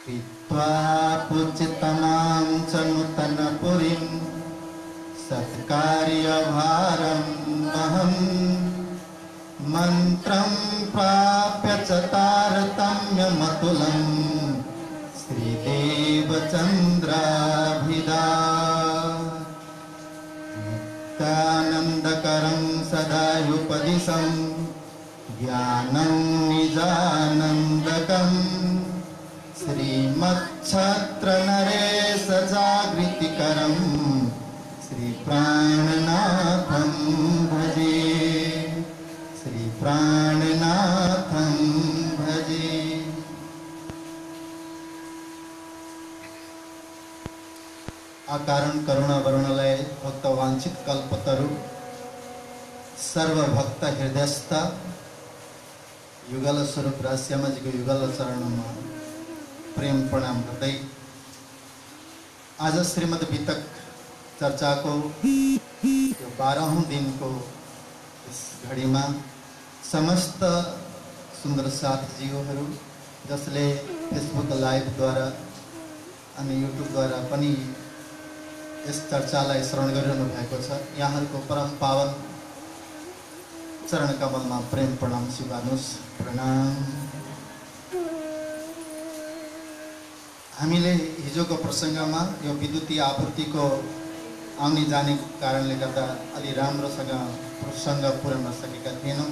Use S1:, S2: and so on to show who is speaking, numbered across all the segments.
S1: कृत्वा पूजितमां च नूतनपुरीं सत्कार्यभारम् अहं मन्त्रं प्राप्य च तारतम्यमतुलं श्रीदेवचन्द्राभिधा नित्यानन्दकरं सदायुपदिशं ज्ञानं निजानन्दकम् श्रीमच्छत्रनरेश जागृतिकरं श्रीप्राणनाथं भजे श्रीप्राणनाथं भजे। अकारण करुणा वरुणलय भक्त वांछित कल्पतरु सर्वभक्त हृदयस्थ युगल स्वरूप राश्यामा जी को युगल चरणमा प्रेम प्रणाम गर्दै आज श्रीमद् वितक चर्चा को 12औं दिन को इस घड़ी में समस्त सुंदर साथीजीहरू जसले फेसबुक लाइव द्वारा अनि यूट्यूब द्वारा पनि इस चर्चालाई श्रवण गरिरहनु भएको छ। यहाँहरूको परम पावन चरण कमलमा प्रेम प्रणाम स्वीकार्नुहोस्। प्रणाम। हामीले हिजोको प्रसङ्गमा यो विद्युतीय आपूर्तिको आउने जाने कारणले गर्दा अलि राम्रोसँग प्रसङ्ग पुर्याउन सकेका थिएनौँ।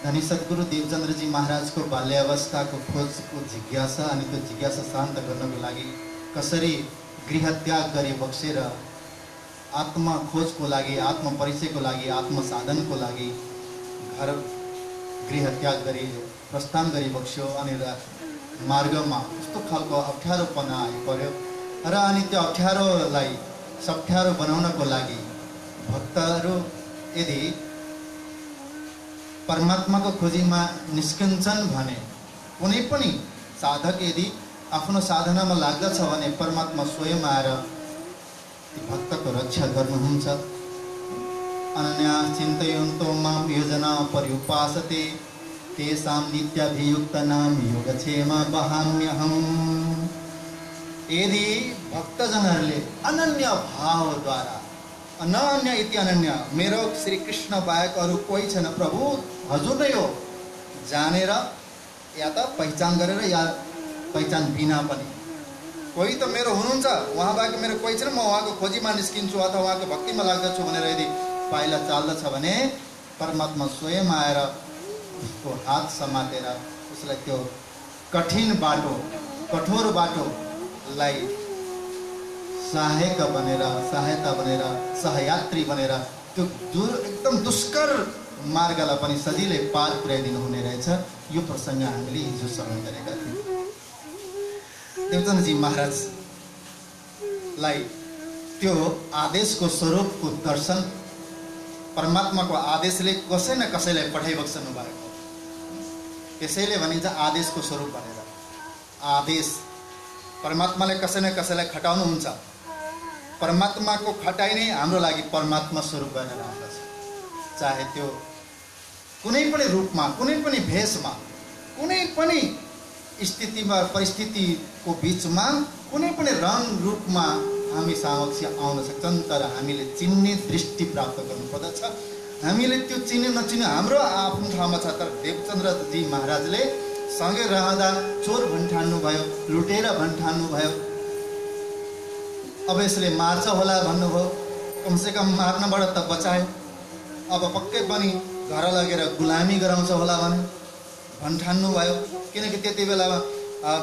S1: धनी सद्गुरु देवचन्द्रजी महाराजको बाल्यावस्थाको खोजको जिज्ञासा अनि त्यो जिज्ञासा शान्त गर्नको लागि कसरी गृह त्याग गरे बक्सेर आत्म खोजको लागि आत्म परिचयको लागि आत्म साधनको लागि घर गृह त्याग गरी प्रस्थान गरी बक्स्यो अनि मार्गमा कस्तो खालको अप्ठ्यारोपना आइपर्यो र अनि त्यो अप्ठ्यारोलाई सप्ठ्यारो बनाउनको लागि भक्तहरू यदि परमात्माको खोजीमा निस्कन्छन् भने कुनै पनि साधक यदि आफ्नो साधनामा लाग्दछ भने परमात्मा स्वयं आएर ती भक्तको रक्षा गर्नुहुन्छ। अनन्या चिन्तयन्तो मां योजना पर्युपासते तेषां नित्याभियुक्तानां योगक्षेम वहाम्यहम्। यदि भक्तजनहरूले अनन्य भावद्वारा अनन्य इति अनन्य मेरो श्री कृष्ण बाहेक अरू कोही छैन प्रभु हजुर नै हो जानेर या त पहिचान गरेर या पहिचान बिना पनि कोही त मेरो हुनुहुन्छ उहाँ बाहेक मेरो कोही छैन म उहाँको खोजीमा निस्किन्छु अथवा उहाँको भक्तिमा लाग्दछु भनेर यदि पाइला चाल्दछ भने परमात्मा स्वयं आएर उसको हात समातेर उसलाई त्यो कठिन बाटो कठोर बाटोलाई सहायक बनेर सहायता बनेर सहयात्री बनेर त्यो एकदम दुष्कर मार्गलाई पनि सजिलै पार पुर्याइदिनु हुने रहेछ। यो प्रसङ्ग हामीले हिजो श्रवण गरेका थियौँ। देवचन्द्रजी महाराजलाई त्यो आदेशको स्वरूपको दर्शन परमात्माको आदेशले कसै न कसैलाई पठाइबक्सनु भएको त्यसैले भनिन्छ आदेशको स्वरूप भनेर। आदेश परमात्माले कसै न कसैलाई खटाउनुहुन्छ। परमात्माको खटाइ नै हाम्रो लागि परमात्मा स्वरूप गरेर आउँदछ। चाहे त्यो कुनै पनि रूपमा कुनै पनि भेषमा कुनै पनि स्थितिमा परिस्थितिको बिचमा कुनै पनि रङ रूपमा हामी समक्ष आउन सक्छन् तर हामीले चिन्ने दृष्टि प्राप्त गर्नुपर्दछ। हामीले त्यो चिने नचिने हाम्रो आफ्नो ठाउँमा छ तर देवचन्द्रजी महाराजले सँगै रहँदा चोर भन्ठान्नु भयो लुटेर भन्ठान्नु भयो। अब यसले मार्छ होला भन्नुभयो कमसेकम मार्नबाट त बचायो। अब पक्कै पनि घर लगेर गुलामी गराउँछ होला भने भन्ठान्नु भयो किनकि त्यति बेला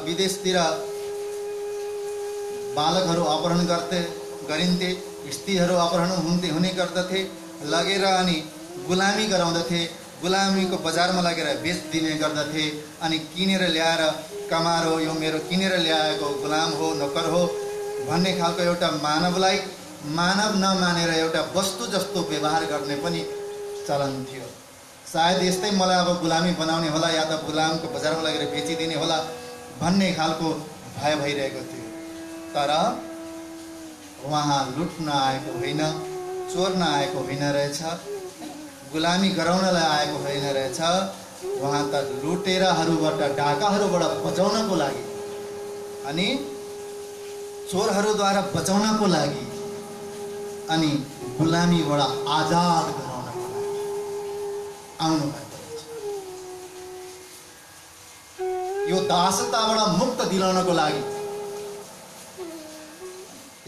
S1: विदेशतिर बालकहरू अपहरण गरिन्थे स्त्रीहरू अपहरण हुने गर्दथे लगेर अनि गुलामी गराउँदथे। गुलामीको बजारमा लगेर बेच्दिने गर्दथे अनि किनेर ल्याएर कमार हो यो मेरो किनेर ल्याएको गुलाम हो नोकर हो भन्ने खालको एउटा मानवलाई मानव नमानेर एउटा वस्तु जस्तो व्यवहार गर्ने पनि चलन थियो। सायद यस्तै मलाई अब गुलामी बनाउने होला या त गुलामको बजारमा लगेर बेचिदिने होला भन्ने खालको भय भइरहेको थियो। तर उहाँ लुट्न आएको होइन चोर्न आएको होइन रहेछ गुलामी गराउनलाई आएको होइन रहेछ। उहाँ त लुटेराहरूबाट डाकाहरूबाट बचाउनको लागि अनि चोरहरूद्वारा बचाउनको लागि अनि गुलामीबाट आजाद गराउनको लागि आउनु भएको रहेछ। यो दासताबाट मुक्त दिलाउनको लागि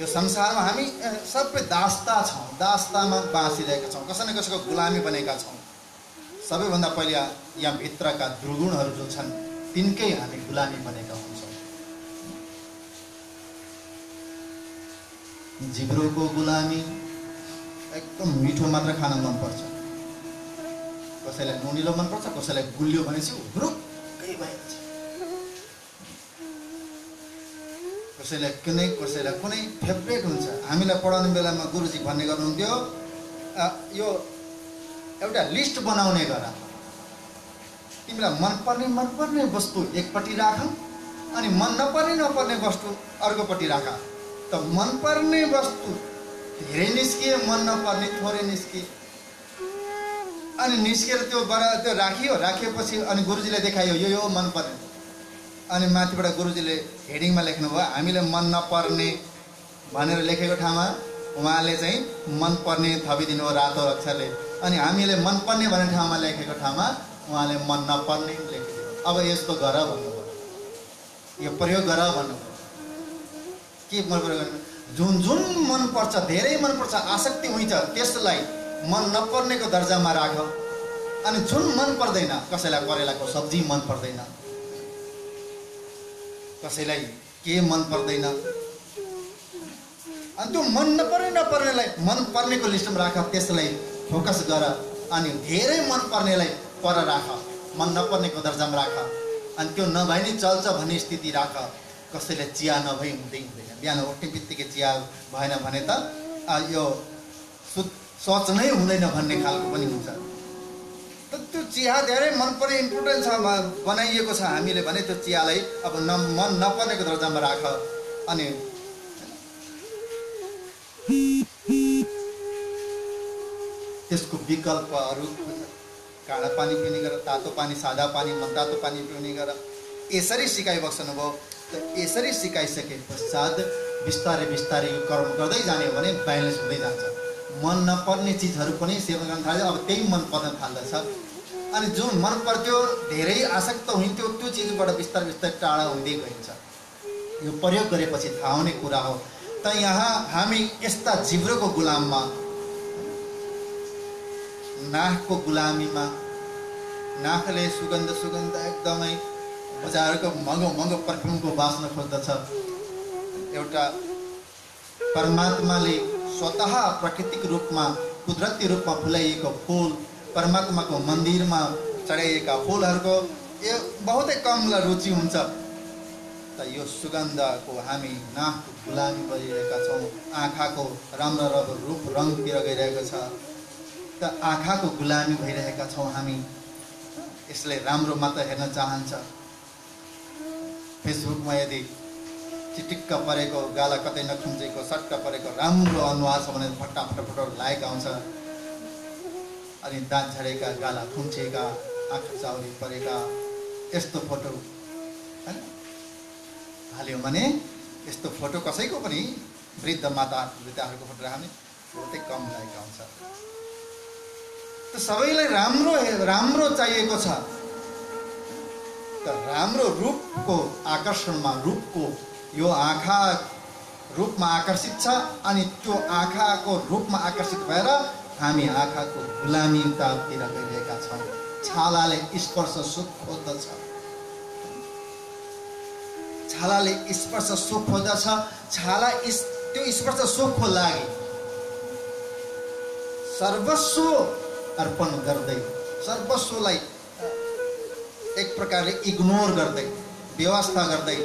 S1: यो संसारमा हामी सबै दासता छौँ, दासतामा बाँचिरहेका छौँ, कसै न कसैको गुलामी बनेका छौँ। सबैभन्दा पहिले यहाँ भित्रका दुर्गुणहरू जुन छन् तिनकै हामी गुलामी बनेका हुन्छौँ। जिब्रोको गुलामी, एकदम मिठो मात्र खान मनपर्छ, कसैलाई नुनिलो मनपर्छ, कसैलाई गुलियो भनेपछि हुरुक्कै भइन्छ, कसैलाई कुनै फेभरेट हुन्छ। हामीलाई पढाउने बेलामा गुरुजी भन्ने गर्नुहुन्थ्यो, यो एउटा लिस्ट बनाउने गर, तिमीलाई मनपर्ने वस्तु एकपट्टि राख अनि मन नपर्ने वस्तु अर्कोपट्टि राख। त मनपर्ने वस्तु धेरै निस्किए, मन नपर्ने थोरै निस्किए, अनि निस्केर त्यो राखिएपछि अनि गुरुजीले देखायो यो मनपर्ने, अनि माथिबाट गुरुजीले हेडिङमा लेख्नुभयो हामीले मन नपर्ने भनेर लेखेको ठाउँमा उहाँले चाहिँ मनपर्ने थपिदिनु हो रातो अक्षरले, अनि हामीले मनपर्ने भन्ने ठाउँमा लेखेको ठाउँमा उहाँले मन नपर्ने लेखिदिनु। अब यस्तो गर भन्नुभयो, यो प्रयोग गर भन्नुभयो। के मन प्रयोग गर्नु? जुन मनपर्छ, धेरै मनपर्छ, आसक्ति हुन्छ, त्यसलाई मन नपर्नेको दर्जामा राख। अनि जुन मन पर्दैन, कसैलाई करेलाको सब्जी मन पर्दैन, कसैलाई के मन पर्दैन, अनि त्यो मन नपर्नेलाई मन पर्नेको लिस्टमा राख, त्यसलाई फोकस गर। अनि धेरै मन पर्नेलाई पर राख, मन नपर्नेको दर्जामा राख। अनि त्यो नभए नि चल्छ भन्ने स्थिति राख। कसैलाई चिया नभई हुँदैन, बिहान उठ्ने बित्तिकै चिया भएन भने त यो सोच नै हुँदैन भन्ने खालको पनि हुन्छ। त त्यो चिया धेरै मन पर्ने इम्पोर्टेन्ट छ बनाइएको छ हामीले भने त्यो चियालाई अब मन नपर्नेको दर्जामा राख। अनि त्यसको विकल्पहरू काँडा पानी पिउने गर, तातो पानी, सादा पानी, मनतातो पानी पिउने गर। यसरी सिकाइबस्नुभयो। त यसरी सिकाइसके पश्चात बिस्तारै यो कर्म गर्दै जाने हो भने ब्यालेन्स हुँदै जान्छ। मन नपर्ने चिजहरू पनि सेवन गर्न थाल्यो, अब त्यही मन पर्न थाल्दछ। अनि जुन मन पर्थ्यो, धेरै आसक्त हुन्थ्यो, त्यो चिजबाट बिस्तारै टाढा हुँदै गइन्छ। यो प्रयोग गरेपछि थाहा हुने कुरा हो। त यहाँ हामी यस्ता जिब्रोको गुलाममा, नाकको गुलामीमा, नाकले सुगन्ध एकदमै बजारको महँगो पर्फ्युमको बाँच्न खोज्दछ। एउटा परमात्माले स्वतः प्राकृतिक रूपमा, कुदरती रूपमा फुलाइएको फुल, परमात्माको मन्दिरमा चढाइएका फुलहरूको यो बहुतै कमलाई रुचि हुन्छ। त यो सुगन्धको हामी नाकको गुलामी गरिरहेका छौँ। आँखाको राम्रो रूप रङतिर गइरहेको छ। त आँखाको गुलामी भइरहेका छौँ हामी। यसले राम्रो मात्र हेर्न चाहन्छ। फेसबुकमा यदि चिटिक्क परेको, गाला कतै नखुम्चेको, सट्ट परेको राम्रो अनुहार छ भने फटाफट फोटो लाइक आउँछ। अनि दाँत झरेका, गाला खुम्चेका, आँखा चाउरी परेका यस्तो फोटो हाल्यो भने, यस्तो फोटो कसैको पनि वृद्ध माताहरूको फोटो राख्ने बहुतै कम लाइक आउँछ। त सबैलाई राम्रो चाहिएको छ। त राम्रो रूपको आकर्षणमा, रूपको यो आँखा रूपमा आकर्षित छ। अनि त्यो आँखाको रूपमा आकर्षित भएर हामी आँखाको गुलामीतातिर गइरहेका छौँ। छालाले स्पर्श सुख खोज्दछ, छालाले स्पर्श सुख खोज्दछ। छाला त्यो स्पर्श सुखको लागि सर्वस्व अर्पण गर्दै, सर्वस्वलाई एक प्रकारले इग्नोर गर्दै, व्यवस्था गर्दै,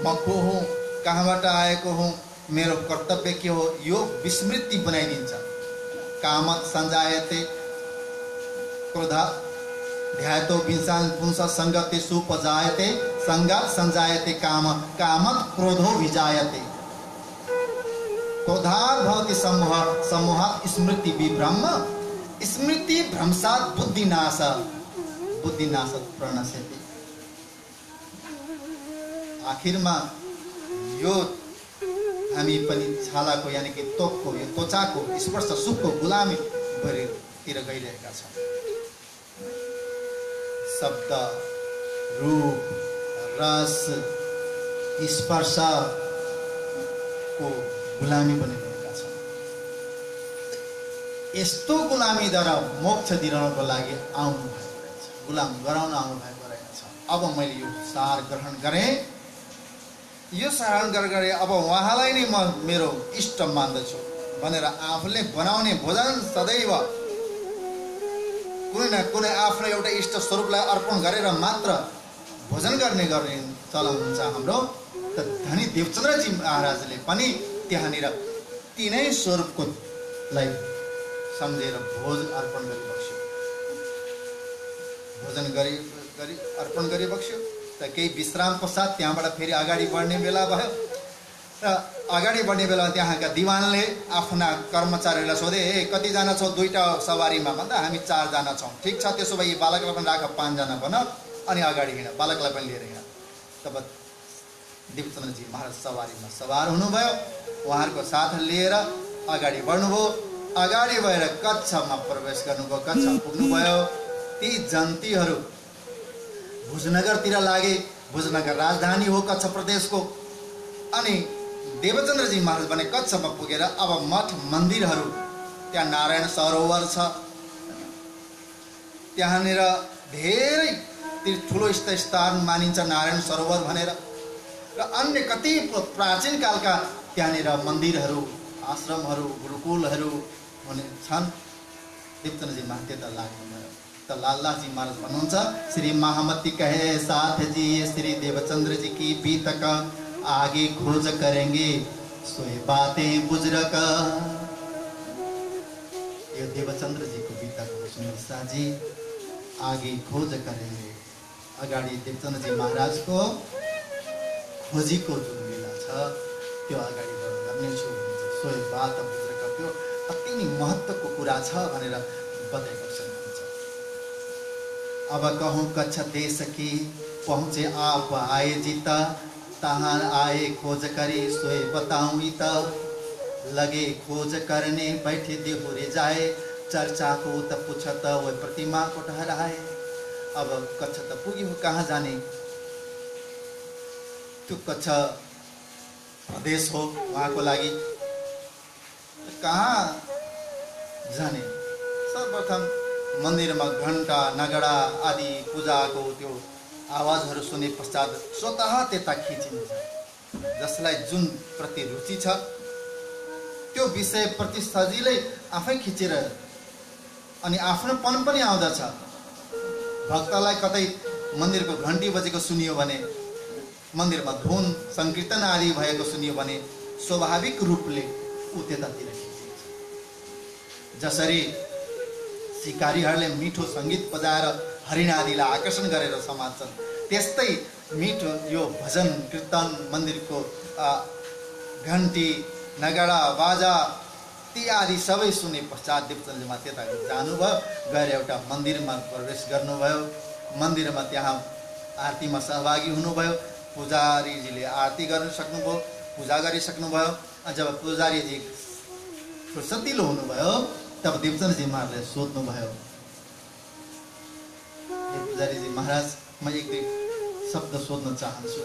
S1: म को हुँ, कहाँबाट आएको हुँ, मेरो कर्तव्य के हो, यो विस्मृति बनाइदिन्छ। कामत सञ्जायते क्रोधा ध्यायतो विंशान् पुंस संगते सुपजायते संगात सञ्जायते कामत क्रोधो विजायते। क्रोधात् भवति सम्मोहात् स्मृति विभ्रम, स्मृति भ्रंशात् बुद्धिनाशात् प्रणश्यति। आखिरमा यो हामी पनि छालाको यानि कि तोकको यो त्वचाको स्पर्श सुखको गुलामी तिर गइरहेका छौँ। शब्द, रूप, रस, स्पर्शको गुलामी बनिरहेका छौँ। यस्तो गुलामीद्वारा मोक्ष दिलाउनको लागि आउनु भएको रहेछ, गुलाम गराउन आउनु भएको रहेछ। अब मैले यो सार ग्रहण गरेँ, यो सारण गरे अब उहाँलाई नै म मेरो इष्ट मान्दछु भनेर आफूले बनाउने भोजन सदैव कुनै न कुनै आफ्नो एउटा इष्ट स्वरूपलाई अर्पण गरेर मात्र भोजन गर्ने चलन हुन्छ हाम्रो। त धनी देवचन्द्रजी महाराजले पनि त्यहाँनिर तिनै स्वरूपको लाई सम्झेर भोज अर्पण गरिबक्स्यो, भोजन गरी अर्पण गरिबक्स्यो। त केही विश्राम पश्चात त्यहाँबाट फेरि अगाडि बढ्ने बेला भयो र अगाडि बढ्ने बेला त्यहाँका दिवानले आफ्ना कर्मचारीलाई सोधे, कतिजना छौ दुईटा सवारीमा? भन्दा हामी 4 जना छौँ। ठिक छ, त्यसो भए बालकलाई पनि राख, 5 जना बन, अनि अगाडि हिँड, बालकलाई पनि लिएर हिँड। तब देवचन्द्रजी महाराज सवारीमा सवार हुनुभयो, उहाँहरूको साथ लिएर अगाडि बढ्नुभयो। अगाडि भएर कच्छमा प्रवेश गर्नुभयो, कच्छ पुग्नुभयो। ती जन्तीहरू भुजनगरतिर लागे। भुजनगर राजधानी हो कच्छ प्रदेशको। अनि देवचन्द्रजी महाराज भने कच्छमा पुगेर अब मठ मन्दिरहरू, त्यहाँ नारायण सरोवर छ, त्यहाँनिर धेरै ठुलो स्थान मानिन्छ नारायण सरोवर भनेर, र अन्य कति प्राचीन कालका त्यहाँनिर मन्दिरहरू, आश्रमहरू, गुरुकुलहरू भने छन्। देवचन्द्रजी महाराज त्यता लाग्नुभयो। त लालदासजी महाराज भन्नुहुन्छ, श्री महामती कहे साथ जी श्री देवचंद्र जी की बीतक आगे खोज करेंगे सोई बातें बुजुर्ग। यो देवचंद्र जी को बीतक जी आगे खोज करेंगे। अगाडि देवचंद्र जी महाराज को खोजी को जुन बेला छ त्यो अगाडि गर्नेछु। सोई बात बुजुर्ग, त्यो अति नै महत्त्वको कुरा छ भनेर बताएको छ। अब कहूँ कच्छ देश की पहुँचे आप आए जीता, तहाँ आए खोज करी सोए बताऊँ इता। लगे खोज करने बैठे देहुरे जाए, चर्चा को त पूछत वो प्रतिमा को ठहराए। अब कच्छ त पुग्यो, कहाँ जाने? त्यो कच्छ प्रदेश हो उहाँको लागि, कहाँ जाने? सर्वप्रथम मन्दिरमा घण्टा नगडा आदि पूजाको त्यो आवाजहरू सुने पश्चात स्वतः त्यता खिचिन्छ। जसलाई जुन प्रति रुचि छ त्यो विषय प्रति सजिलै आफै खिचेर अनि आफ्नोपन पनि आउँदछ। भक्तलाई कतै मन्दिरको घन्टी बजेको सुनियो भने, मन्दिरमा धुन संकीर्तन आदि भएको सुनियो भने स्वाभाविक रूपले ऊ त्यतातिर खिचिन्छ। जसरी सिकारीहरूले मिठो सङ्गीत बजाएर हरिण आदिलाई आकर्षण गरेर समात्छन्, त्यस्तै मिठो यो भजन कीर्तन मन्दिरको घन्टी नगडा बाजा ती आदि सबै सुने पश्चात देवचन्द्रजीमा त्यता जानुभयो। गएर एउटा मन्दिरमा प्रवेश गर्नुभयो। मन्दिरमा त्यहाँ आरतीमा सहभागी हुनुभयो। पुजारीजीले आरती गर्न सक्नुभयो, पूजा गरिसक्नुभयो। जब पुजारीजी फुर्सतिलो हुनुभयो तब देवचन्द्रजी महाराजले सोध्नुभयो, पुजारीजी महाराज म एक दुई शब्द सोध्न चाहन्छु।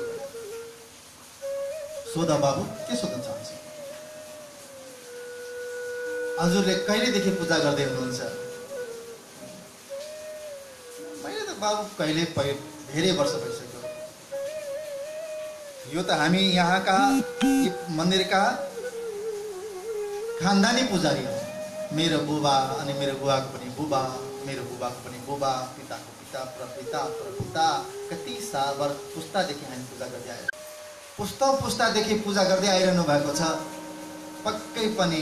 S1: सोध बाबु, के सोध्न चाहन्छु? हजुरले कहिलेदेखि पूजा गर्दै हुनुहुन्छ? मैले त बाबु कहिले धेरै वर्ष भइसक्यो। यो त हामी यहाँका मन्दिरका खानदानी पुजारी हो। मेरो बुबा अनि मेरो बुबाको पनि बुबा, मेरो बुबाको पनि बुबा, पिताको पिता, प्रपिता प्रपिता, कति साल पुस्तादेखि हामी पूजा गर्दै आएर पुस्तादेखि पूजा गर्दै आइरहनु भएको छ। पक्कै पनि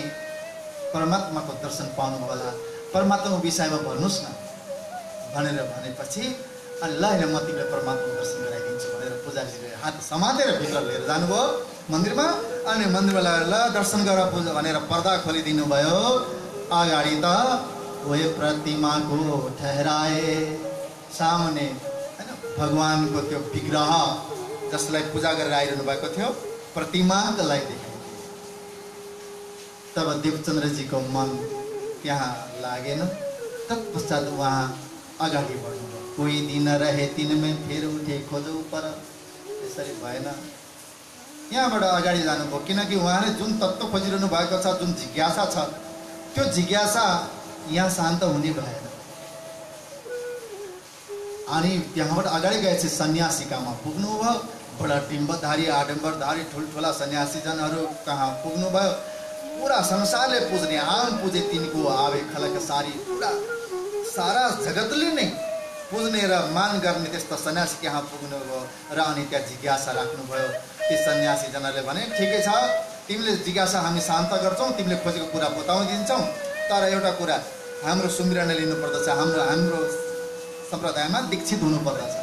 S1: परमात्माको दर्शन पाउनु होला, परमात्माको विषयमा भन्नुहोस् न भनेर भनेपछि अनि ल होइन म तिमीलाई परमात्माको दर्शन गराइदिन्छु भनेर पुजारीले हात समातेर भित्र लिएर जानुभयो मन्दिरमा। अनि मन्दिरमा लगेर ल दर्शन गर पूजा भनेर पर्दा खोलिदिनु भयो। अगाडि त वही प्रतिमा को ठहराए, सामने हैन भगवानको त्यो विग्रह जसलाई पूजा गरेर आइरहनु भएको थियो प्रतिमालाई देखे। तब देवचन्द्रजीको मन त्यहाँ लागेन। तत्पश्चात उहाँ अगाडि बढ्नुभयो। कोही दिन रहे तिनमै फेर उठे खोजौ पर। यसरी भएन, यहाँबाट अगाडि जानुभयो। किनकि उहाँले जुन तत्त्व खोजिरहनु भएको छ, जुन जिज्ञासा छ, त्यो जिज्ञासा यहाँ शान्त हुने भएन। अनि त्यहाँबाट अगाडि गएपछि सन्यासिकामा पुग्नुभयो। बडा टिम्बधारी आडम्बरधारी ठुल्ठुला सन्यासीजनहरू कहाँ पुग्नुभयो। पूरा संसारले पुज्ने आम पुजे तिनको आवे खलक सारी, पूरा सारा जगतले नै पुज्ने र मान गर्ने त्यस्ता सन्यासी त्यहाँ पुग्नुभयो। र अनि त्यहाँ जिज्ञासा राख्नुभयो। ती सन्यासीजनहरूले भने ठिकै छ, तिमीले जिज्ञासा हामी शान्त गर्छौँ, तिमीले खोजेको कुरा बताउदिन्छौँ, तर एउटा कुरा हाम्रो सुमिरन लिनुपर्दछ, हाम्रो सम्प्रदायमा दीक्षित हुनुपर्दछ,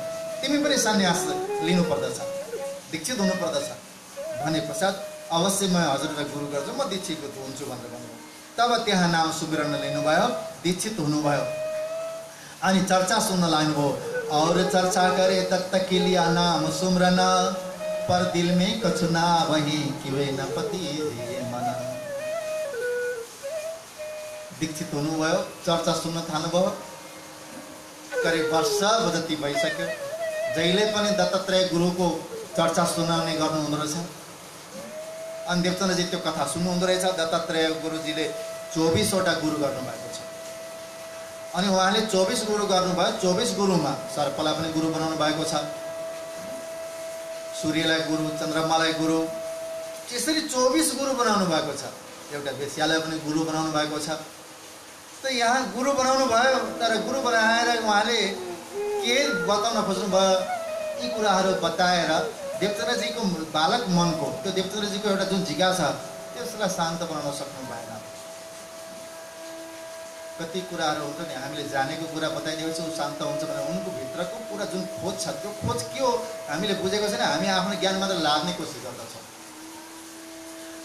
S1: तिमी पनि सन्यास लिनुपर्दछ, दीक्षित हुनुपर्दछ भने पश्चात अवश्य म हजुरलाई गुरु गर्छु, म दीक्षित हुन्छु भनेर भन्नुभयो। तब त्यहाँ नाम सुमिरन लिनुभयो, दीक्षित हुनुभयो। अनि चर्चा सुन्न लाग्नुभयो। और चर्चा करे तत्त के लिया नाम सुमरन, पर दिल में कछु ना वही किवे न पति मन। दीक्षित हुनुभयो, चर्चा सुन्न थाल्नुभयो। करिब वर्ष जति भइसक्यो। जहिले पनि दत्तात्रेय गुरुको चर्चा सुनाउने गर्नुहुँदो रहेछ। अनि देवचन्द्रजी त्यो कथा सुन्नुहुँदो रहेछ। दत्तात्रेय गुरुजीले 24 वटा गुरु गर्नुभएको छ। अनि उहाँले 24 गुरु गर्नुभयो। 24 गुरुमा सर्पलाई पनि गुरु बनाउनु भएको छ, सूर्यलाई गुरु, चन्द्रमालाई गुरु, त्यसरी 24 गुरु बनाउनु भएको छ। एउटा वेश्यालाई पनि गुरु बनाउनु भएको छ। त यहाँ गुरु बनाउनु भयो, तर गुरु बनाएर उहाँले के बताउन खोज्नुभयो, यी कुराहरू बताएर देवचन्द्रजीको बालक मनको, त्यो देवचन्द्रजीको एउटा जुन जिज्ञासा त्यसलाई शान्त बनाउन सक्नु भएन। कति कुराहरू हुन्छ नि, हामीले जानेको कुरा बताइदिएपछि ऊ शान्त हुन्छ भने उनको भित्रको पुरा जुन खोज छ, त्यो खोज के हो हामीले बुझेको छैन। हामी आफ्नो ज्ञान मात्र लाद्ने कोसिस गर्दछौँ।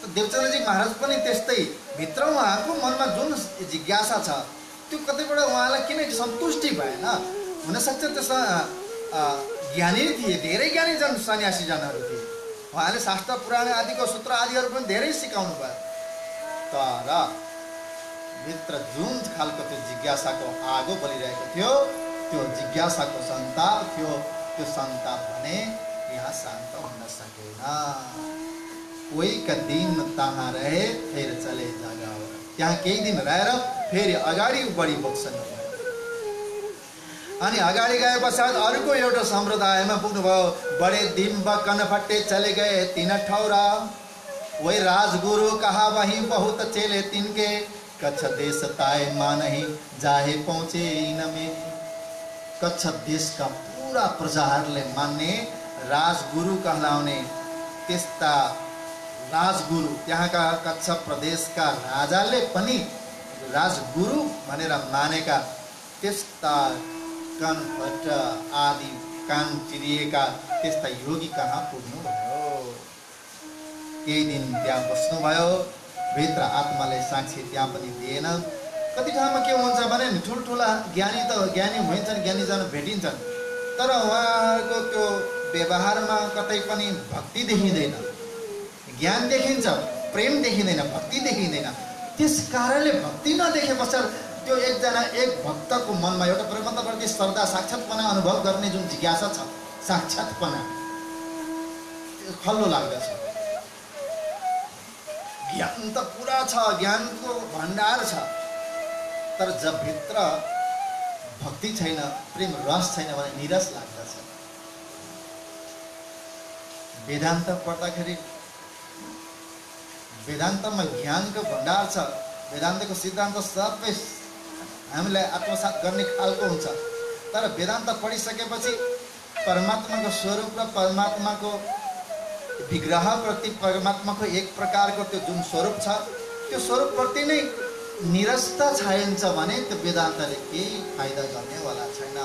S1: देवचन्द्रजी महाराज पनि त्यस्तै, भित्र उहाँको मनमा जुन जिज्ञासा छ त्यो कतैबाट उहाँलाई किन सन्तुष्टि भएन। हुनसक्छ त्यसमा ज्ञानी थिए, धेरै ज्ञानी जन सन्यासीजनहरू थिए। उहाँले शास्त्र पुराण आदिको सूत्र आदिहरू पनि धेरै सिकाउनु भयो। तर भित्र जुन खालको त्यो जिज्ञासाको आगो बलिरहेको थियो, त्यो जिज्ञासाको सन्ताप थियो। त्यो सन्ताप भने यहाँ शान्त हुन सकेन। कोही का दिन तहाँ रहे फेरि चले जागा। त्यहाँ केही दिन रहेर फेरि अगाडि बढी बग्छन्। अनि अगाडि गए पश्चात अर्को एउटा सम्प्रदायमा पुग्नुभयो। बडे डिम्ब कनफट्टे चले गए 3 ठौरा, वही राजगुरु कहा वहीं बहुत चेले तिनके, कच्छ देश ताए मानही जाहे पहुँचे इनमे। कच्छ देशका पूरा प्रजाहरूले मान्ने, राजगुरु कहलाउने त्यस्ता राजगुरु, त्यहाँका कच्छ प्रदेशका राजाले पनि राजगुरु भनेर मानेका त्यस्ता कनफट आदि कान चिरिएका त्यस्ता योगी कहाँ पुग्नुभयो। केही दिन त्यहाँ बस्नुभयो। भित्र आत्माले साक्षी त्यहाँ पनि दिएन। कति ठाउँमा के हुन्छ भने ठुल्ठुला ज्ञानी त ज्ञानी भइन्छन्, ज्ञानीजन भेटिन्छन्, तर उहाँहरूको त्यो व्यवहारमा कतै पनि भक्ति देखिँदैन। ज्ञान देखिन्छ, प्रेम देखिँदैन, भक्ति देखिँदैन। त्यस कारणले भक्ति नदेखे पश्चात त्यो एक भक्तको मनमा एउटा परमात्माप्रति श्रद्धा, साक्षात्पना अनुभव गर्ने जुन जिज्ञासा छ, साक्षात्पना खल्लो लाग्दछ। ज्ञान त पुरा छ, ज्ञानको भण्डार छ, तर जब भित्र भक्ति छैन, प्रेम रस छैन भने निरस लाग्दछ। वेदान्त पढ्दाखेरि वेदान्तमा ज्ञानको भण्डार छ। वेदान्तको सिद्धान्त सबै हामीलाई आत्मसात गर्ने खालको हुन्छ। तर वेदान्त पढिसकेपछि परमात्माको स्वरूप र परमात्माको विग्रहप्रति परमात्माको एक प्रकारको त्यो जुन स्वरूप छ, त्यो स्वरूपप्रति नै निरसता छाइन्छ भने त्यो वेदान्तले केही फाइदा गर्नेवाला छैन।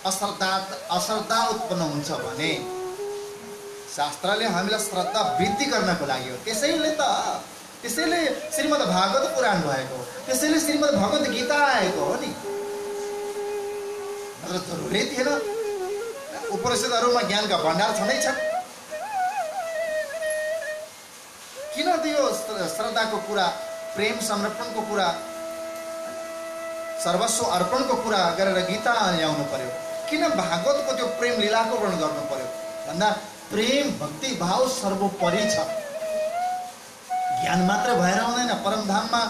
S1: अश्रद्धा उत्पन्न हुन्छ भने शास्त्रले हामीलाई श्रद्धा वृद्धि गर्नको लागि हो। त्यसैले श्रीमद् भागवत पुराण भएको हो, त्यसैले श्रीमद् भगवत गीता आएको हो नि। नत्र जरुरै थिएन। उपनिषदहरूमा ज्ञानका भण्डार छँदै छन्, किन त्यो श्रद्धाको कुरा, प्रेम समर्पणको कुरा, सर्वस्व अर्पणको कुरा गरेर गीता ल्याउनु पर्यो? किन भागवतको त्यो प्रेम लीलाको वर्णन गर्नु पर्यो भन्दा प्रेम भक्ति भाव सर्वोपरि छ। ज्ञान मात्र भएर आउँदैन। परमधाममा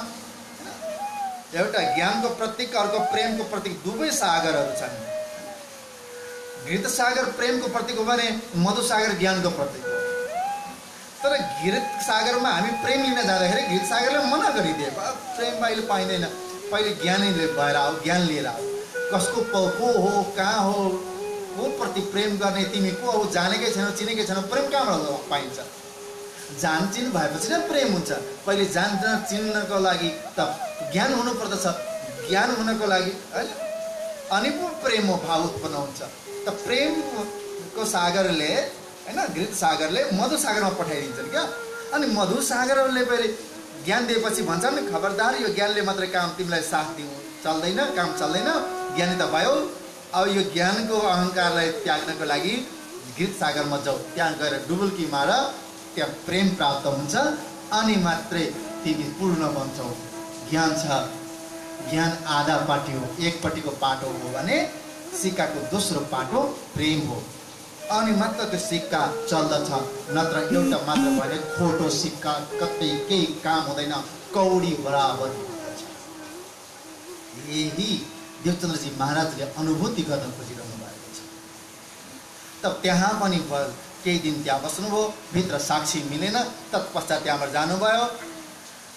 S1: एउटा ज्ञानको प्रतीक, अर्को प्रेमको प्रतीक, दुवै सागरहरू छन्। घृत सागर प्रेमको प्रतीक हो भने मधुसागर ज्ञानको प्रतीक हो। तर घृत सागरमा हामी प्रेम लिन जाँदाखेरि घृत सागरले मना गरिदिए, प्रेम अहिले पाइँदैन, पहिले ज्ञानीले भएर आओ, ज्ञान लिएर आओ। कसको को हो, कहाँ हो, को प्रति प्रेम गर्ने, तिमी को हो जानेकै छैनौ, चिनेकै छैनौ, प्रेम कहाँबाट पाइन्छ? जान चिन भएपछि नै प्रेम हुन्छ। पहिले जान चिन्नको लागि त ज्ञान हुनु पर्दछ। ज्ञान हुनको लागि अनि पो प्रेम भाव उत्पन्न हुन्छ। त प्रेमको सागरले हैन, घृत सागरले मधु सागरमा पठाइदिन्छन् क्या। अनि मधु सागरले पहिले ज्ञान दिएपछि भन्छन् खबरदार, यो ज्ञानले मात्रै काम तिमीलाई साथ दिनु चल्दैन, काम चल्दैन, ज्ञानी त भयो। अब यो ज्ञानको अहङ्कारलाई त्याग्नको लागि घृत सागरमा जाऊ, त्यहाँ गएर डुबुल्की मार, त्यहाँ प्रेम प्राप्त हुन्छ अनि मात्रै तिमी पूर्ण बन्छौ। ज्ञान छ, ज्ञान आधा पाटी हो, एकपट्टिको पाटो हो भने सिक्काको दोस्रो पाटो प्रेम हो, अनि मात्र त्यो सिक्का चल्दछ। नत्र एउटा मात्र भने खोटो सिक्का कतै केही काम हुँदैन, कौडी बराबर हुन्छ। यही देवचन्द्रजी महाराजले अनुभूति गर्न खोजिरहनु भएको छ। तब त्यहाँ पनि केही दिन त्यहाँ बस्नुभयो, भित्र साक्षी मिलेन। तत्पश्चात त्यहाँबाट जानुभयो।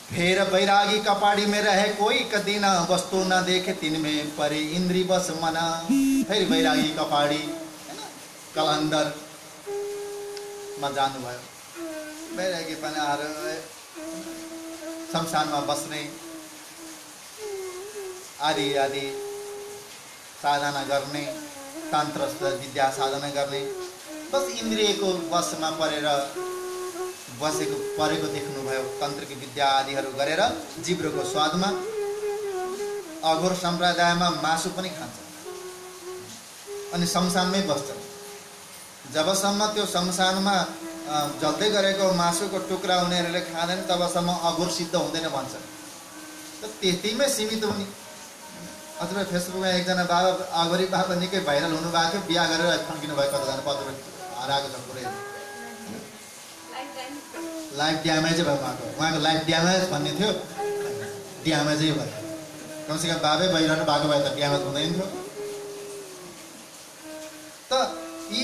S1: फेर बैरागी कपाड़ी में रहे कोई कदी न वस्तु न देखे तिनमें परे इंद्री बस मना। फेरि बैरागी कपाड़ी कलन्दरमा जानुभयो। बैरागी पनि आएर शमशानमा बस्ने, आदि आदि साधना गर्ने, तन्त्र विद्या साधना गर्ने, बस इन्द्रियको वशमा परेर परेको देख्नुभयो। तन्त्रकी विद्या आदिहरू गरेर जिब्रोको स्वादमा। अघोर सम्प्रदायमा मासु पनि खान्छ अनि शमशानमै बस्छन्। जबसम्म त्यो शमशानमा जल्दै गरेको मासुको टुक्रा उनीहरूले खाँदैन तबसम्म अघोर सिद्ध हुँदैन भन्छन्। त त्यतिमै सीमित हुने। अथवा फेसबुकमा एकजना बाबा, अघोरी बाबा निकै भाइरल हुनुभएको थियो, बिहा गरेर फर्किनु भयो, कतिजना पत्र हराएको छ पुरै। लाइफ ड्यामेजै भयो उहाँको लाइफ ड्यामेज भन्ने थियो, ड्यामेजै भयो। कमसेकम बाबै भइरहनु भएको भए त ड्यामेज हुँदैन थियो। त यी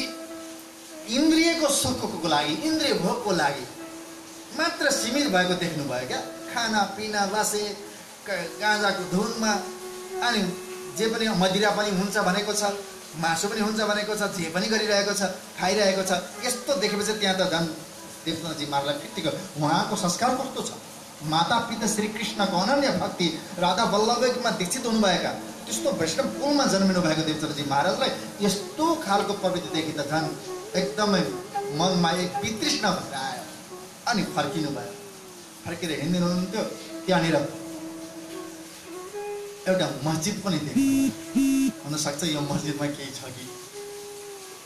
S1: इन्द्रियको सुखको लागि, इन्द्रिय भोगको लागि मात्र सीमित भएको देख्नुभयो क्या। खाना पिना बसे गाँजाको धुनमा, अनि जे पनि मदिरा पनि हुन्छ भनेको छ, मासु पनि हुन्छ भनेको छ, जे पनि गरिरहेको छ, खाइरहेको छ। यस्तो देखेपछि त्यहाँ त झन् देवचन्द्रजी महाराजलाई फिर्तीको उहाँको संस्कार कस्तो छ। माता पिता श्री कृष्णको अनन्य भक्ति, राधा वल्लभमा दीक्षित हुनुभएका, त्यस्तो वैष्णव कुलमा जन्मिनु भएको देवचन्द्रजी महाराजलाई यस्तो खालको प्रवृत्ति देखि त झन् एकदमै मनमा एक वितृष्ण भएर आयो। अनि फर्किनु भयो। फर्केर हिँड्दै हुनुहुन्थ्यो, त्यहाँनिर एउटा मस्जिद पनि देख्नु। हुनसक्छ यो मस्जिदमा केही छ कि,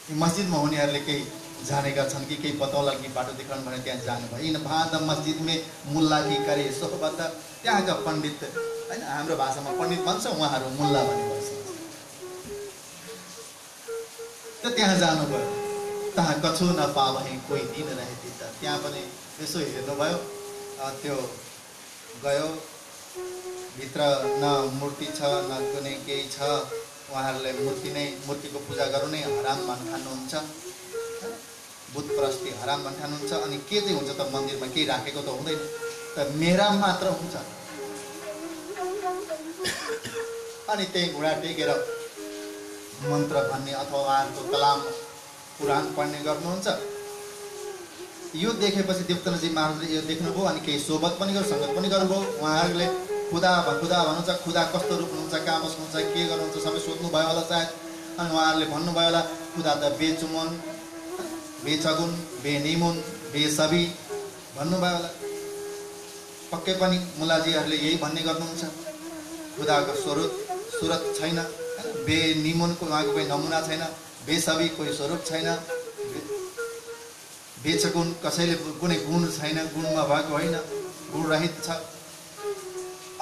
S1: यो मस्जिदमा हुनेहरूले केही जानेका छन् कि, केही बतौला कि बाटो देखाउनु भने त्यहाँ जानुभयो। इन भाद मस्जिद में मुल्ला की करे सोहबत, त्यहाँका पण्डित होइन, हाम्रो भाषामा पण्डित भन्छ, उहाँहरू मुल्ला भन्ने गर्छ। त त्यहाँ जानुभयो। तहाँ कछु नपावहे कोही दिन रहेथे, त त्यहाँ पनि यसो हेर्नुभयो। त्यो गयो, भित्र न मूर्ति छ न कुनै केही छ। उहाँहरूले मूर्तिको पूजा गर्नु नै हराम ठान्नुहुन्छ, बुत प्रस्ती हराम ठान्नुहुन्छ। अनि के चाहिँ हुन्छ त मन्दिरमा, केही राखेको त हुँदैन, त मेरा मात्र हुन्छ। अनि त्यही घुँडा टेकेर मन्त्र भन्ने अथवा उहाँहरूको कलाम पुराण पढ्ने गर्नुहुन्छ। यो देखेपछि देवचन्द्रजी महाराजले यो देख्नुभयो। अनि केही सोबत पनि गर्नु, सङ्गत पनि गर्नुभयो। उहाँहरूले खुदा भन्नुहुन्छ, खुदा कस्तो रूप हुनुहुन्छ, कहाँ बस्नुहुन्छ, के गर्नुहुन्छ, सबै सोध्नुभयो होला सायद। अनि उहाँहरूले भन्नुभयो होला खुदा त बेचुमन, बेचगुन, बेनिमुन, बेसबी भन्नुभयो होला। पक्कै पनि मुलाजीहरूले यही भन्ने गर्नुहुन्छ। खुदाको सुरत छैन, बेनिमुनको उहाँको कोही नमुना छैन, बेसबी कोही स्वरूप छैन, बेच गुण, कसैले कुनै गुण छैन, गुणमा भएको होइन, गुण रहित छ।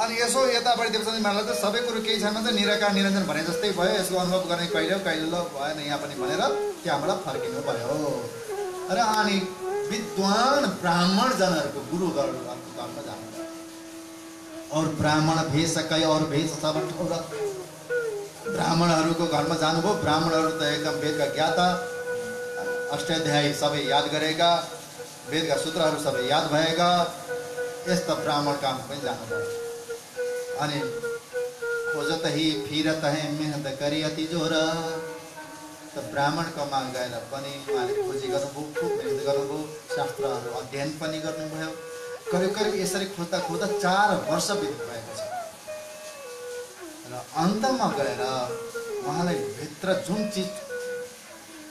S1: अनि यसो यतापट्टि देख्छ मलाई त सबै कुरो केही छैन त निराकार निरञ्जन भने जस्तै भयो, यसको अनुभव गर्ने कहिले कहिले ल भएन यहाँ पनि भनेर त्यहाँबाट फर्किनु भयो। र अनि विद्वान ब्राह्मणजनहरूको गुरुहरूको घरमा जानु भयो। और ब्राह्मण भेष कई और भेष सब ठौरा, ब्राह्मणहरूको घरमा जानुभयो। ब्राह्मणहरू त एकदम वेदका ज्ञाता, अष्टाध्यायी सबै याद गरेका, वेदका सूत्रहरू सबै याद भएका, यस्ता ब्राह्मण काम पनि जानुभयो। अनि खोजत ही फिरत है मेहनत गरी अति जोर, त ब्राह्मणकोमा गएर पनि उहाँले खोजी गर्नुभयो, खुब मेहनत गर्नुभयो, शास्त्रहरू अध्ययन पनि गर्नुभयो। करिब करिब यसरी खोज्दा खोज्दा 4 वर्ष बित्नु भएको छ। र अन्तमा गएर उहाँलाई भित्र जुन चिज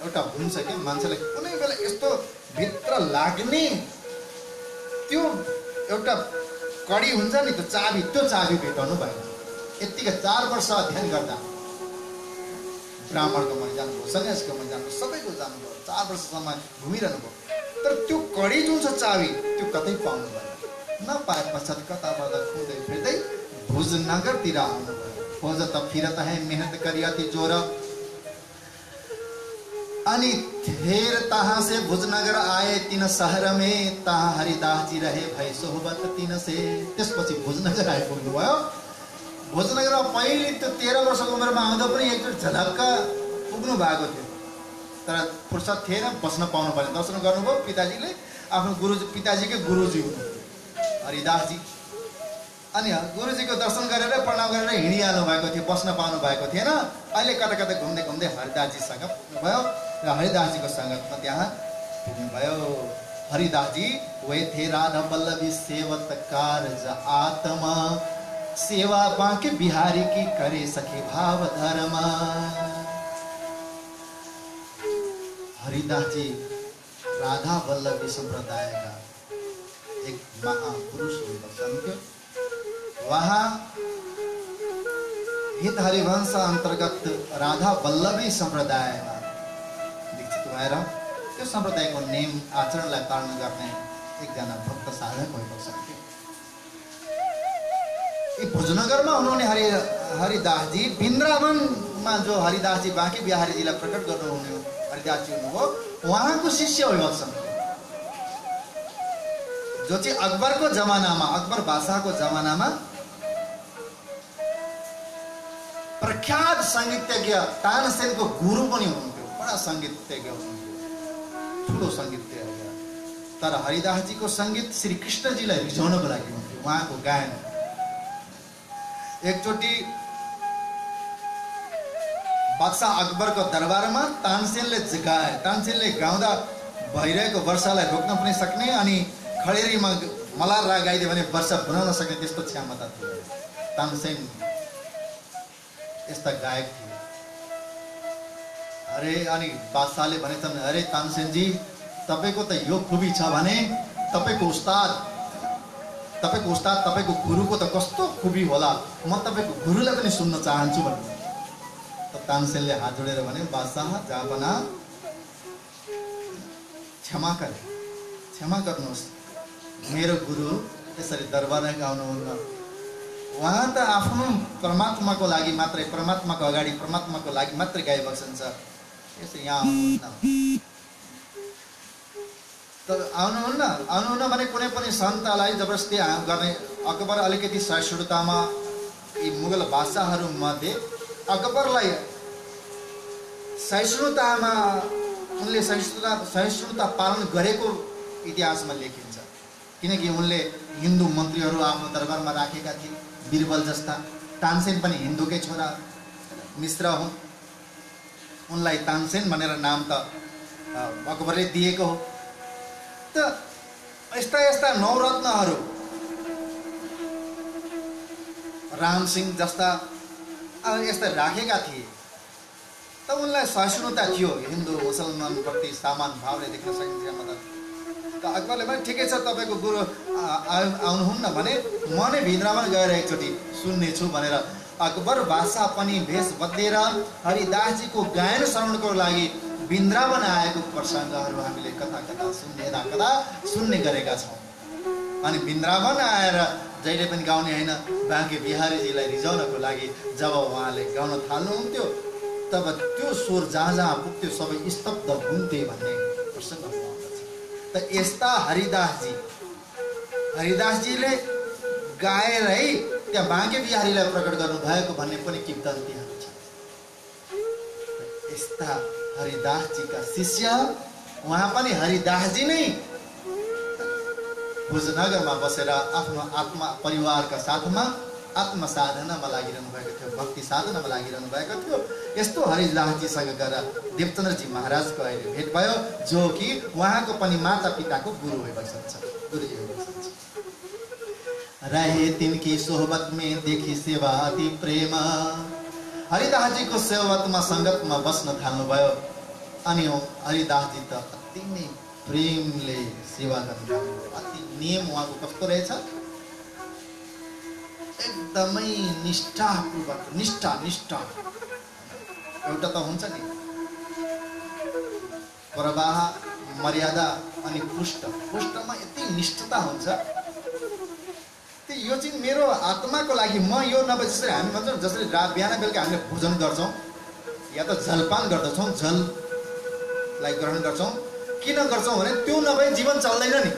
S1: एउटा हुन्छ कि मान्छेलाई कुनै बेला यस्तो भित्र लाग्ने त्यो एउटा कडी हुन्छ नि, त्यो चाबी भेटाउनु भयो। यतिकै 4 वर्ष अध्ययन गर्दा ब्राह्मणको मन जानुभयो, सन्यासीको मन जानुभयो, सबैको जानुभयो, 4 वर्षसम्म घुमिरहनु भयो। तर त्यो कडी जुन छ चाबी, त्यो कतै पाउनु भयो। नपाए पश्चात कताबाट खुँदै फिर्दै भुजनगरतिर आउनुभयो। खोजत फिरत है मेहनत गरी अति जोर, अनि फिर तहाँ से भुजनगर आए तीन शहर में, तहाँ हरिदास जी रहे भई सोहबत तीन से। त्यसपछि भुजनगर आइपुग्नु भयो। भुजनगरमा पहिले त्यो 13 वर्षको उमेरमा आउँदा पनि एकचोटि झलक्क पुग्नु भएको थियो, तर फुर्सद थिएन, बस्न पाउनु भएन। दर्शन गर्नुभयो पिताजीले, आफ्नो गुरुजी, पिताजीकै गुरुजी हुनु हरिदास जी। अनि गुरुजीको दर्शन गरेर प्रणाम गरेर हिँडिहाल्नु भएको थियो, बस्न पाउनु भएको थिएन। अहिले कता कता घुम्दै घुम्दै हरिदासजीसँग पुग्नुभयो र हरिदासजीको सङ्गतमा त्यहाँ पुग्नुभयो। हरिदासजी वे थे राधा वल्लभी सेवत कारज आत्मा, सेवा बाँके बिहारी की करे सखे भाव धर्म। हरिदासजी राधा वल्लभी संप्रदायका एक महापुरुष हुनुहुन्छ। वहाँ हित हरिवंश अन्तर्गत राधा वल्लभी सम्प्रदायमा दीक्षित भएर त्यो सम्प्रदायको नेम आचरणलाई पालन गर्ने एकजना भक्त साधक भएको छ। भुजनगरमा हुनुहुने हरिदासजी वृन्दावनमा जो हरिदासजी बाँके बिहारीजीलाई प्रकट गर्नुहुने हरिदासजी हुनुभयो, उहाँको शिष्य भइबक्छन्। जो चाहिँ अकबरको जमानामा, अकबर बादशाहको जमानामा प्रख्यात सङ्गीतज्ञ तानसेनको गुरु पनि हुनुहुन्थ्यो। बडा सङ्गीतज्ञ हुनुहुन्थ्यो, ठुलो सङ्गीतज्ञ। तर हरिदासजीको सङ्गीत श्री कृष्णजीलाई रिझाउनको लागि हुन्थ्यो, उहाँको गायन। एकचोटि बादशाह अकबरको दरबारमा तानसेनले गाए। तानसेनले गाउँदा भइरहेको वर्षालाई रोक्न पनि सक्ने, अनि खडेरीमा मलार राग गाइदियो भने वर्षा बनाउन सक्ने त्यस्तो क्षमता थियो। तानसेन यस्ता गायक थिए। अरे अनि बादशाहले भनेछन्, अरे तानसेनजी, तपाईँको त यो खुबी छ भने तपाईँको उस्ताद, तपाईँको गुरुको त कस्तो खुबी होला, म तपाईँको गुरुलाई पनि सुन्न चाहन्छु भन्नु। त तानसेनले हात जोडेर भने, बादशाह जापना क्षमा गर्नुहोस्, मेरो गुरु यसरी दरबारमा गाउनुहुन्न। उहाँ त आफ्नो परमात्माको लागि मात्रै, परमात्माको अगाडि परमात्माको लागि मात्रै गाइबक्सन्छ। यसरी यहाँ आउनुहुन्न भने कुनै पनि सन्तलाई जबरजस्ती गर्ने। अकबर अलिकति सहिष्णुतामा, यी मुगल बादशाहहरू मध्ये अकबरलाई सहिष्णुतामा उनले सहिष्णुता पालन गरेको इतिहासमा लेखिन्छ। किनकि उनले हिन्दू मन्त्रीहरू आफ्नो दरबारमा राखेका थिए, बिरबल जस्ता। तानसेन पनि हिन्दूकै छोरा, मिश्र हुन्। उनलाई तानसेन भनेर नाम त अकबरले दिएको हो। त यस्ता नवरत्नहरू, रामसिंह जस्ता यस्ता राखेका थिए। त उनलाई सहिष्णुता थियो, हिन्दू मुसलमान प्रति समान भावले देख्न सकिन्छ। मतलब त अकबरले पनि ठिकै छ, तपाईँको गुरु आउनुहुन्न भने म नै भित्रमा गएर एकचोटि सुन्नेछु भनेर अकबर बादशाह पनि भेष बदलेर हरिदासजीको गायन श्रवणको लागि वृन्दावन आएको प्रसङ्गहरू हामीले कता सुन्ने गरेका छौँ। अनि वृन्दावन आएर जहिले पनि गाउने होइन, बाँके बिहारीजीलाई रिझाउनको लागि जब उहाँले गाउन थाल्नुहुन्थ्यो तब त्यो स्वर जहाँ जहाँ पुग्थ्यो सबै स्तब्ध हुन्थे भन्ने प्रसङ्ग आउँदछ। त यस्ता हरिदासजीले गाएरै त्यहाँ बाँके बिहारीलाई प्रकट गर्नुभएको भन्ने पनि किंवदन्तीहरू छ। यस्ता हरिदासजीका शिष्य उहाँ पनि हरिदासजी नै भुजनगरमा बसेर आफ्नो आत्मा परिवारका साथमा आत्म साधनामा लागिरहनु भएको थियो, भक्ति साधनामा लागिरहनु भएको थियो। यस्तो हरिदासजीसँग गएर देवचन्द्रजी महाराजको अहिले भेट भयो, जो कि उहाँको पनि माता पिताको गुरु भइसक्छ, गुरुजी भइसक्छ। रहे तिनकी सोहबत में देखी सेवा अति प्रेम। हरिदासजीको सेवतमा सङ्गतमा बस्न थाल्नुभयो अनि हरिदासजी त अति नै प्रेमले सेवा गर्नु। अति नियम उहाँको कस्तो रहेछ, एकदमै निष्ठापूर्वक निष्ठा एउटा त हुन्छ नि प्रवाह मर्यादा अनि पुष्टमा यति निष्ठता हुन्छ। यो चाहिँ मेरो आत्माको लागि म यो नभए जसरी हामी भन्छौँ, जसरी बिहान बेलुका हामीले भोजन गर्छौँ या त जलपान गर्दछौँ, जललाई ग्रहण गर्छौँ, किन गर्छौँ भने त्यो नभए जीवन चल्दैन नि।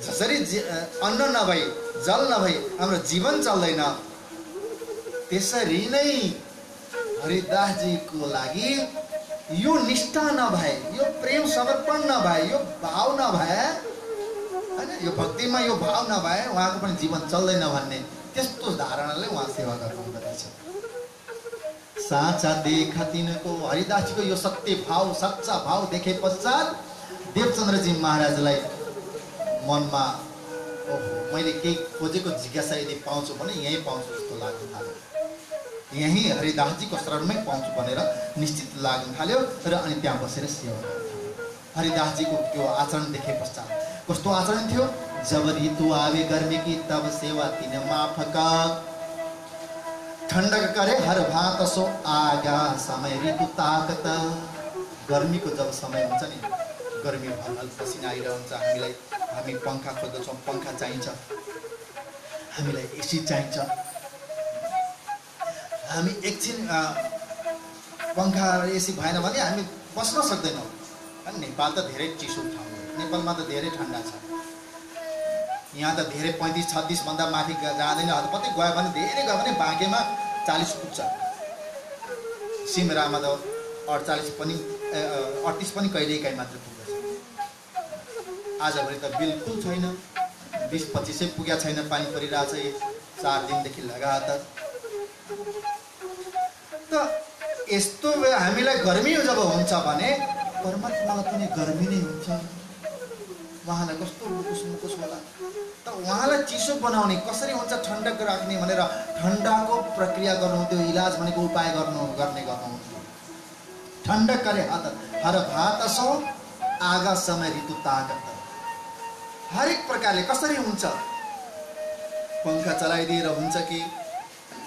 S1: जसरी अन्न नभई जल नभई हाम्रो जीवन चल्दैन, त्यसरी नै हरिदासजीको लागि यो निष्ठा नभए, यो प्रेम समर्पण नभए, यो भाव नभए हैन, यो भक्तिमा यो भाव नभए उहाँको पनि जीवन चल्दैन भन्ने त्यस्तो धारणाले उहाँ सेवा गर्नुहुँदो रहेछ। साँचा देखा तिनको हरिदासजीको यो सत्य भाव सच्चा भाव देखे पश्चात देवचन्द्रजी महाराजलाई मनमा ओहो मैले केही खोजेको जिज्ञासा यदि पाउँछु भने यहीँ पाउँछु जस्तो लाग्न थाल्यो, यहीँ हरिदासजीको शरणमै पाउँछु भनेर निश्चित लाग्न थाल्यो र अनि त्यहाँ बसेर सेवा गर्नु। हरिदासजीको त्यो आचरण देखे पश्चात कस्तो आचरण थियो, जब ऋतु आवे गर्मी की तब सेवा तिन माफक, ठण्डक करे हर भात सो आगा समय ऋतु ताकत। गर्मीको जब समय हुन्छ नि, गर्मी भल पसिना आइरहन्छ, हामी पंखा खोज्दछौँ, पंखा चाहिन्छ, हामीलाई एसी चाहिन्छ, हामी एकछिन पंखा र एसी भएन भने हामी बस्न सक्दैनौँ। नेपाल त धेरै चिसो ठाउँ हो, नेपालमा त धेरै ठन्डा छ, यहाँ त धेरै 35-36 भन्दा माथि जाँदैन। कतै गयो भने धेरै गयो भने बाँकेमा 40 पुग्छ, सिमरामा त 48 पनि 38 पनि कहिलेकाहीँ मात्र पुग्छ। आजभरि त बिल्कुल छैन, 20-25 पुगेको छैन, पानी परिरहेछ 4 दिनदेखि लगातार। त यस्तो हामीलाई गर्मी जब हुन्छ भने परमात्मालाई पनि गर्मी नै हुन्छ। उहाँलाई कस्तो मुकुस होला, त उहाँलाई चिसो बनाउने कसरी हुन्छ, ठण्डक राख्ने भनेर ठण्डाको प्रक्रिया गर्नुहुन्थ्यो, इलाज भनेको उपाय गर्नुहुन्थ्यो। ठण्डक करे हर भात सो आगा समय ऋतु ताकत। हरेक प्रकारले कसरी हुन्छ, पंखा चलाइदिएर हुन्छ कि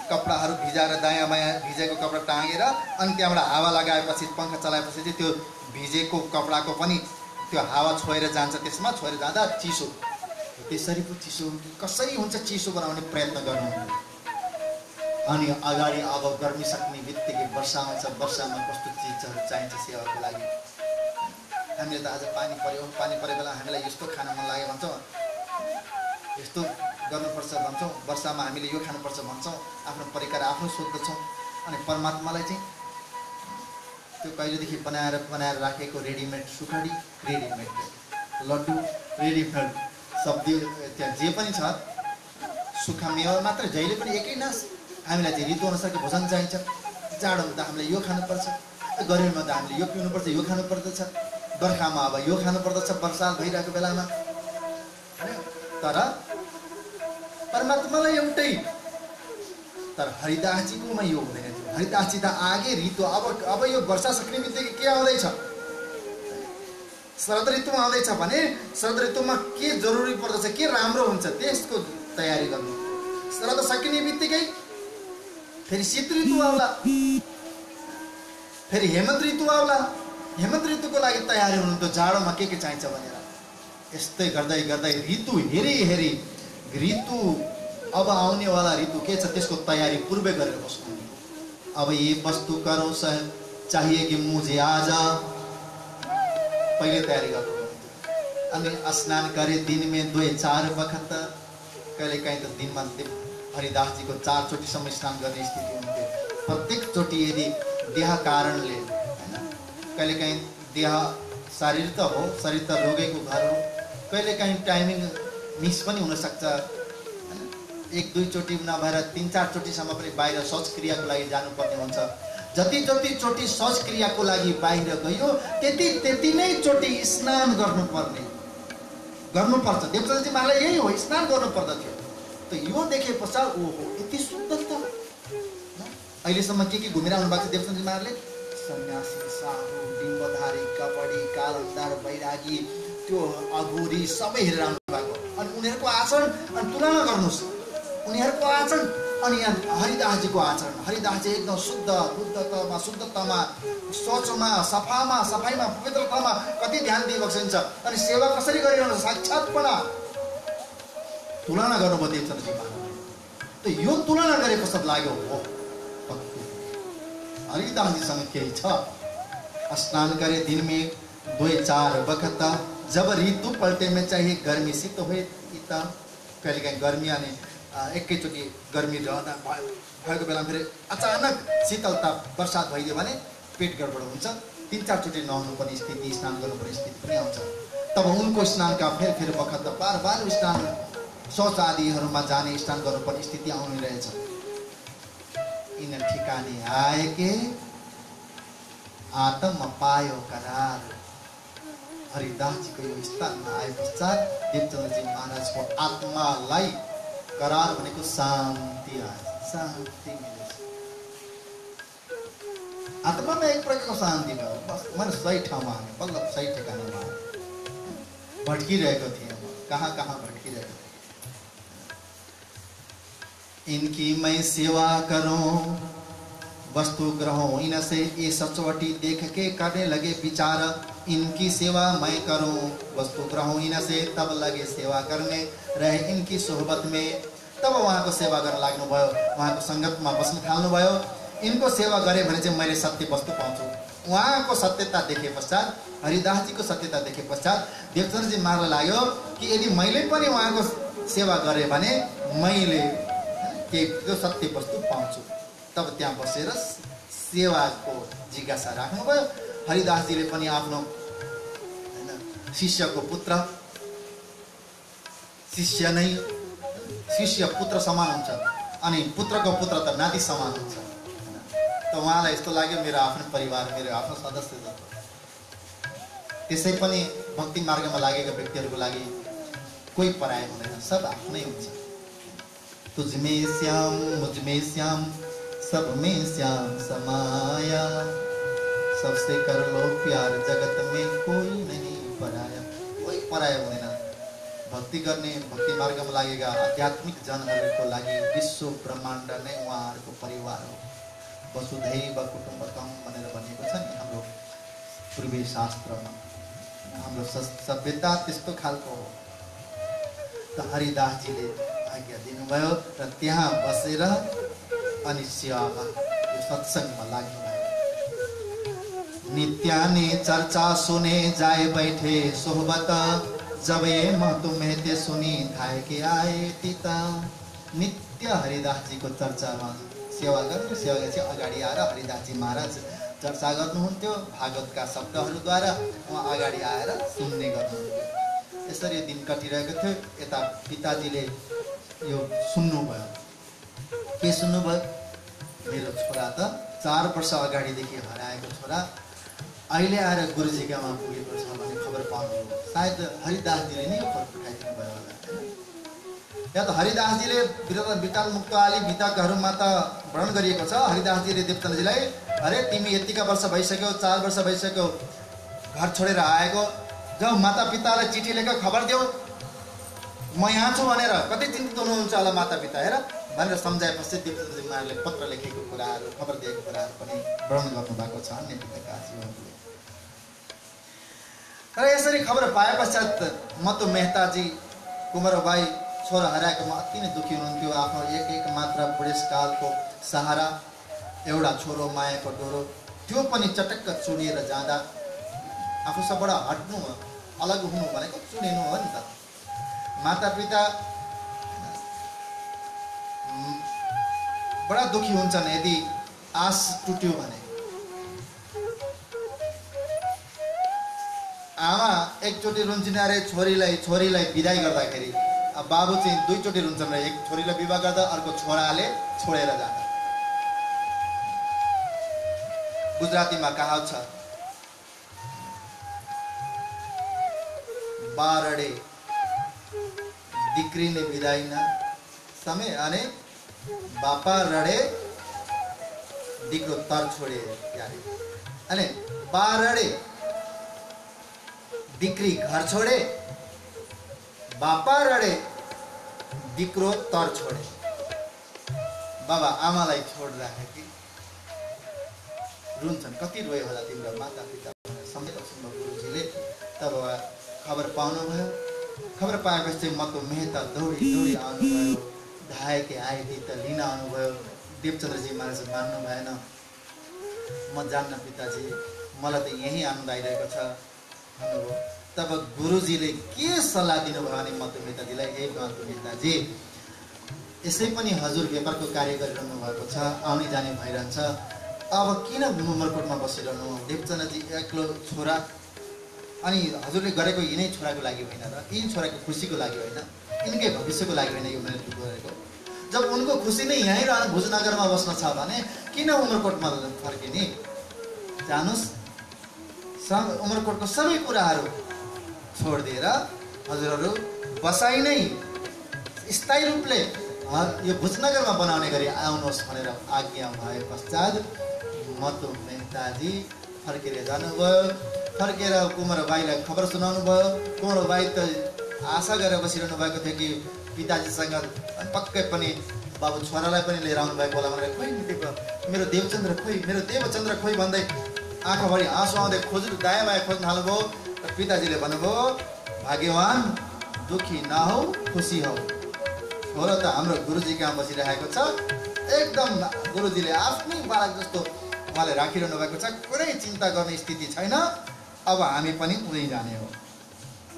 S1: कपडाहरू भिजाएर दायाँ बायाँ भिजेको कपडा टाँगेर अनि त्यहाँबाट हावा लगाएपछि पंखा चलाएपछि चाहिँ त्यो भिजेको कपडाको पनि त्यो हावा छोएर जान्छ, त्यसमा छोएर जाँदा चिसो, त्यसरी पो चिसो कसरी हुन्छ चिसो बनाउने प्रयत्न गर्नुहुन्थ्यो। अनि अगाडि अब गर्मी सक्ने बित्तिकै वर्षा आउँछ, वर्षामा कस्तो चिजहरू चाहिन्छ सेवाको लागि। हामीले त आज पानी परे बेला हामीलाई यस्तो खान मन लाग्यो भन्छौँ, यस्तो गर्नुपर्छ भन्छौँ, वर्षामा हामीले यो खानुपर्छ भन्छौँ, आफ्नो परिकार आफ्नो सोध्दछौँ। अनि परमात्मालाई चाहिँ त्यो कहिलेदेखि बनाएर राखेको रेडिमेड सुखडी, रेडिमेड लड्डु, रेडिमेड सब्जी, त्यहाँ जे पनि छ सुक्खा मेवा मात्र जहिले पनि एकै नास। हामीलाई चाहिँ ऋतु अनुसारको भोजन चाहिन्छ, जाडोमा त हामीले यो खानुपर्छ, गर्मीमा त हामीले यो पिउनुपर्छ, यो खानुपर्दछ, बर्खामा अब यो खानुपर्दछ, बर्सात भइरहेको बेलामा। तर परमात्मालाई एउटै, तर हरिदासजीकोमा यो हुँदैन थियो। हरिदासजी त आगे ऋतु अब यो वर्षा सक्ने बित्तिकै के आउँदैछ, शरद ऋतुमा आउँदैछ भने शरद ऋतुमा के जरुरी पर्दछ, के राम्रो हुन्छ त्यसको तयारी गर्नु। शरद सकिने बित्तिकै फेरि शीत ऋतु आउला, फेरि हेमन्त ऋतु आउला, हेमन्त ऋतुको लागि तयारी हुनुहुन्थ्यो, जाडोमा के चाहिन्छ भनेर। यस्तै गर्दै गर्दै ऋतु हेरी ऋतु अब आउनेवाला ऋतु के छ त्यसको तयारी पूर्वे गरेर बस्नु। अब ये वस्तु करो चाहिए कि मुझे आज, पहिले तयारी गर्नु। अनि स्नान करे दिन में 2-4 वखत, कहिले काहीँ त दिनमा हरिदास जी को 4 चोटिसम्म स्नान गर्ने स्थिति हुन्थ्यो। प्रत्येक चोटि यदि देह कारणले हैन, कहिले काहीँ देह शरीर त हो, शरीर त रोगेको घर हो, कहिले काहीँ टाइमिङ मिस पनि हुन सक्छ हैन। 1-2 चोटि नभएर 3-4 चोटिसम्म पनि बाहिर शौच क्रियाको लागि जानुपर्ने हुन्छ। जति चोटि शौच क्रियाको लागि बाहिर गयो त्यति नै चोटि स्नान गर्नुपर्छ। देवचन्द्रजी महाराज यही हो, स्नान गर्नु पर्दथ्यो। त यो देखे पश्चात ओहो यति सुन्दर त। अहिलेसम्म के घुमिरहनु भएको छ देवचन्द्रजी महाराजले? सन्यासी, साधु, बिम्बधारी, कपडी, कालन्दार, बैरागी, त्यो अघोरी सबै हेरिरहनु भएको। अनि उनीहरूको आचरण अनि तुलना गर्नुहोस्, उनीहरूको आचरण अनि यहाँ हरिदासजीको आचरण। हरिदासजी एकदम शुद्ध बुद्धतामा, शुद्धतामा, सोचमा, सफाइमा, पवित्रतामा कति ध्यान दिइबक्सिन्छ। अनि सेवा कसरी गरिरहनु, साक्षात्पना तुलना गर्नुभयो देवचन्द्रजी महाराजले। त यो तुलना गरे पश्चात लाग्यो हो हरिदासजीसँग केही छ। स्नान करे दिन में 2-4 वखत, जब ऋतु पलटे में चाहिए गर्मी शीत हुए इता। कहिले काहीँ गर्मी अनि एकैचोटि गर्मी रहँदा भएको बेलामा फेरि अचानक शीतलता बर्सात भइदियो भने पेट गडबड हुन्छ। 3-4 चोटि नहुनुपर्ने स्थिति, स्नान गर्नुपर्ने स्थिति पनि आउँछ। तब उनको स्नानका फेरि वखत बार स्नान शौच आदिहरूमा जाने, स्नान गर्नुपर्ने स्थिति आउने रहेछ। इन ठिकाने आए के आत्म पायो करार। हरिदास जी को यो स्थानमा आए पश्चात देवचन्द्रजी महाराजको आत्मालाई करार भनेको शान्ति आयो, शान्ति मिलेछ। आत्मामा एक प्रकारको शान्ति भयो। बस मैले सही ठाउँमा आएँ, बल्ल सही ठेगानामा आएँ। भट्किरहेको थिएँ, कहाँ भट्किरहेको थिएँ। इनकी मैं सेवा करूं, वस्तु ग्रहों इनसे ये सचवटी देख के करने लगे विचार। इनकी सेवा मैं करूं, वस्तु ग्रहों इनसे, तब लगे सेवा करने रहे इनकी सोहबत में। तब उहाँको सेवा गर्न लाग्नुभयो, उहाँको सङ्गतमा बस्न थाल्नुभयो। इनको सेवा गरे भने चाहिँ मैले सत्य वस्तु पाउँछु। उहाँको सत्यता देखे पश्चात, हरिदासजीको सत्यता देखे पश्चात देवचन्द्रजी महाराजलाई लाग्यो कि यदि मैले पनि उहाँको सेवा गरेँ भने मैले त्यो सत्य वस्तु पाउँछु। तब त्यहाँ बसेर सेवाको जिज्ञासा राख्नुभयो। हरिदासजीले पनि आफ्नो शिष्यको पुत्र, शिष्य पुत्र समान हुन्छ, अनि पुत्रको पुत्र त नाति समान हुन्छ। त उहाँलाई यस्तो लाग्यो मेरो आफ्नो परिवार, मेरो आफ्नो सदस्य जस्तो। त्यसै पनि भक्ति मार्गमा लागेका व्यक्तिहरूको लागि कोही पराय हुँदैन, सब आफ्नै हुन्छ। तुझ में श्याम, मुझ में श्याम, सब में श्याम समाया। सबसे कर लो प्यार, जगत में कोई नहीं पराया। कोही पराय हुँदैन। भक्ति गर्ने, भक्ति मार्गमा लागेका आध्यात्मिक जनहरूको लागि विश्व ब्रह्माण्ड नै उहाँहरूको परिवार हो। वसुधैव कुटुम्बकम भनेर भनिएको छ नि हाम्रो पूर्वी शास्त्रमा। हाम्रो सभ्यता त्यस्तो खालको हो। त हरिदासजीले आज्ञा दिनुभयो र त्यहाँ बसेर अनि सेवामा यो सत्सङ्गमा लाग्नुभयो। नित्याने चर्चा सुने जाए बैठे सोहबत, जब ये महतुमे ते सुनी धाय के आए पिता। नित्य हरिदासजीको चर्चामा सेवा गर्नु, सेवा गरेपछि अगाडि आएर हरिदासजी महाराज चर्चा गर्नुहुन्थ्यो। भागवतका शब्दहरूद्वारा उहाँ अगाडि आएर सुन्ने गर्नुहुन्थ्यो। यसरी दिन कटिरहेको थियो। यता पिताजीले यो सुन्नुभयो। के सुन्नुभयो? मेरो छोरा त 4 वर्ष अगाडिदेखि हराएको छोरा अहिले आएर गुरुजीकामा पुगेको छ भन्ने खबर पाउनुभयो। सायद हरिदासजीले नै यो खबर पठाइदिनु भयो होला। या त हरिदासजीले विटाल मुक्त आली वितकहरूमा त वर्णन गरिएको छ। हरिदासजीले देवचन्द्रजीलाई, अरे तिमी यतिका वर्ष भइसक्यो, 4 वर्ष भइसक्यो घर छोडेर आएको, जाऊ माता पितालाई चिठी लेखेर खबर देऊ म यहाँ छु भनेर। कति चिन्तित हुनुहुन्छ होला माता पिता। हेर भनेर सम्झाएपछि देवचन्द्रजी महाराजले पत्र लेखेको कुराहरू खबर दिएको कुराहरू पनि वर्णन गर्नुभएको छ अन्य पिताका जीवनले। र यसरी खबर पाए पश्चात मत्तु मेहताजी कुँवरबाई छोरा हराएकोमा अति नै दुःखी हुनुहुन्थ्यो। आफ्नो एक मात्र बुढेसकालको सहारा एउटा छोरो मायाको डोरो त्यो पनि चटक्क चुडिएर जाँदा आफू सबबाट हट्नु अलग हुनु भनेको चुडिनु हो नि त। माता पिता बडा दुखी हुन्छन् यदि आश टुट्यो भने। आमा एकचोटि रुन्छन् अरे छोरीलाई बिदाई गर्दाखेरि बाबु चाहिँ दुईचोटि रुन्छन् र एक छोरीलाई विवाह गर्दा अर्को छोराले छोडेर जाँदा। गुजरातीमा कहावत छ, बारडे દીકરીને વિદાયના સમય અને બાપા રડે દીકરો તર છોડે ત્યારે, અને બા રડે દીકરી ઘર છોડે, બાપા રડે દીકરો તર છોડે। बाबा आमालाई छोड्दाखेरि रुन्छन्। कति रोयो होला तिम्रो माता पिता सम्झेको सुन्नु गुरुजीले। तब खबर पाउनुभयो। खबर पाएपछि चाहिँ मत्तु मेहता दौडी आउनुभयो। धाएकै आएकी त लिन आउनुभयो। देवचन्द्रजी महाराज मान्नु भएन। म जान्न पिताजी, मलाई त यही आनन्द आइरहेको छ भन्नुभयो। तब गुरुजीले के सल्लाह दिनुभयो भने मत्तु मेहताजीलाई, हे मत्तु मेहताजी, यसै पनि हजुर व्यापारको कार्य गरिरहनु भएको छ, आउने जाने भइरहन्छ, अब किन उमरकोटमा बसिरहनु? देवचन्द्रजी एक्लो छोरा, अनि हजुरले गरेको यिनै छोराको लागि होइन र यिन छोराको खुसीको लागि होइन, यिनकै भविष्यको लागि होइन यो मैले गरेको। जब उनको खुसी नै यहीँ रहनु भुजनगरमा बस्न छ भने किन उमरकोटमा फर्किने? जानुस्, उमरकोटको सबै कुराहरू छोडिदिएर हजुरहरू बसाइ नै स्थायी रूपले यो भुजनगरमा बनाउने गरी आउनुहोस् भनेर आज्ञा भए पश्चात मत्तु मेहताजी फर्केर जानुभयो। फर्केर कुँवरबाईलाई खबर सुनाउनु भयो। कुँवरबाई त आशा गरेर बसिरहनु भएको थियो कि पिताजीसँग पक्कै पनि बाबु छोरालाई पनि लिएर आउनु भएको होला भनेर, खोइ मेरो देवचन्द्र खोइ, मेरो देवचन्द्र खोइ भन्दै आँखाभरि आँसु आउँदै दायाँ बायाँ खोज्न थाल्नुभयो। र पिताजीले भन्नुभयो, भाग्यवान, दुखी नहौ, खुसी हौ, छोरा त हाम्रो गुरुजी कहाँ बसिरहेको छ, एकदम गुरुजीले आफ्नै बालक जस्तो उहाँले राखिरहनु भएको छ, कुनै चिन्ता गर्ने स्थिति छैन, अब हामी पनि उहीँ जाने हो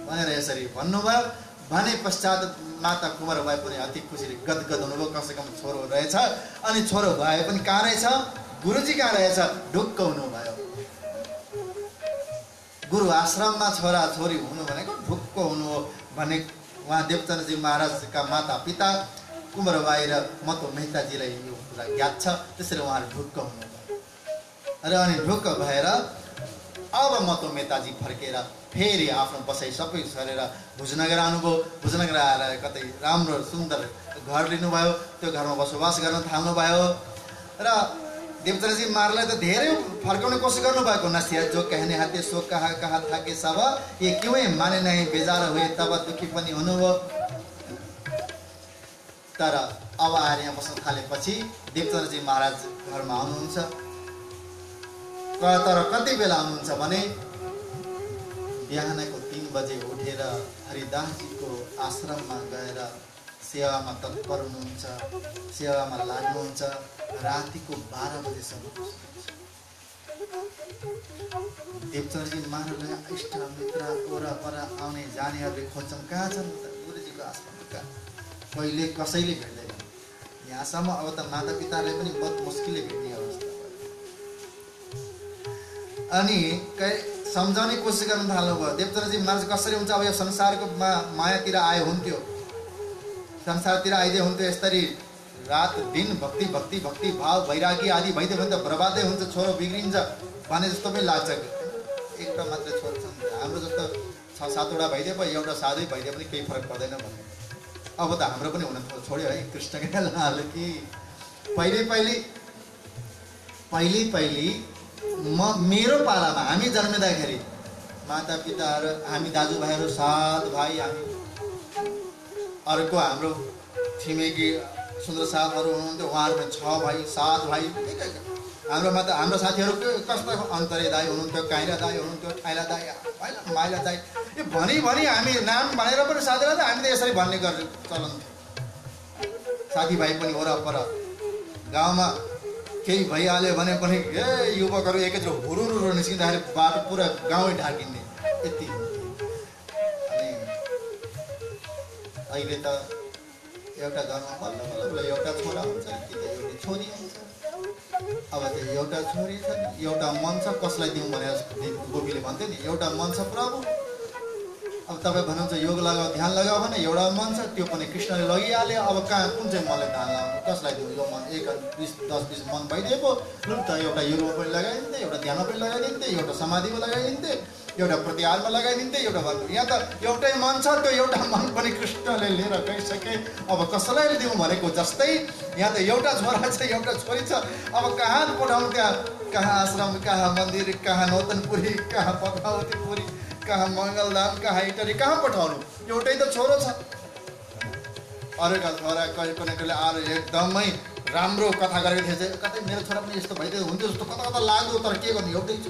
S1: भनेर यसरी भन्नुभयो। भने पश्चात माता कुँवरबाई पनि अति खुसीले गदगद हुनुभयो। कमसेकम छोरो रहेछ, अनि छोरो भए पनि कहाँ रहेछ, गुरुजी कहाँ रहेछ, ढुक्क हुनुभयो। गुरु आश्रममा छोरा छोरी हुनु भनेको ढुक्क हुनु हो भन्ने उहाँ देवचन्द्रजी महाराजका माता पिता कुँवरबाई र मत्तु मेहताजीलाई यो कुरा ज्ञात छ। त्यसैले उहाँहरू ढुक्क हुनुभयो। र अनि ढुक्क भएर अब मत्तु मेहताजी फर्केर फेरि आफ्नो बसाइ सबै सरेर भुजनगर आउनुभयो। भुजनगर आएर कतै राम्रो सुन्दर घर लिनुभयो। त्यो घरमा बसोबास गर्न थाल्नुभयो। र देवचन्द्रजी महाराजलाई त धेरै फर्काउने कोसिस गर्नुभएको। नसिया जो कहने हाथे सो कहा था कि सब ये क्यों माने नहीं, बेजार हुए तब दुखी पनि हुनुभयो। तर अब आएर यहाँ बस्न थालेपछि देवचन्द्रजी महाराज घरमा आउनुहुन्छ। तर कति बेला आउनुहुन्छ भने बिहानको 3 बजे उठेर हरिदासजीको आश्रममा गएर सेवामा तत्पर हुनुहुन्छ, सेवामा लाग्नुहुन्छ। रातिको 12 बजेसम्म देवचन्द्रजी महाराजलाई इष्ट मित्र वरपर आउने जानेहरूले खोज्छन्, कहाँ छन् त गुरुजीको आश्रमका, कहिले कसैले भेट्दैन। यहाँसम्म अब त माता पिताले पनि बहुत मुस्किलले भेट्ने अवस्था भयो। अनि सम्झाउने कोसिस गर्न थाल्नुभयो। देवचन्द्रजी महाराज कसरी हुन्छ, अब यो संसारको मायातिर आए हुन्थ्यो, संसारतिर आइदिए हुन्थ्यो। यसरी रात दिन भक्ति भक्ति भक्ति भाव वैरागी आदि भइदियो भने त बर्बादै हुन्छ, छोरो बिग्रिन्छ भने जस्तो पनि लाग्छ। एउटा मात्र छोरो छ, हाम्रो जस्तो 6-7वटा भइदियो भयो, एउटा साधै भइदियो पनि केही फरक पर्दैन भन्ने। अब त हाम्रो पनि हुन छोड्यो है कृष्णका लाल कि। पहिले मेरो पालामा हामी जन्मिँदाखेरि माता पिताहरू, हामी दाजुभाइहरू 7 भाइ, हामी अर्को हाम्रो छिमेकी सुन्दर साहबहरू हुनुहुन्थ्यो, उहाँहरूमा 6 भाइ 7 भाइ। हाम्रोमा त हाम्रो साथीहरू कस्तो अन्तरे दाई हुनुहुन्थ्यो, काइला दाई हुनुहुन्थ्यो, ठाइला दाई, माइला दाई, यो भनी हामी नाम भनेर पनि साथीलाई त हामी त यसरी भन्ने गर्ने चलन थियो। साथीभाइ पनि वरपर गाउँमा केही भइहाल्यो भने पनि युवकहरू एकैचोटि हुरुरु निस्किँदाखेरि बाटो पुरा गाउँै ढाकिने यति। अनि अहिले त एउटा घरमा बल्ल एउटा छोरा हुन्छ कि त एउटा छोरी हुन्छ। अब त्यो एउटा छोरी छ, एउटा मन छ, कसलाई दिउँ भनेर गोपीले भन्थ्यो नि, एउटा मन छ प्रभु। अब तपाईँ भन्नुहुन्छ योग लगाऊ, ध्यान लगाऊ भने एउटा मन छ, त्यो पनि कृष्णले लगिहाल्यो। अब कहाँ कुन चाहिँ मनले ध्यान लगाउनु, कसलाई दिउँ? यो मन 1 20 10 20 मन भइदिएको लु त एउटा योगमा पनि लगाइदिन्थ्यो, एउटा ध्यानमा पनि लगाइदिन्थ्यो, एउटा समाधिमा लगाइदिन्थ्यो, एउटा प्रत्याहारमा लगाइदिन्थ्यो, एउटा भन्नु। यहाँ त एउटै मन छ, त्यो एउटा मन पनि कृष्णले लिएर गइसके। अब कसलाई दिउँ भनेको जस्तै यहाँ त एउटा छोरा छ, एउटा छोरी छ। अब कहाँ पठाउनु? त्यहाँ कहाँ आश्रम, कहाँ मन्दिर, कहाँ नौतनपुरी, कहाँ पद्मावतीपुरी, कहाँ मङ्गलधाम, कहाँ इटरी, कहाँ पठाउनु? एउटै त छोरो छ। अरूका छोरा कसैले आएर एकदमै राम्रो कथा गरेको थियो चाहिँ कतै मेरो छोरा पनि यस्तो भइदियो हुन्थ्यो जस्तो कता कता लाग्यो। तर के गर्नु, एउटै छ।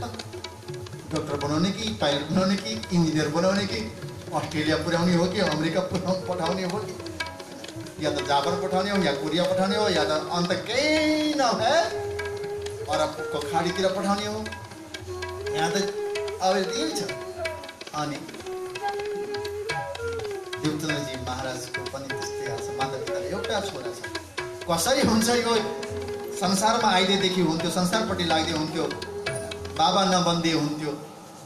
S1: डक्टर बनाउने कि पाइलट बनाउने कि इन्जिनियर बनाउने कि अस्ट्रेलिया पुर्याउने हो कि अमेरिका पठाउने हो कि या त जापान पठाउने हो या कोरिया पठाउने हो या त अन्त केही नभए अरबको खाडीतिर पठाउने हो। यहाँ त अब यही छ। अनि देवचन्द्रजी महाराजको पनि त्यस्तै आछ। माता पिता एउटा छोरा छ। कसरी हुन्छ यो संसारमा आइदिएदेखि हुन्थ्यो, संसारपट्टि लाग्दै हुन्थ्यो, बाबा नबन्दी हुन्थ्यो,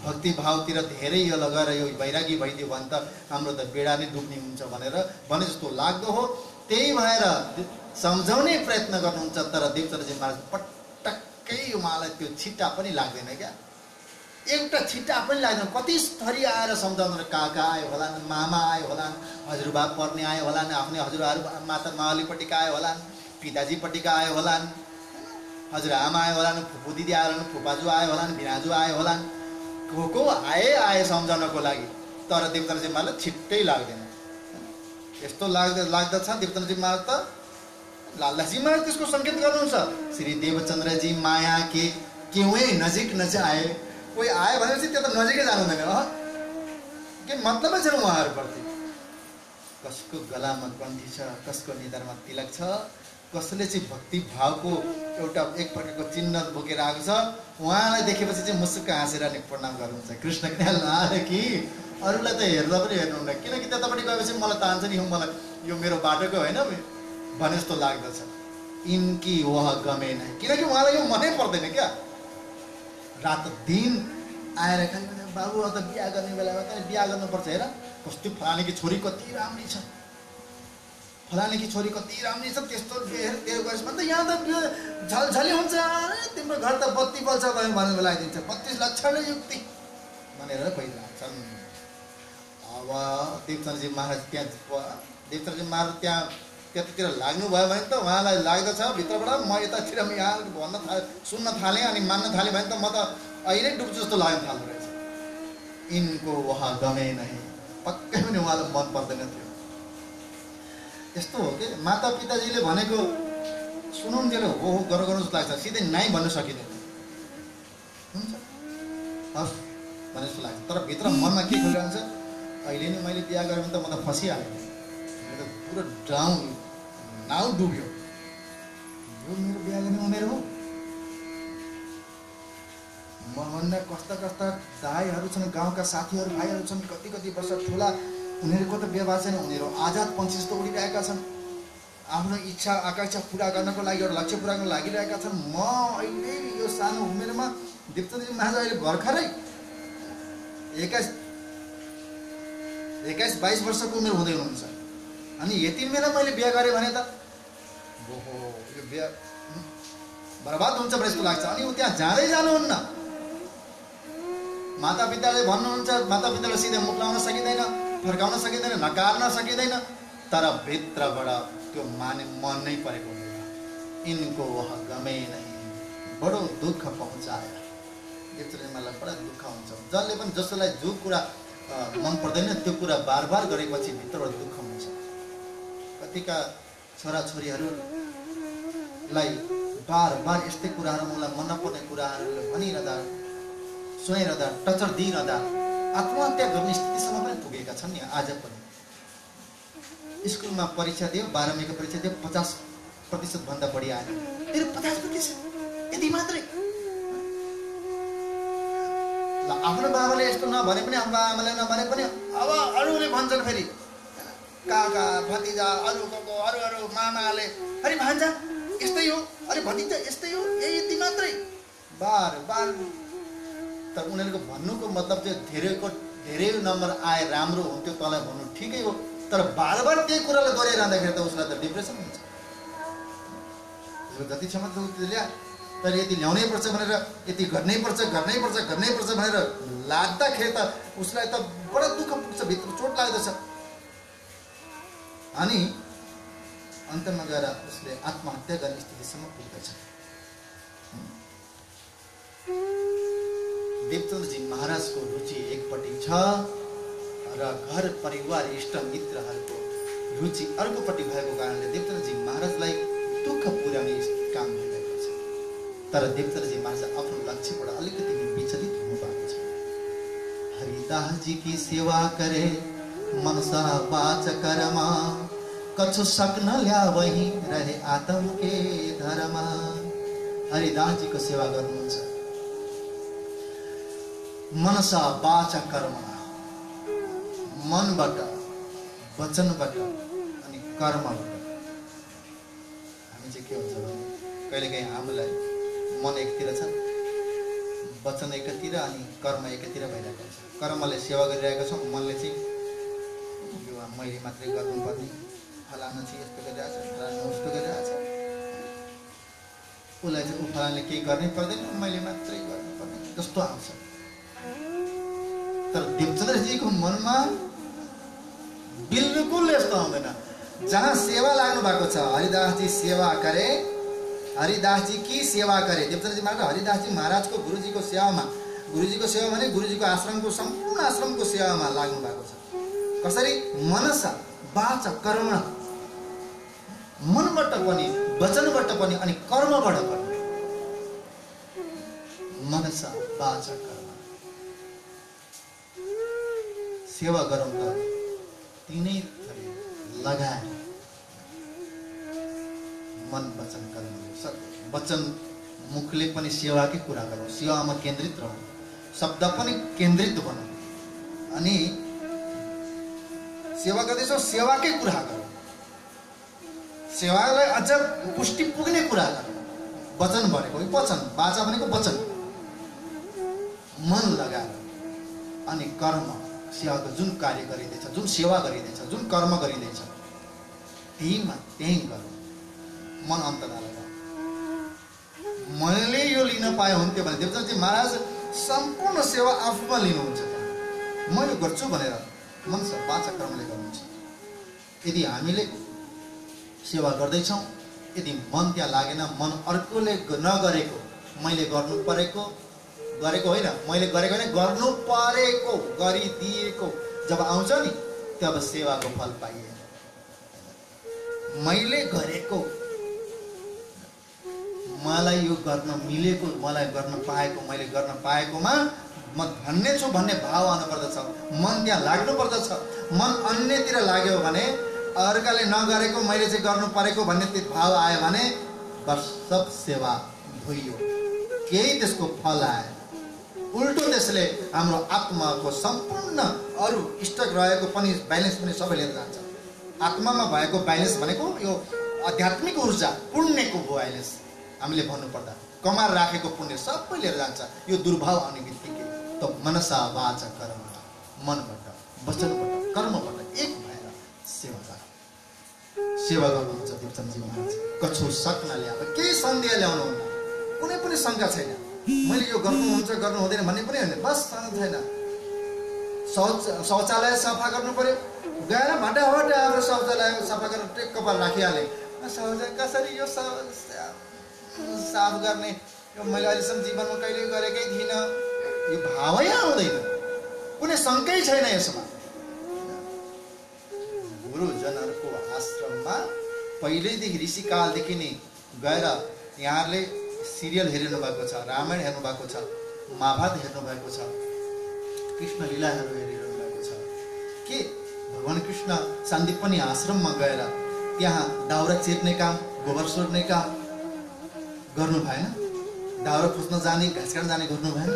S1: भक्ति भावतिर धेरै यो लगाएर यो वैरागी भइदियो भने त हाम्रो त बेडा नै डुब्ने हुन्छ भनेर भने जस्तो लाग्दो हो। त्यही भएर सम्झाउने प्रयत्न गर्नुहुन्छ। तर देवचन्द्रजी महाराज पटक्कै उहाँलाई त्यो छिट्टा पनि लाग्दैन क्या, एउटा छिट्टा पनि लाग्दैन। कति थरी आएर सम्झाउनु, काका आयो होलान्, मामा आयो होलान्, हजुरबा पर्ने आयो होलान्, आफ्नै हजुरबाहरू माता मावलीपट्टिका आयो होलान्, पिताजीपट्टिका आयो होलान्, हजुरआमा आयो होलान्, फुपू दिदी आयो होलान्, फुपाजु आयो होलान्, भिनाजु आयो होलान्, को आए सम्झाउनको लागि। तर देवचन्द्रजी महाराज छिट्टै लाग्दैन। यस्तो लाग्दछ देवचन्द्रजी महाराज त लालदासजी महाराज त्यसको सङ्केत गर्नुहुन्छ। श्री देवचन्द्रजी माया के क्यों नजिक नजाए। कोही आयो भनेपछि त्यो त नजिकै जानु हुँदैन के मतलबै छैन उहाँहरूप्रति। कसको गलामा कण्ठी छ, कसको निधारमा तिलक छ, कसले चाहिँ भक्ति भावको एउटा एक प्रकारको चिन्ह बोकेर आएको छ, उहाँलाई देखेपछि चाहिँ मुसुक्क हाँसेर नि प्रणाम गर्नुहुन्छ। कृष्ण ख्याल नआएर कि अरूलाई त हेर्दा पनि हेर्नुहुन्न, किनकि त्यतापट्टि गएपछि मलाई तान्छ नि, मलाई यो मेरो बाटोको होइन भने जस्तो लाग्दछ। इनकी वह गमे नै, किनकि उहाँलाई यो मनै पर्दैन क्या। रात दिन आएर खालि बाबु अन्त बिहा गर्ने बेलामा त बिहा गर्नुपर्छ, हेर कस्तो फलानेकी छोरी कति राम्री छ, फलानेकी छोरी कति राम्री छ, त्यस्तो तेरो गरेछ भने त यहाँ त झलझली हुन्छ, तिम्रो घर त बत्ती बल्छ भनेर लगाइदिन्छ, 32 लक्षण युक्ति भनेर भइरहेछन्। अब देवचन्द्रजी महाराज त्यहाँ त्यतातिर लाग्नुभयो भने त उहाँलाई लाग्दछ भित्रबाट म यतातिर यहाँ सुन्न थालेँ अनि मान्न थालेँ भने त म त अहिले डुब्छु जस्तो लाग्न थाल्दो रहेछ। इनको वहाँ गमे नै, पक्कै पनि उहाँलाई मन पर्दैन थियो। यस्तो हो कि माता पिताजीले भनेको सुनाउन्थ्यो, हो गर्नु जस्तो लाग्छ, सिधै नाइ भन्नु सकिँदैन, हुन्छ हस् भने जस्तो लाग्छ। तर भित्र मनमा के खोलिरहन्छ, अहिले नै मैले बिहा गरेँ भने त म त फसिहालेँ, म त पुरो नाउ डुब्यो, यो मेरो बिहा गर्ने उमेर हो। मभन्दा कस्ता कस्ता दाईहरू छन्, गाउँका साथीहरू भाइहरू छन्, कति कति वर्ष ठुला, उनीहरूको त व्यवहार छैन, उनीहरू आजाद पन्छी जस्तो उडिरहेका छन्, आफ्नो इच्छा आकांक्षा पुरा गर्नको लागि एउटा लक्ष्य पुरा गर्न लागिरहेका छन्। म अहिले यो सानो उमेरमा देवचन्द्रजी महाराज अहिले भर्खरै 21-22 वर्षको उमेर हुँदै हुनुहुन्छ, अनि यति बेला मैले बिहा गरेँ भने त ओहो यो बिहा बर्बाद हुन्छ भने जस्तो लाग्छ। अनि ऊ त्यहाँ जाँदै जानुहुन्न, मातापिताले भन्नुहुन्छ, मातापिताले सिधै मुख लाउन सकिँदैन, फर्काउन सकिँदैन, नकार्न सकिँदैन, तर भित्रबाट त्यो मन नै परेको हुँदैन। इनको वह गमे नै, बडो दुःख पहुँचायो। देवचन्द्रजीलाई बडा दुःख हुन्छ। जसले पनि जसलाई जो कुरा मन पर्दैन त्यो कुरा बार बार गरेपछि भित्रबाट दुःख हुन्छ। कतिका छोराछोरीहरूलाई बार बार यस्तै कुराहरू मलाई मन नपर्ने कुराहरूले भनिरहँदा सुनाइरहँदा टचर दिइरहँदा आत्महत्या गर्ने स्थितिसम्म पनि पुगेका छन् नि। आज पनि स्कुलमा परीक्षा दियो, 12वीको परीक्षा दियो, 50% भन्दा बढी आयो। फेरि 50% यति मात्रै। ल आफ्नो बाबाले यस्तो नभने पनि, आफ्नो आमाले नभने पनि अब अरूले भन्छन्, फेरि काका भतिजा अरू मामाले अरे भान्जा यस्तै हो, अरे भतिजा यस्तै हो, यति मात्रै बार बार। तर उनीहरूको भन्नुको मतलब चाहिँ धेरै नम्बर आए राम्रो हुन्थ्यो, तँलाई भन्नु ठिकै हो, तर बार बार त्यही कुरालाई दोहोऱ्याइरहँदाखेरि त उसलाई त डिप्रेसन हुन्छ। जति क्षमता उति ल्या, तर यति ल्याउनै पर्छ भनेर, यति गर्नै पर्छ भनेर लाग्दाखेरि त उसलाई त बडा दुःख पुग्छ, भित्र चोट लाग्दछ। अनि अन्तमा गएर उसले आत्महत्या गर्ने स्थितिसम्म पुग्दछ। देवचन्द्रजी महाराजको रुचि एकपट्टि छ र घर परिवार इष्ट मित्रहरूको रुचि अर्कोपट्टि भएको कारणले देवचन्द्रजी महाराजलाई दुःख पुर्याउने काम भइरहेको छ। तर देवचन्द्रजी महाराज आफ्नो लक्ष्यबाट अलिकति विचलित हुनु भएको छ। हरिदास जी की सेवा करे मनसा वाच कर्मा, कछु शक न ल्या वही रहे आत्म के धर्म। हरिदास जी को सेवा गर्नुहुन्छ मनसा वाचा कर्म, मनबाट, वचनबाट अनि कर्मबाट। हामी चाहिँ के हुन्छ भने कहिलेकाहीँ हामीलाई मन एकतिर छ, वचन एकातिर अनि कर्म एकातिर भइरहेको हुन्छ। कर्मले सेवा गरिरहेको छौँ, मनले चाहिँ यो मैले मात्रै गर्नुपर्ने, फलाना चाहिँ यस्तो गरिरहेको छ, फलाना उस्तो गरिरहेको छ, उसलाई चाहिँ ऊ फलानाले केही गर्नै पर्दैन, मैले मात्रै गर्नुपर्ने जस्तो आउँछ। तर देवचन्द्रजीको मनमा बिल्कुल यस्तो आउँदैन। जहाँ सेवा लाग्नु भएको छ, हरिदास जी सेवा करे, हरिदास जी की सेवा करे। देवचन्द्रजी महाराज हरिदास जी महाराजको गुरुजीको सेवामा, गुरुजीको सेवा भने गुरुजीको आश्रमको सम्पूर्ण आश्रमको सेवामा लाग्नु भएको छ। कसरी? मनसा वाचा कर्म, मनबाट पनि, वचनबाट पनि अनि कर्मबाट पनि। मनसा वाचा कर्म सेवा गरौँ त तिनै थरी लगाएर मन वचन कर्म। वचन मुखले पनि सेवाकै कुरा गरौँ, सेवामा केन्द्रित रहौँ, शब्द पनि केन्द्रित बनौँ, अनि सेवा गर्दैछौँ सेवाकै कुरा गरौँ, सेवालाई अझ पुष्टि पुग्ने कुरा गरौँ। वचन भनेको वचन, वाचा भनेको वचन, मन लगाएर अनि कर्म, सेवाको जुन कार्य गरिँदैछ, जुन सेवा गरिँदैछ, जुन कर्म गरिँदैछ त्यही गरौँ, मन अन्त नलगाऊ। मैले यो लिन पाए हुन्थ्यो भने देवचन्द्रजी महाराज सम्पूर्ण सेवा आफूमा लिनुहुन्छ। म यो गर्छु भनेर मन वाचा कर्मले गर्नुहुन्छ। यदि हामीले सेवा गर्दैछौँ, यदि मन त्यहाँ लागेन, मन अर्कोले नगरेको मैले गर्नु परेको, गरेको होइन, मैले गरेको होइन, गर्नु परेको, गरिदिएको जब आउँछ नि, तब सेवाको फल पाइए। मैले गरेको, मलाई यो गर्न मिलेको, मलाई गर्न पाएको, मैले गर्न पाएकोमा म धन्य छु भन्ने भाव आउनु पर्दछ। मन त्यहाँ लाग्नु पर्दछ। मन अन्यतिर लाग्यो भने, अर्काले नगरेको मैले चाहिँ गर्नु परेको भन्ने त्यो भाव आयो भने बस सब सेवा धोइयो, केही त्यसको फल आयो। उल्टो त्यसले हाम्रो आत्माको सम्पूर्ण अरू इष्ट रहेको पनि ब्यालेन्स पनि सबै लिएर जान्छ। आत्मामा भएको ब्यालेन्स भनेको यो आध्यात्मिक ऊर्जा, पुण्यको ब्यालेन्स हामीले भन्नुपर्दा कमार राखेको पुण्य सबै लिएर जान्छ। यो दुर्भाव आउने बित्तिकै त मनसा वाचा कर्म, मनबाट, वचनबाट, कर्मबाट एक भएर सेवा गर्नुहुन्छ देवचन्द्रजी महाराज। कछु शक नल्याएर, केही सन्देह ल्याउनुहुन्न, कुनै पनि शङ्का छैन। मैले यो गर्नुहुन्छ गर्नु हुँदैन भन्ने पनि होइन, बस छैन। शौचालय सफा गर्नु पर्यो, गएर भटाभट हाम्रो शौचालय सफा गरेर टेक कपाल राखिहालेँ। शौचालय कसरी यो साफ गर्ने, यो मैले अहिलेसम्म जीवनमा कहिले गरेकै थिइनँ, यो भावै आउँदैन, कुनै शङ्कै छैन यसमा। गुरुजनहरूको आश्रममा पहिल्यैदेखि ऋषिकालदेखि नै गएर यहाँहरूले सिरियल हेर्नु भएको छ, रामायण हेर्नु भएको छ, महाभारत हेर्नु भएको छ, कृष्ण लीलाहरू हेरिरहनु भएको छ कि भगवान कृष्ण सन्दीपनी आश्रममा गएर त्यहाँ दाउरा चिर्ने काम, गोबर सोर्ने काम गर्नु भएन, दाउरा खोज्न जाने, घाँस काट्न जाने गर्नु भएन,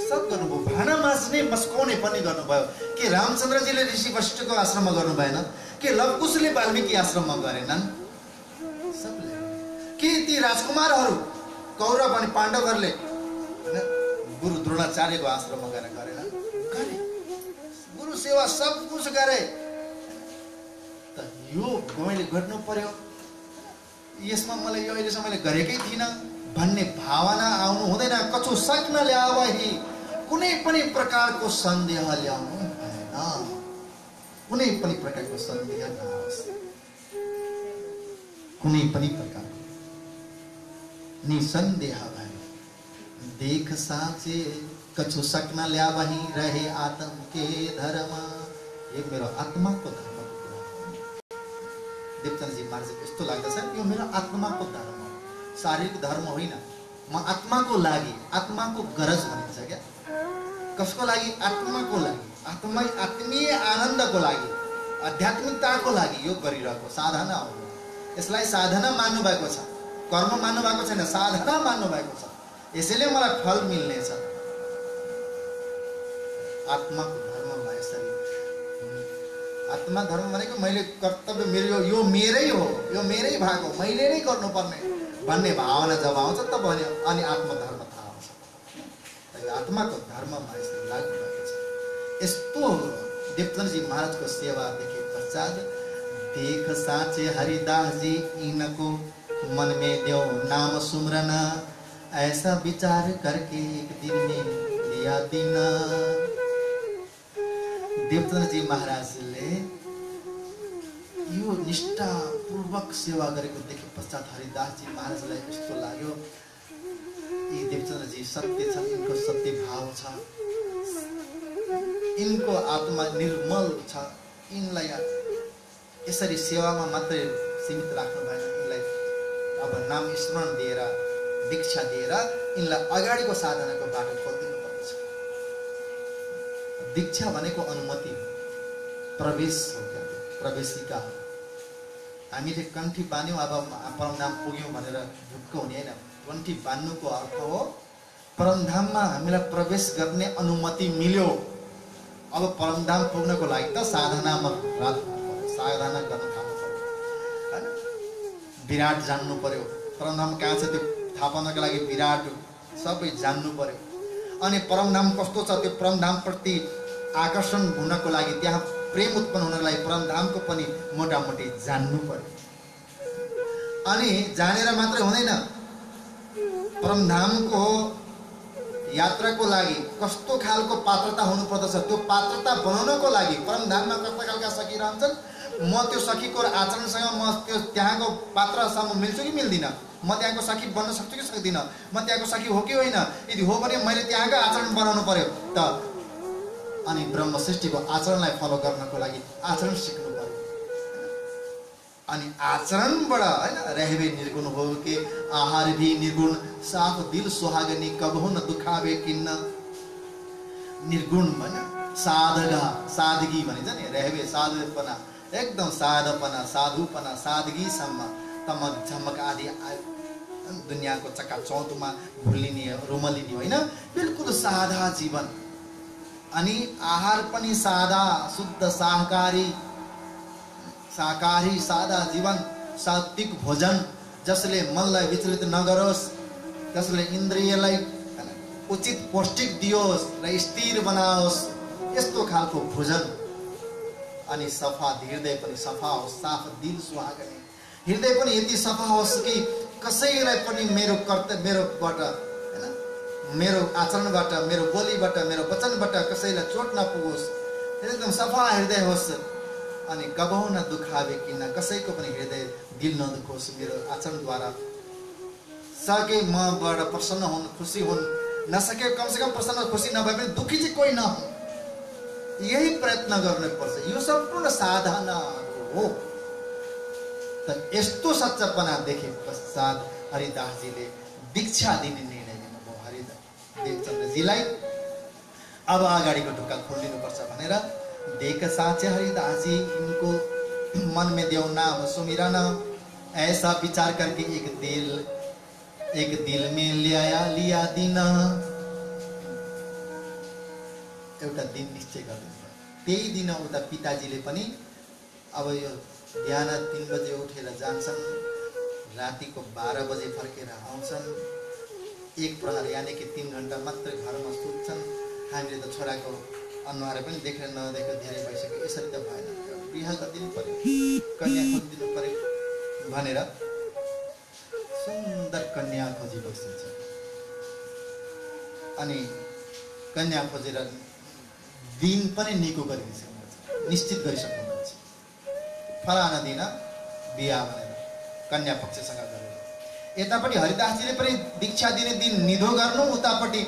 S1: सब गर्नुभयो। भाँडा माझ्ने मस्काउने पनि गर्नुभयो। के रामचन्द्रजीले ऋषि वशिष्ठको आश्रममा गर्नु भएन? के लवकुशले वाल्मीकि आश्रममा गरेनन्? सबले। के ती राजकुमारहरू कौरव अनि पाण्डवहरूले गुरु द्रोणाचार्यको आश्रममा गएर गरेनन्? गरे। गुरु सेवा सब कुछ गरे। त यो मैले गर्नु पर्यो, यसमा मलाई यो अहिलेसम्म मैले गरेकै थिइनँ भन्ने भावना आउनु हुँदैन। कछु शक नल्यावही, कुनै पनि प्रकारको सन्देह ल्याउनु भएन। कुनै पनि प्रकारको सन्देह नआओस्, कुनै पनि प्रकारको निसन्देह भयो। देख साँचे कछु शक नल्यावही, रहे आत्म के धर्म। यो मेरो आत्माको धर्मको कुरा हो। देवचन्द्रजी महाराज यस्तो लाग्दछ यो मेरो आत्माको धर्म हो, शारीरिक धर्म होइन। म आत्माको लागि, आत्माको गरज भनिन्छ क्या। कसको लागि? आत्माको लागि, आत्मीय आनन्दको लागि, आध्यात्मिकताको लागि यो गरिरहेको साधना हो। यसलाई साधना मान्नु भएको छ, कर्म मान्नु भएको छैन, साधना मान्नु भएको छ। यसैले मलाई फल मिल्नेछ। आत्माको धर्ममा यसरी, आत्मा धर्म भनेको मैले कर्तव्य मेरो यो मेरै हो, यो मेरै भाग हो, मैले नै गर्नुपर्ने भन्ने भावना जब आउँछ तब अनि आत्मधर्म थाहा आउँछ। आत्माको धर्ममा यसरी लाग्नु भएको छ। यस्तो देवचन्द्रजी महाराजको सेवा देखे पश्चात देख साँचे हरिदास जी इनको मन में देव नाम सुमरन, ऐसा विचार करके एक दिन में लिया दिन। देवचन्द्रजी महाराजले यो निष्ठापूर्वक सेवा गरेको देखे पश्चात हरिदासजी महाराजलाई यस्तो लाग्यो यी देवचन्द्रजी सत्य छ, यिनको सत्य भाव छ, यिनको आत्मा निर्मल छ, यिनलाई यसरी सेवामा मात्रै सीमित राख्नु भएन। यिनलाई अब नाम स्मरण दिएर, दीक्षा दिएर यिनलाई अगाडिको साधनाको बाटो खोलिदिनु पर्छ। दीक्षा भनेको अनुमति हो, प्रवेश हो, क्या प्रवेशिका हो। हामीले कन्ठी बान्यौँ, अब परमधाम पुग्यौँ भनेर ढुक्क हुने होइन। कन्ठी बान्नुको अर्थ हो परमधाममा हामीलाई प्रवेश गर्ने अनुमति मिल्यो। अब परमधाम पुग्नको लागि त साधनामा साधना गर्न थाल्नु पर्यो होइन। विराट जान्नु पर्यो, परमधाम कहाँ छ त्यो थाहा पाउनको लागि विराट सबै जान्नु पर्यो। अनि परमधाम कस्तो छ त्यो परमधामप्रति आकर्षण हुनको लागि, त्यहाँ प्रेम उत्पन्न हुनको लागि परमधामको पनि मोटामोटी जान्नु पर्यो। अनि जानेर मात्रै हुँदैन, परमधामको यात्राको लागि कस्तो खालको पात्रता हुनुपर्दछ, त्यो पात्रता बनाउनको लागि परमधाममा कस्ता खालका सखी रहन्छन्, म त्यो सखीको आचरणसँग म त्यो त्यहाँको पात्रसँग मिल्छु कि मिल्दिनँ, म त्यहाँको सखी बन्न सक्छु कि सक्दिनँ, म त्यहाँको सखी हो कि होइन, यदि हो भने मैले त्यहाँको आचरण बनाउनु पर्यो। त अनि ब्रह्म सृष्टिको आचरणलाई फलो गर्नको लागि आचरण सिक्नु पर्यो। अनि आचरणबाट होइन रहबे निर्गुण हो कि आहार भी निर्गुण, साफ दिल सुहागनी कबहु न दुखावे किन्न। निर्गुण भने साधगा, सादगी भनिन्छ नि, रहबे साधुपना, एकदम साधपना, साधुपना, सादगीसम्म तमक झमक आदि दुनियाँको चकाचौँधमा भुलिने रुमलिने होइन, बिल्कुल साधा जीवन। अनि आहार पनि सादा, शुद्ध शाकाहारी, शाकाहारी सादा जीवन, सात्विक भोजन, जसले मनलाई विचलित नगरोस्, जसले इन्द्रियलाई उचित पौष्टिक दियोस् र स्थिर बनाओस्, यस्तो खालको भोजन। अनि सफा हृदय पनि सफा होस्, साफ दिल सुहागने हृदय पनि यति सफा होस् कि कसैलाई पनि मेरो कर्तव्य, मेरोबाट होइन, मेरो आचरणबाट, मेरो बोलीबाट, मेरो वचनबाट कसैलाई चोट नपुगोस्, एकदम सफा हृदय होस्। अनि कबहु न दुखावे किन्न, कसैको पनि हृदय दिल नदुखोस् मेरो आचरणद्वारा। सके मबाट प्रसन्न हुन्, खुसी हुन्, नसके कमसेकम प्रसन्न खुसी नभए पनि दुखी चाहिँ कोही नहुन्, यही प्रयत्न गर्नुपर्छ। यो सम्पूर्ण साधना हो। त यस्तो सच्चापना देखे पश्चात हरिदासजीले दीक्षा दिने निर्णय लिनुभयो। देवचन्द्रजीलाई अब अगाडिको ढोका खोलिनुपर्छ भनेर देख साचे हरिदासजी इनको मन में देव नाम सुमिरन ऐसा विचार करके एक दिल में लिया दिन एउटा दिन निश्चय गर्दिनु। त्यही दिन उता पिताजीले पनि अब यो बिहान 3 बजे उठेर जान्छन्, रातिको 12 बजे फर्केर आउँछन्, एक प्रहर यानी कि 3 घण्टा मात्र घरमा सुत्छन्। हामीले त छोराको अनुहार पनि देखेर नदेखेको धेरै भइसक्यो, यसरी त भएन, बिहा गरिदिनु पर्यो, कन्या खोजिदिनु पर्यो भनेर सुन्दर कन्या खोजी बस्छ। अनि कन्या खोजेर दिन पनि निको गरिदिन्छ, निश्चित गरिसक्नुहुन्छ। फलाना दिन बिहा भनेर कन्या पक्षसँग गरेर यतापट्टि हरिदासजीले पनि दीक्षा दिने दिन निधो गर्नु, उतापट्टि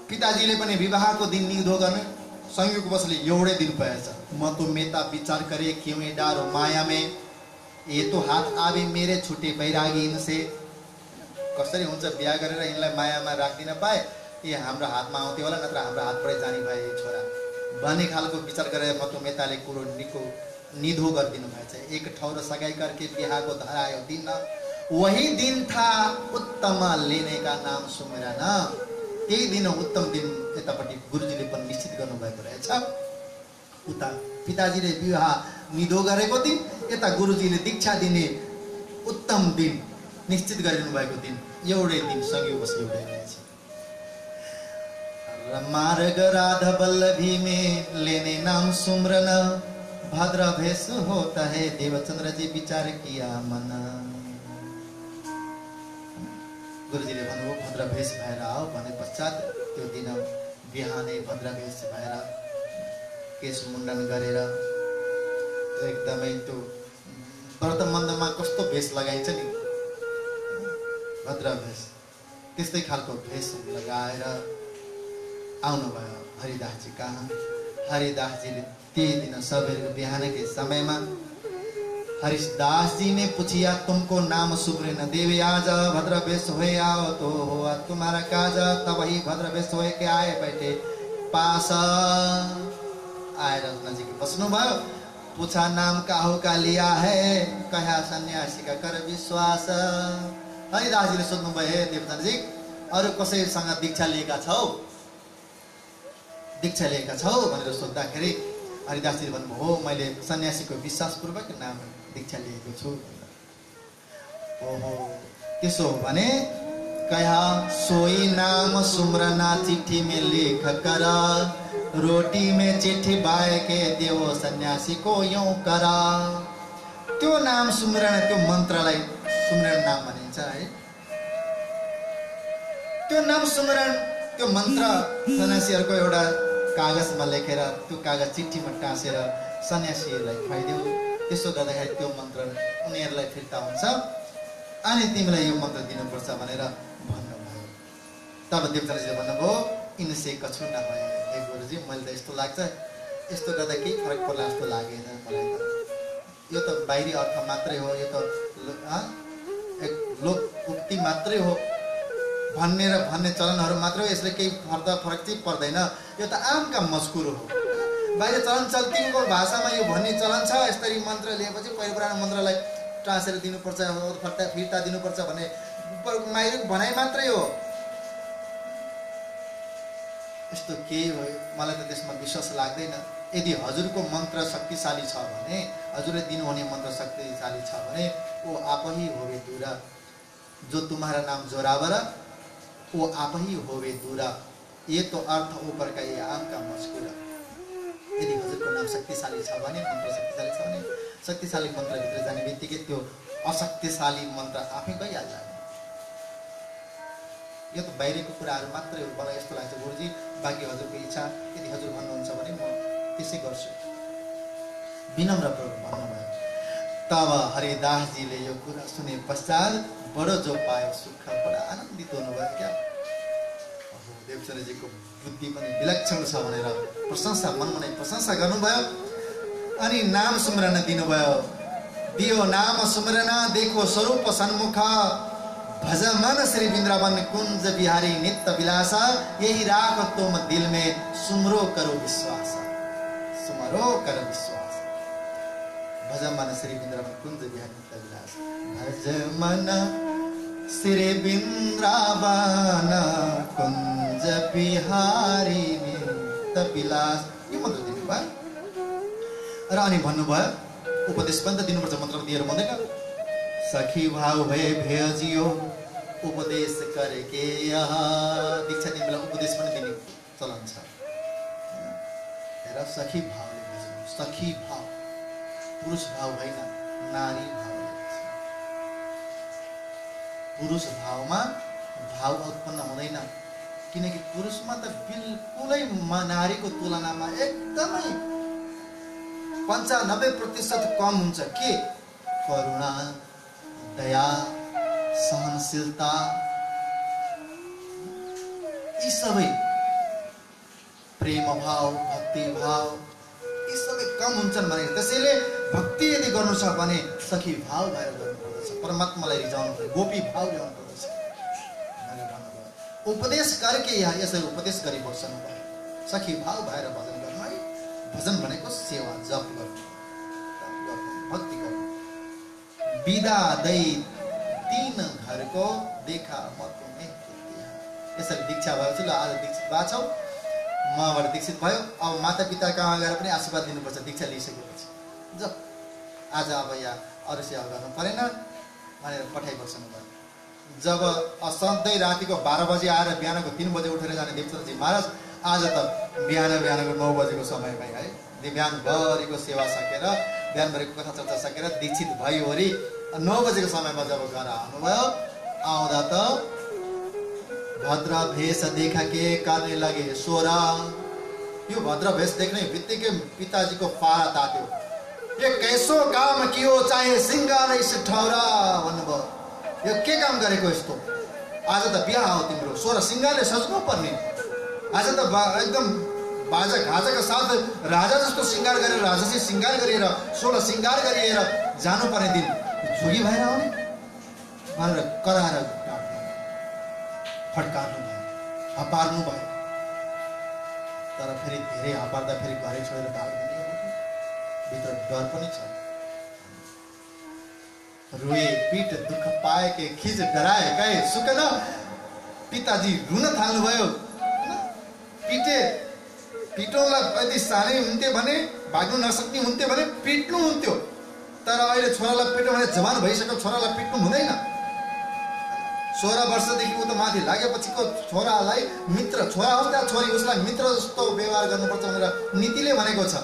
S1: पिताजीले पनि विवाहको दिन निधो गर्नु। संयोगवशले एउटै दिन पाएछ। म तो मेता विचार करे क्यों डारो माया में, ये तो हात आवे मेरे छुटे बैरागी इनसे। कसरी हुन्छ बिहा गरेर यिनलाई मायामा राख्दिन पाए, ये हाम्रो हातमा आउँथ्यो होला, नत्र हाम्रो हातबाटै जाने भए छोरा भन्ने खालको विचार गरेर म तो मेताले कुरो निधो गरिदिनु भएछ। एक ठौर सगाई करके बिहा को धरायो दिन, वही दिन था उत्तम लेने का नाम सुमिरन। त्यही दिन उत्तम दिन यतापट्टि गुरुजीले पनि निश्चित गर्नुभएको रहेछ। उता पिताजीले विवाह निधो गरेको दिन, यता गुरुजीले दीक्षा दिने उत्तम दिन निश्चित गरिनु भएको दिन, एउटै दिन संयोगवश एउटै रहेछ। मार्ग राधा वल्लभी में लेने नाम सुमरन, भद्र भेष होता है देवचंद्र जी विचार किया मन। गुरुजीले भन्नुभयो भद्र भेष भएर आओ भने पश्चात त्यो दिन बिहानै भद्र भेष भएर केश मुण्डन गरेर एकदमै त्यो व्रत मन्दमा कस्तो भेष लगाइन्छ नि भद्र भेष, त्यस्तै खालको भेष लगाएर आउनुभयो हरिदासजी कहाँ। हरिदासजीले त्यही दिन सबेर बिहानकै समयमा हरिदास जी ने पूछिया तुमको नाम सुमरन देवे आज, भद्र भेष हुए आओ तो हुआ तुम्हारा काज। तब ही भद्र भेष हुए के आए बैठे पास, आएर नजिक बस्नु भयो। पूछा नाम काहू का लिया है, कहा सन्यासी का कर विश्वास। हरिदासजीले सोध्नु भयो, हे देवचन्द्रजी अरू कसैसँग दीक्षा लिएका छौ भनेर सोद्धाखेरि हरिदासजीले भन्नुभयो, हो मैले सन्यासीको विश्वासपूर्वक नाम दीक्षा लिएको छु। ओहो त्यसो भने कहा सोई नाम सुमरना चिट्ठी में लेख कर, रोटी में चिट्ठी बाय के देवो सन्यासी को यूं करा। त्यो नाम सुमरण, त्यो मन्त्रलाई सुमरण नाम भनिन्छ है। त्यो नाम सुमरण, त्यो मन्त्र सन्यासीहरूको एउटा कागजमा लेखेर त्यो कागज चिट्ठीमा टाँसेर सन्यासीहरूलाई खुवाइदेऊ। त्यसो गर्दाखेरि त्यो मन्त्र उनीहरूलाई फिर्ता हुन्छ अनि तिमीलाई यो मन्त्र दिनुपर्छ भनेर भन्नुभयो। तब देवचन्द्रजीले भन्नुभयो, इनसे कछु नभए हे गुरुजी, मैले त यस्तो लाग्छ, यस्तो गर्दा केही फरक पर्ला जस्तो लागेन मलाई त। यो त बाहिरी अर्थ मात्रै हो, यो त एक लोक उक्ति मात्रै हो, भन्ने चलनहरू मात्रै हो, यसले केही फरक चाहिँ पर्दैन। यो त आमका मस्कुर हो, बाहिर चलन चल्तीको भाषामा यो भन्ने चलन छ। यसरी मन्त्र लिएपछि पहिलो पुरानो मन्त्रलाई टाँसेर दिनुपर्छ, फिर्ता दिनुपर्छ भन्ने माइरिक भनाइ मात्रै हो। यस्तो केही हो, मलाई त त्यसमा विश्वास लाग्दैन। यदि हजुरको मन्त्र शक्तिशाली छ भने, हजुरले दिनुहुने मन्त्र शक्तिशाली छ भने, वो आप ही होवे दूरा, जो तुम्हारा नाम जोरावर वो आप ही होवे दूरा। ये तो अर्थ ऊपर का ये आम का मस्कुरा। यदि हजुरको नाम शक्तिशाली छ भने, मन्त्र शक्तिशाली छ भने, शक्तिशाली मन्त्रभित्र जाने बित्तिकै त्यो अशक्तिशाली मन्त्र आफै गइहाल्छ। यो त बाहिरको कुराहरू मात्रै हो। मलाई यस्तो लाग्छ गुरुजी, बाँकी हजुरको इच्छा यदि हजुर भन्नुहुन्छ भने म त्यसै गर्छु, विनम्रपूर्वक भन्नुभयो। तब हरिदासजीले यो कुरा सुने पश्चात बडो जो पायो सुख, बडा आनन्दित हुनुभयो। क्या देवचन्द्रजीको बुद्धि पनि विलक्षण छ भनेर प्रशंसा, मनमनै प्रशंसा गर्नुभयो। अनि नाम सुमरन दिनुभयो। दियो नाम सुमरना देखो स्वरूप सन्मुख भज मन श्री वृंदावन कुंज बिहारी नित्य विलासा यही राख तुम दिल में सुमरो करो विश्वास सुमरो करो विश्वास भज मन श्री वृंदावन कुंज बिहारी नित्य विलासा भज मन श्री वृंदावन कुंज बिहारी नित्य विलास यो मन्त्र दिनुभयो र अनि भन्नुभयो उपदेश पनि त दिनुपर्छ मन्त्र दिएर भन्दैन सखी भाव भए भेजियो उपदेश करके दीक्षा दिने बेला उपदेश पनि दिने चलन छ हेर सखी भावले भेज्नु सखी भाव पुरुष भाव होइन नारी भाव पुरुष भावमा भाव उत्पन्न हुँदैन किनकि पुरुषमा त बिल्कुलै नारीको तुलनामा एकदमै 95% कम हुन्छ के करुणा दया सहनशीलता यी सबै प्रेम भाव भक्ति भाव यी सबै कम हुन्छन् भने त्यसैले भक्ति यदि गर्नु छ भने सखी भाव भएर गर्नुपर्दछ परमात्मालाई रिझाउनु पर्छ गोपी भाव ल्याउनु पर्दछ उपदेश करके यहाँ यसरी उपदेश गरी बस्नु भयो सखी भाव भएर भजन गर्नु है भजन भनेको सेवा जप गर्नु भक्ति गर्नु विदा दै तीन घरको देखा म तुम्हें यसरी दीक्षा भएपछि ल आज दीक्षित भएको छौ मबाट दीक्षित भयो अब माता पिता कहाँ गएर पनि आशीर्वाद दिनुपर्छ दीक्षा लिइसकेपछि ज आज अब यहाँ अरू सेवा गर्नु परेन भनेर पठाइबस्नु भयो जब सधैँ रातिको 12 बजे आएर बिहानको 3 बजे उठेर जाने देवचन्द्रजी महाराज आज त बिहानको 9 बजेको समयमा है बिहानभरिको सेवा सकेर बिहानभरिको कथा चर्चा सकेर दीक्षित भइवरी 9 बजेको समयमा जब घर आउनुभयो आउँदा त भद्र भेष देखा के करने लगे सोरा यो भद्र भेष देख्ने बित्तिकै पिताजीको पारा तात्यो ये कैसो काम कियो चाहे सिंगार इस ठौरा भन्नुभयो यो के काम गरेको यस्तो आज त बिहा हो तिम्रो सोरा सिंगारले सज्नु पर्ने आज त एकदम बाजा गाजाका साथ राजा जस्तो सिंगार गरेर राजाजी सिंगार गरिएर 16 सिंगार गरिएर जानुपर्ने दिन जोगी भएर आउने भनेर कराएर फटकार्नु भयो हपार्नु भयो तर फेरि धेरै हपार्दा फेरि घरै छोडेर भाग्ने भित्र डर पनि छ रोए पीठ दुख पाए के खिज डराए कहे सुकन पिताजी रुन थाल्नु भयो पिटोलाई यदि सानै हुन्थे भने भाग्नु नसक्ने हुन्थे भने पिट्नु हुन्थ्यो तर अहिले छोरालाई पिट्नु भने जवान भइसक्यो छोरालाई पिट्नु हुँदैन 16 वर्षदेखि उ त माथि लागेपछिको छोरालाई मित्र छोरा होस् या छोरी उसलाई मित्र जस्तो व्यवहार गर्नुपर्छ भनेर नीतिले भनेको छ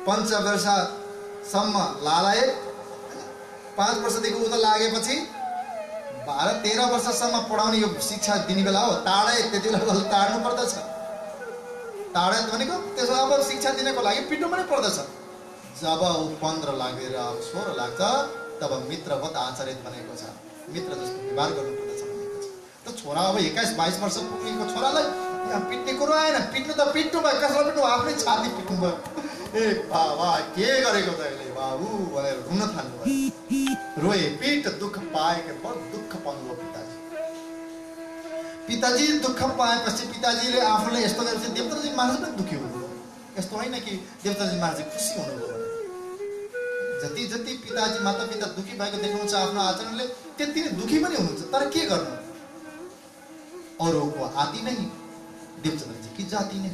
S1: 5 वर्षसम्म लालाए 5 वर्षदेखि उ त लागेपछि 12-13 वर्षसम्म पढाउने यो शिक्षा दिने बेला हो टाढा त्यति बेला टाढ्नु पर्दछ टाढा भनेको त्यसो अब शिक्षा दिनको लागि पिट्नु पनि पर्दछ जब उ 15 लागेर 16 लाग्छ तब मित्रवत आचरित भनेको छ मित्र जस्तो व्यवहार गर्नु पर्दछ भनेको छ त छोरा अब 21-22 वर्ष पुगेको छोरालाई यहाँ पिट्ने कुरो आएन पिट्नु त पिट्नु भयो कसलाई पिट्नु आफ्नै छाती पिट्नु भयो ए बाबा के गरेको त अहिले बाबु भनेर रुन थाल्नु भयो रोए पीठ दुख पाए के बहुत दुख पाउनुभयो पिताजी दुख पाएपछि पिताजीले आफूले यस्तो गरेपछि देवचन्द्रजी महाराज पनि दुखी हुनुभयो यस्तो होइन कि देवचन्द्रजी महाराज खुसी हुनुभयो जति जति पिताजी माता पिता दुखी भएको देख्नुहुन्छ आफ्नो आचरणले त्यति नै दुखी पनि हुनुहुन्छ तर के गर्नु अरूको आदि नै देवचन्द्रजी की जाति नै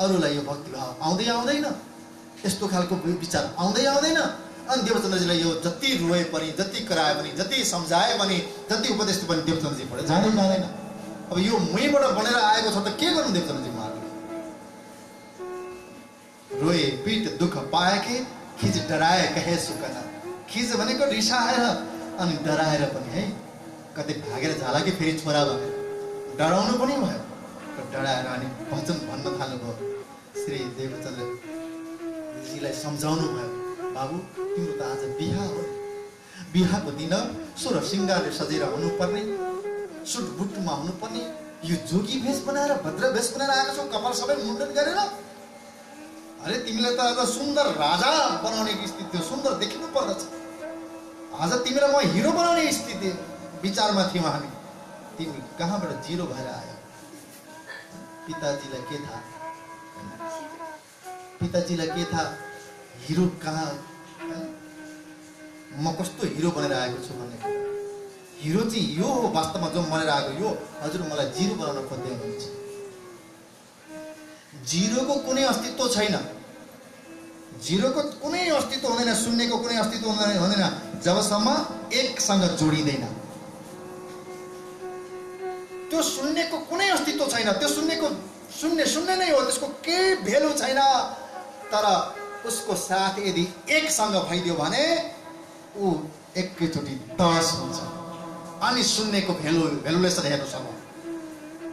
S1: अरूलाई यो भक्ति भाव आउँदै आउँदैन यस्तो खालको विचार आउँदै आउँदैन अनि देवचन्द्रजीलाई यो जति रोए पनि जति कराए पनि जति सम्झाए पनि जति उपदेश पनि देवचन्द्रजी पढे जाँदैन अब यो मैबाट बनेर आएको छ त के गर्नु देवचन्द्रजी महाराजले रोए पीठ दुख पाए के खिज डराए कहे सुकना खिज भनेको रिसाएर अनि डराएर पनि है कतै भागेर झाला कि फेरि छोरा भनेर डराउनु पनि भयो डराएर अनि वचन भन्न थाल्नुभयो श्री देवचन्द्रजीलाई सम्झाउनु भयो बाबु तिम्रो त आज बिहा हो बिहाको दिन 16 सिंगारले सजेर हुनुपर्ने सुट बुटमा हुनुपर्ने यो जोगी भेष बनाएर भद्र भेष बनाएर आएको छौ कपाल सबै मुण्डन गरेर अरे तिमीलाई त आज सुन्दर राजा बनाउने स्थिति थियो, सुन्दर देखिनु पर्दछ। आज तिमीलाई म हिरो बनाउने स्थिति विचारमा थियौँ हामी, तिमी कहाँबाट जिरो भएर आयो? पिताजीलाई के थाहा? पिताजीलाई के थाहा हिरो कहाँ, म कस्तो हिरो बनेर आएको छु भन्ने? हिरो चाहिँ यो हो वास्तवमा, जो बनेर आएको यो। हजुर मलाई जिरो बनाउन खोज्दै हुनुहुन्छ। जिरोको कुनै अस्तित्व छैन, जिरोको कुनै अस्तित्व हुँदैन, शून्यको कुनै अस्तित्व हुँदैन जबसम्म एकसँग जोडिँदैन। त्यो शून्यको कुनै अस्तित्व छैन, त्यो शून्यको शून्य शून्य नै हो, त्यसको केही भेल्यु छैन। तर उसको साथ यदि एकसँग भइदियो भने ऊ एकैचोटि 10 हुन्छ। अनि शून्यको भेल्युलेसन हेर्नुसम्म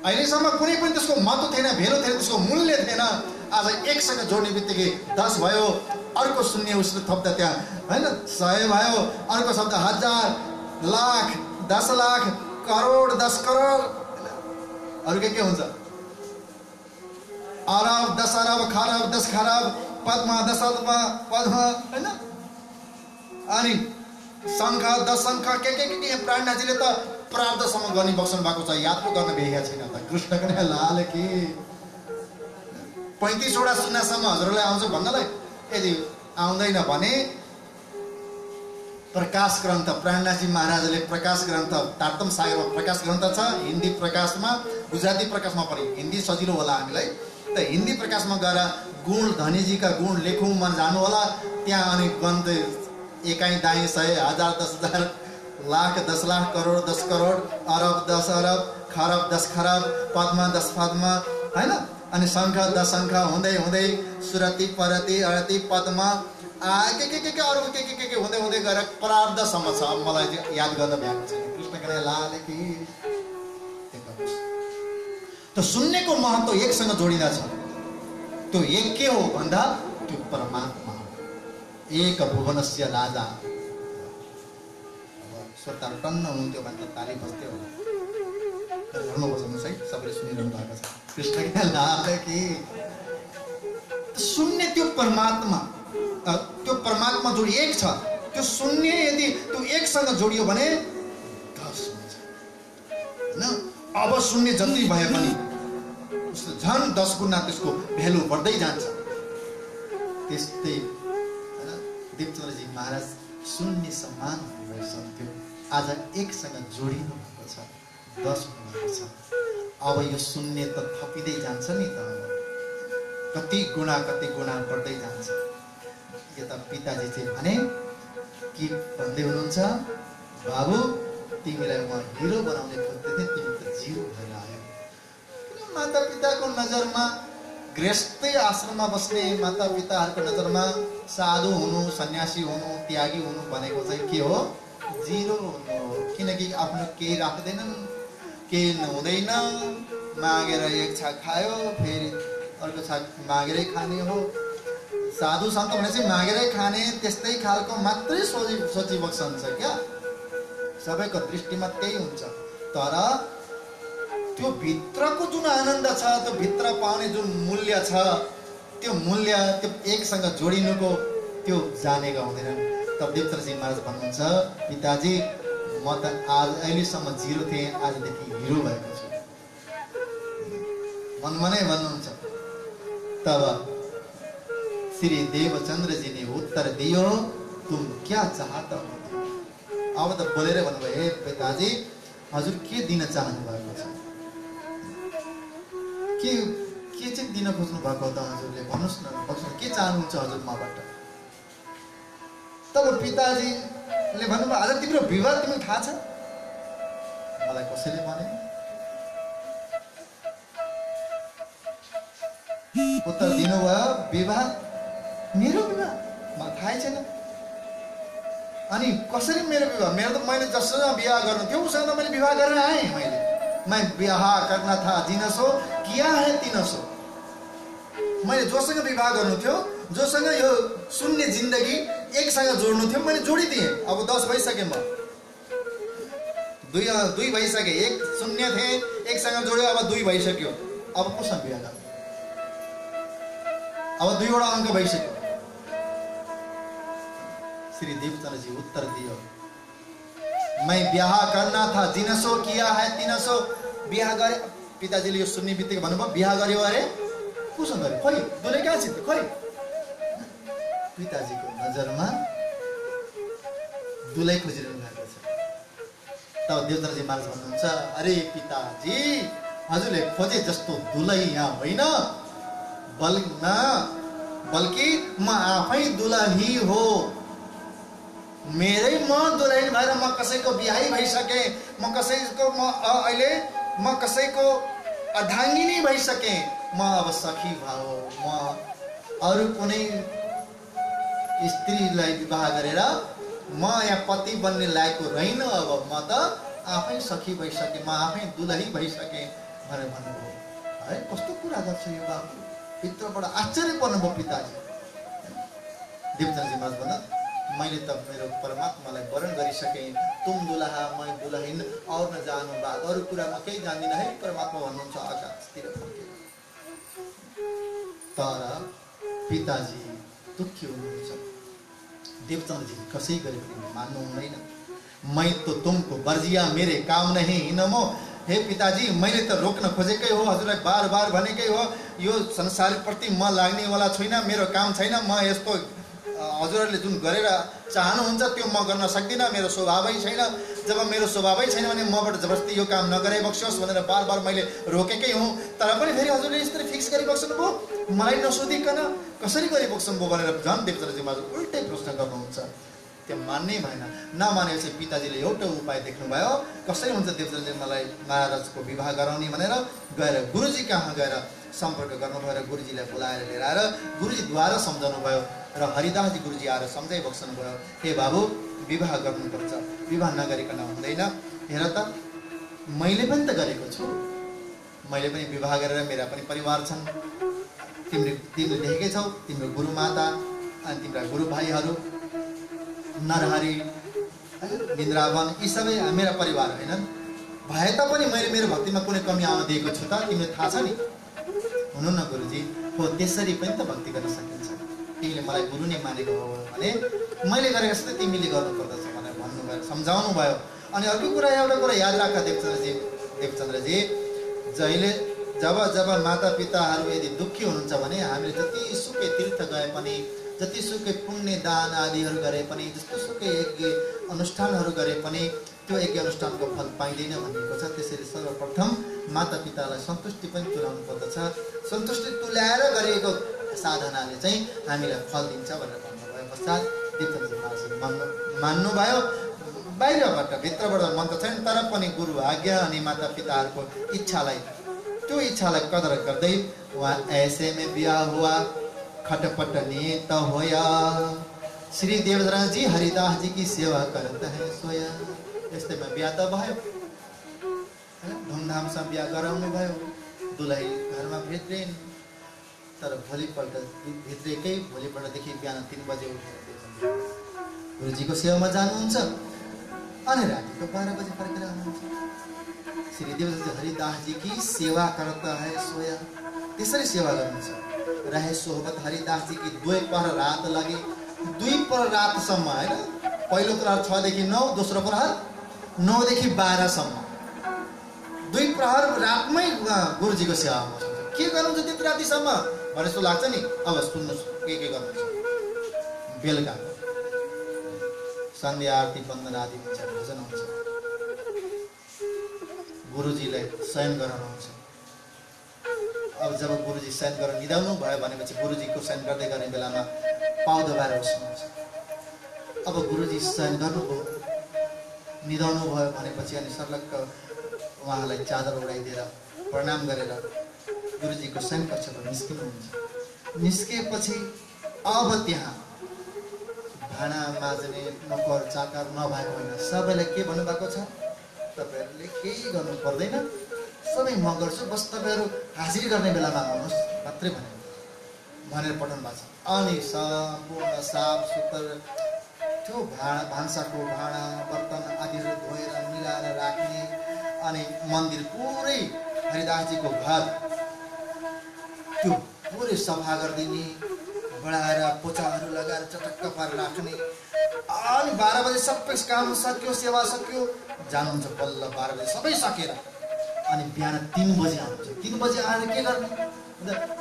S1: अहिलेसम्म कुनै पनि त्यसको महत्त्व थिएन, भेल्यु थिएन, त्यसको मूल्य थिएन। आज एकसँग जोड्ने बित्तिकै 10 भयो, अर्को शून्य उसले थप्दा त्यहाँ होइन 100 भयो, अर्को शब्द 1000, लाख, 10 लाख, करोड, 10 करोड, अरू के हुन्छ? अरब, 10 अरब, खरब, 10 खरब, पद्मा, 10 पद्मा, होइन? अनि शङ्ख, 10 शङ्ख, के प्राणनाथजीले त प्रार्थसम्म गर्ने बक्सनु भएको छ, याद पो गर्न भ्याएको छैन त। कृष्णको नै लाल कि 35वटा सुन्नासम्म हजुरलाई आउँछ भन्नलाई, यदि आउँदैन भने प्रकाश ग्रन्थ, प्राणनाथजी महाराजले प्रकाश ग्रन्थ, तारतम सागरमा प्रकाश ग्रन्थ छ, हिन्दी प्रकाशमा, गुजराती प्रकाशमा पनि, हिन्दी सजिलो होला हामीलाई त हिन्दी प्रकाशमा गएर गुण धनीजीका गुण लेखौँ मन जानु होला त्यहाँ। अनि ग्रन्थ एकाइ दाई 100, 1000, 10,000, लाख, 10 लाख, करोड, 10 करोड, अरब, 10 अरब, खरब, 10 खरब, पद्मा, 10 पद्मा, होइन? अनि शङ्ख, 10 शङ्ख, हुँदै हुँदै सुरति, परति, अरति, पद्मा, के अरू के हुँदै हुँदै गएर प्रार्थसम्म छ। अब मलाई चाहिँ याद गर्न भ्याएको छैन। कृष्णको लाल कि त शून्यको महत्त्व एकसँग जोडिँदा छ। त्यो एक के हो भन्दा त्यो परमात्मा हो। एक भुवनस्य राजा। श्रोताहरू टन्न हुनुहुन्थ्यो भने त ताली बज्थ्यो होला। घरमा बजाउनुहोस् है, सबैले सुनिरहनु भएको छ। कृष्णको लाल कि शून्य त्यो परमात्मा, त्यो परमात्मा जो एक छ, त्यो शून्य यदि त्यो एकसँग जोडियो भने 10 हुन्छ होइन? अब शून्य जति भए पनि उसले झन् 10 गुणा त्यसको भेल्यु बढ्दै जान्छ। त्यस्तै दीपचन्द्रजी महाराज शून्य समान हुनुहुन्थ्यो, आज एकसँग जोडिनु भएको छ, 10 हुनुभएको छ। अब यो शून्य त थपिँदै जान्छ नि त, कति गुणा बढ्दै जान्छ। यता पिताजी चाहिँ भने के भन्दै हुनुहुन्छ? बाबु तिमीलाई म हिरो बनाउने खोज्दै थिएँ, तिमी त जिरो भएर आयो। माता पिताको नजरमा, गृहस्थै आश्रममा बस्ने माता पिताहरूको नजरमा साधु हुनु, सन्यासी हुनु, त्यागी हुनु भनेको चाहिँ के हो? जिरो हुनु हो। किनकि आफ्नो केही राख्दैनन्, केही हुँदैन, मागेर एक छाक खायो, फेरि अर्को छाक मागेरै खाने हो। साधु सन्त भने चाहिँ मागेरै खाने, त्यस्तै खालको मात्रै सोचिबक्सन्छ क्या। सबैको दृष्टिमा त्यही हुन्छ। तर त्यो भित्रको जुन आनन्द छ, त्यो भित्र पाउने जुन मूल्य छ, त्यो मूल्य त्यो एकसँग जोडिनुको त्यो जानेका हुँदैनन्। तब दीपचन्द्रजी महाराज भन्नुहुन्छ, पिताजी म त आज अहिलेसम्म जिरो थिएँ, आजदेखि हिरो भएको छु। मनमा नै भन्नुहुन्छ। तब श्री देवचन्द्रजी ने उत्तर दियो, तुम क्या चाहता हो? अब त बोलेर भन्नुभयो, हे पिताजी हजुर के दिन चाहनु भएको छ? के चाहिँ दिन खोज्नु भएको त हजुरले? भन्नुहोस् न, के चाहनुहुन्छ हजुर मबाट? तब पिताजीले भन्नुभयो, आज तिम्रो विवाह तिमीलाई थाहा छ? मलाई कसैले भने? उत्तर दिनुभयो, विवाह? मेरो विवाह? मलाई थाहै छैन। अनि कसरी मेरो विवाह? मेरो त मैले जससँग विवाह गर्नु थियो उसँग त मैले विवाह गरेर आएँ। मैं विवाह करना था जिनसो किया है तिनसो। मैले जोसँग विवाह गर्नु थियो, जोसँग यो शून्य जिन्दगी एकसँग जोड्नु थियो, मैले जोडिदिएँ। अब 10 भइसकेँ, म दुई भइसकेँ। एक शून्य थिएँ, एकसँग जोड्यो, अब 2 भइसक्यो। अब कोसँग विवाह गर्नु? अब 2वटा अङ्क भइसक्यो। श्री देवचंद्र जी उत्तर दियो, मैं ब्याह करना था, जिनसो किया है तिनसो। ब्याह गरे। पिताजीले यो सुन्ने बित्तिकै भन्नुभयो, ब्याह गर्यो अरे कुसँग गरे, खोइ दुलै कहाँ छिन्, खोइ। पिताजीको नजरमा दुलै खोजिरहनु भएको छ। तब देवचन्द्रजी महाराज भन्नुहुन्छ, अरे पिताजी, हजुरले खोजे जस्तो दुलै यहाँ होइन, बल्कि म आफै दुलही हो। मेरै म दुलही भएर म कसैको बिहाई भइसके, म कसैको अर्धाङ्गिनी भइसके। म अब सखी भाव, म अरू कुनै स्त्रीलाई विवाह गरेर म यहाँ पति बन्ने लायकको रहेन। अब म त आफै सखी भइसके, म आफै दुलही भइसके भनेर भन्नुभयो। है कस्तो कुरा गर्छ यो बाबु, भित्रबाट आश्चर्य पर्नुभयो पिताजी। देवचन्द्रजी महाराज भन्दा, मैले त मेरो परमात्मालाई वरण गरिसकेँ, तुम दुलहा मैं दुलहिन, और न जानु बात, अरू कुरा म केही जान्दिनँ है। परमात्मा भन्नुहुन्छ आकाशतिर फर्केर। तर पिताजी दुखी हुनुहुन्छ। देवचन्द्रजी कसै गरी पनि मान्नु हुँदैन। मैं तो तुमको बर्जिया मेरे काम नहीं हिनमो। हे पिताजी, मैले त रोक्न खोजेकै हो, हजुरलाई बार बार भनेकै हो, यो संसारप्रति म लाग्नेवाला छुइनँ, मेरो काम छैन। म यस्तो हजुरहरूले जुन गरेर चाहनुहुन्छ त्यो म गर्न सक्दिनँ, मेरो स्वभावै छैन। जब मेरो स्वभावै छैन भने मबाट जबरजस्ती यो काम नगरे बक्सियोस् भनेर बार बार मैले रोकेकै हुँ। तर पनि फेरि हजुरले यसरी फिक्स गरी बक्सनु भयो, मलाई नसोधिकन कसरी गरी बक्सनु भयो भनेर झन् देवचन्द्रजी महाराज उल्टै प्रश्न गर्नुहुन्छ। त्यो मान्नै भएन। नमानेपछि पिताजीले एउटा उपाय देख्नुभयो, कसरी हुन्छ देवचन्द्रजी मलाई महाराजको विवाह गराउने भनेर गएर गुरुजी कहाँ गएर सम्पर्क गर्नुभयो र गुरुजीलाई बोलाएर लिएर आएर गुरुजीद्वारा सम्झाउनु भयो र हरिदासजी गुरुजी आएर सम्झाइ बक्सनु भयो। हे बाबु, विवाह गर्नुपर्छ, विवाह नगरिकन हुँदैन। हेर त, मैले पनि त गरेको छु, मैले पनि विवाह गरेर मेरा पनि परिवार छन्। तिमीले देखेकै छौ, तिम्रो गुरुमाता अनि तिम्रा गुरु भाइहरू नरहरी, इन्द्रावन, यी सबै मेरा परिवार होइनन्। भए तापनि मैले मेरो भक्तिमा कुनै कमी आउन दिएको छु त? तिमीले थाहा छ नि। हुनु न गुरुजी, हो त्यसरी पनि त भक्ति गर्न सकिन्छ। तिमीले मलाई गुरु नै मानेको हो भने मैले गरेको जस्तै तिमीले गर्नुपर्दछ भनेर भन्नुभयो, सम्झाउनु भयो। अनि अर्को कुरा, एउटा कुरा याद राख देवचन्द्रजी, जब माता पिताहरू यदि दुःखी हुनुहुन्छ भने हामीले जतिसुकै तीर्थ गए पनि, जतिसुकै पुण्य दान आदिहरू गरे पनि, जस्तोसुकै यज्ञ अनुष्ठानहरू गरे पनि त्यो यज्ञ अनुष्ठानको फल पाइँदैन भनिएको छ। त्यसरी सर्वप्रथम माता पितालाई सन्तुष्टि पनि तुल्याउनु पर्दछ। सन्तुष्टि तुल्याएर गरिएको साधनाले चाहिँ हामीलाई फल दिन्छ भनेर भन्नुभयो पश्चात देवचन्द्रजी महाराजले मान्नुभयो। बाहिरबाट भित्रबाट मन त छैन, तर पनि गुरु आज्ञा अनि माता पिताहरूको त्यो इच्छालाई कदर गर्दै वहाँ ऐसे में बिहा हुआ, खटपट नेत होया। श्री देवचन्द्र जी हरिदास जी की सेवा करता है सोया। यस्तैमा बिहा त भयो, धुमधामसँग बिहा गराउनु भयो, दुलही घरमा भित्रिन्। तर भोलिपल्टदेखि बिहान 3 बजे उठेर गुरुजीको सेवामा जानुहुन्छ अनि रातिको 12 बजे फर्केर आउनुहुन्छ। श्री देवचन्द्र हरिदास जी की सेवा करता है सोया। त्यसरी सेवा गर्नुहुन्छ। रहे सोहबत हरिदास जी की 2 पहर रात लगे, 2 पहर रातसम्म होइन। पहिलो प्रहर 6 देखि 9, दोस्रो प्रहर 9 देखि 12 सम्म 2 प्रहर रातमै गुरुजीको सेवामा बस्नुहुन्छ। के गर्नुहुन्छ त्यति रातिसम्म भने जस्तो लाग्छ नि। अब सुन्नुहोस् के गर्नुहुन्छ। बेलुका सन्ध्या आरती वन्दन आदि हुन्छ, भजन हुन्छ, गुरुजीलाई शयन गराउनुहुन्छ। अब जब गुरुजी शयन गरेर निदाउनु भयो भनेपछि गुरुजीको शयन गर्दै गर्ने बेलामा पाउ दबाएर बस्नुहुन्छ। अब गुरुजी शयन गर्नुभयो, निदाउनु भयो भनेपछि अनि सर्लक्क उहाँलाई चादर उडाइदिएर प्रणाम गरेर गुरुजीको शयन कक्षबाट निस्किनुहुन्छ। निस्किएपछि अब त्यहाँ भाँडा माझ्ने नोकर चाकर नभएको होइन, सबैलाई के भन्नुभएको छ, तपाईँहरूले केही गर्नु पर्दैन, सबै म गर्छु, बस तपाईँहरू हाजिरी गर्ने बेलामा आउनुहोस् मात्रै भनेर पठाउनु भएको छ। अनि सम्पूर्ण साफ सुग्घर त्यो भान्साको भाँडा बर्तन आदिहरू धोएर मिलाएर राख्ने, अनि मन्दिर पुरै हरिदासजीको घर त्यो पुरै सफा गरिदिने, बढाएर पोचाहरू लगाएर चटक्क पारेर राख्ने। अनि 12 बजे सबै काम सक्यो, सेवा सक्यो, जानुहुन्छ बल्ल 12 बजे सबै सकेर। अनि बिहान 3 बजे आउँछ। 3 बजे आएर के गर्ने?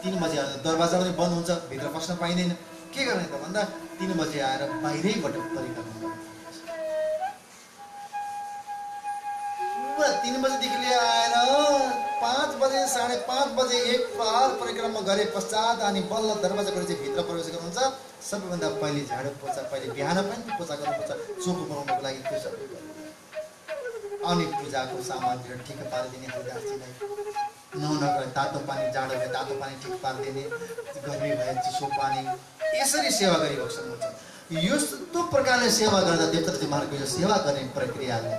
S1: 3 बजे आएर दरवाजा पनि बन्द हुन्छ, भित्र पस्न पाइँदैन। के गर्ने त भन्दा 3 बजे आएर बाहिरैबाट परिक्रमा गर्ने। पुरा 3 बजेदेखि लिएर आएर 5 बजे 5:30 बजे एक प्रहर परिक्रमा गरे पश्चात अनि बल्ल दरवाजा खोलेर चाहिँ भित्र प्रवेश गर्नुहुन्छ। सबैभन्दा पहिले झाडु पोछा, पहिले बिहान पनि पोछा गर्नुपर्छ, चोखो बनाउनको लागि त्यो सबै गर्नु। अनि पूजाको सामग्री ठिक पारिदिने हरिदासजीलाई। नुहाउनको तातो पानी, जाडो भए तातो पानी ठिक पारिदिने, गर्मी भए चिसो पानी, यसरी सेवा गरिबस्नुहुन्छ। यस्तो प्रकारले सेवा गर्दा देवताजी महाराजको यो सेवा गर्ने प्रक्रियाले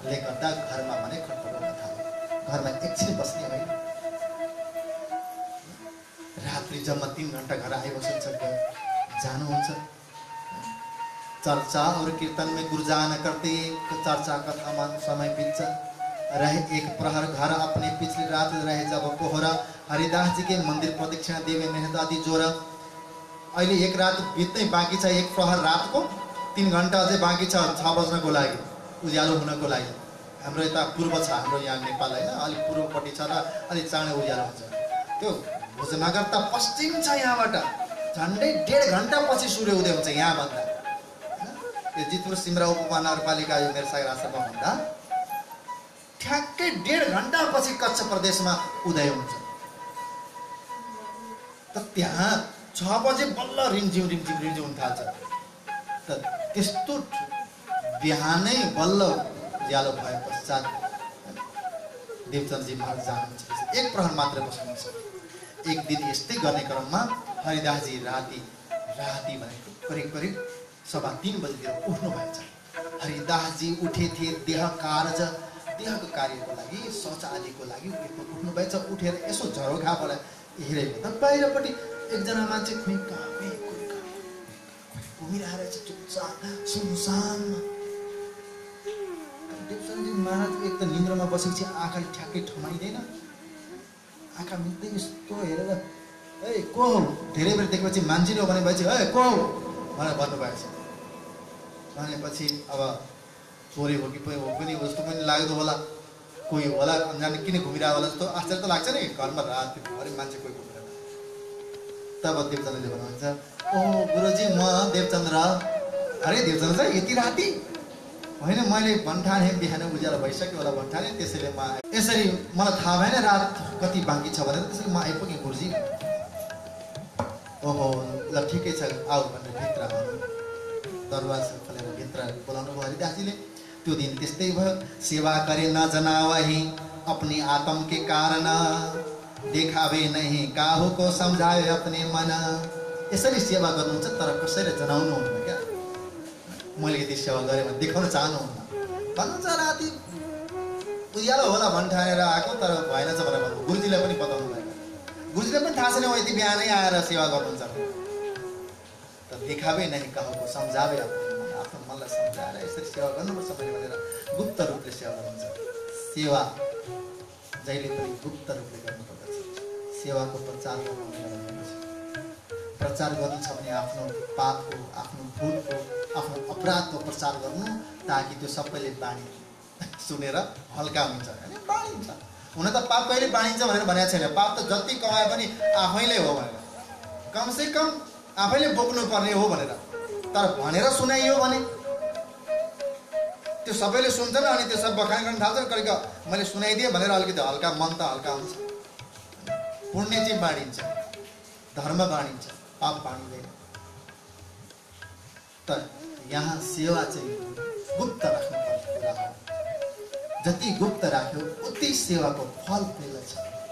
S1: गर्दा घरमा भने खटपट हुन थाल्यो। घरमा एकछिन बस्ने होइन। रात्रि जम्मा 3 घण्टा घर आइबस्नुहुन्छ, जानुहुन्छ। चर्चा और कीर्तन में गुरजान करते चर्चा कथा में समय बीत रहे। एक प्रहर घर अपने पिछली रात रहे जब कोहरा, हरिदास जी के मंदिर प्रदक्षिणा देवे मेहनत जोर। अहिले एक रात बीत्नै बाँकी छ, एक प्रहर रातको 3 घण्टा अझै बाँकी छ 6 बज्नको लागि, उज्यालो हुनको लागि। हाम्रो यता पूर्व छ, हाम्रो यहाँ नेपाल होइन, अलिक पूर्वपट्टि छ र अलिक चाँडै उज्यालो हुन्छ। त्यो भोजनगर त पश्चिम छ, यहाँबाट झन्डै 1.5 घण्टा पछि सूर्य उदय हुन्छ। यहाँभन्दा यो जितपुर सिमरा उपमहानगरपालिका यो मेरसागर आश्रममा भन्दा ठ्याक्कै 1.5 घण्टा पछि कच्छ प्रदेशमा उदय हुन्छ। त त्यहाँ 6 बजे बल्ल रिमझिम हुन थाल्छ। त त्यस्तो बिहानै बल्ल उज्यालो भए पश्चात देवचन्दजी महाराज जानुहुन्छ। एक प्रहर मात्र बस्नुहुन्छ। एक दिन यस्तै गर्ने क्रममा हरिदासजी राति भनेको करिब 3:15 बजेतिर उठ्नु भएछ। हरिदासजी उठे थिए देहको कार्यको लागि, शौच आदिको लागि उठ्नु भएछ। उठेर यसो झरोखाबाट हेरेको त बाहिरपट्टि एकजना मान्छे घुमिरहेको छ, चुपचाप सुनसानमा। देवचन्दजी महाराज एक त निन्द्रामा बसेपछि आँखा ठ्याक्कै ठमाइँदैन, आँखा मिल्दै यस्तो हेरेर ए को हो, धेरै बेर देखेपछि मान्छेले हो भने भएपछि ए को हो भनेर भन्नुभएछ। भनेपछि अब चोरी हो कि हो पनि जस्तो पनि लाग्दो होला, कोही होला, अन्जान किन घुमिरहेको होला जस्तो आश्चर्य त लाग्छ नि। घरमा रातभरि मान्छे कोही घुमिरहेको। तब देवचन्द्रले भन्नुहुन्छ, ओ गुरुजी म देवचन्द्र। अरे देवचन्द्र यति राति होइन, मैले भन्ठाने बिहान उज्यालो भइसक्यो होला भन्ठाने, त्यसैले म यसरी मलाई थाहा भएन रात कति बाँकी छ भनेर, त्यसैले म आइपुगेँ गुरुजी। ओहो ल ठिकै छ आऊ भनेर भित्र दरवाजा खोलेर भित्र बोलाउनु भयो हरिदासजीले। त्यो दिन त्यस्तै भयो। सेवा करे न जनावही अपनी आत्म के कारण, देखावे नहीं काहु को समझावे अपने मन। यसरी सेवा गर्नुहुन्छ तर कसैले जनाउनु हुन्न क्या। मैले यति सेवा गरेँ भने देखाउन चाहनुहुन्न भन्नुहुन्छ। राति उज्यालो होला भन्ठानेर आएको तर भएन छ भनेर भन्नु। गुरुजीलाई पनि बताउनु भयो। गुरुजीलाई पनि थाहा छैन म यति बिहानै आएर सेवा गर्नुहुन्छ। त देखावे नहीं काहु को सम्झावे आफ्नो मनलाई सम्झाएर यसरी सेवा गर्नुपर्छ भनेर गुप्त रूपले सेवा गर्नुहुन्छ। सेवा जहिले पनि गुप्त रूपले गर्नुपर्दछ। सेवाको प्रचार गर्नुपर्छ। प्रचार गर्नु छ भने आफ्नो पापको, आफ्नो भूलको, आफ्नो अपराधको प्रचार गर्नु, ताकि त्यो सबैले बाणी सुनेर हल्का हुन्छ अनि बाँडिन्छ। हुन त पाप कहिले बाँडिन्छ भनेर भनेको छैन। पाप त जति कमाए पनि आफैले हो भनेर, कमसे कम आफैले बोक्नु पर्ने हो भनेर। तर भनेर सुनाइयो भने त्यो सबैले सुन्छन् अनि त्यो सब बखान गर्न थाल्छन्। कहिले मैले सुनाइदिएँ भनेर अलिकति हल्का मन त हल्का हुन्छ। पुण्य चाहिँ बाँडिन्छ, धर्म बाँडिन्छ, पाप बाँडिँदैन। तर यहाँ सेवा चाहिँ गुप्त राख्नुपर्ने कुरा हो। जति गुप्त राख्यो उति सेवाको फल मिल्छ।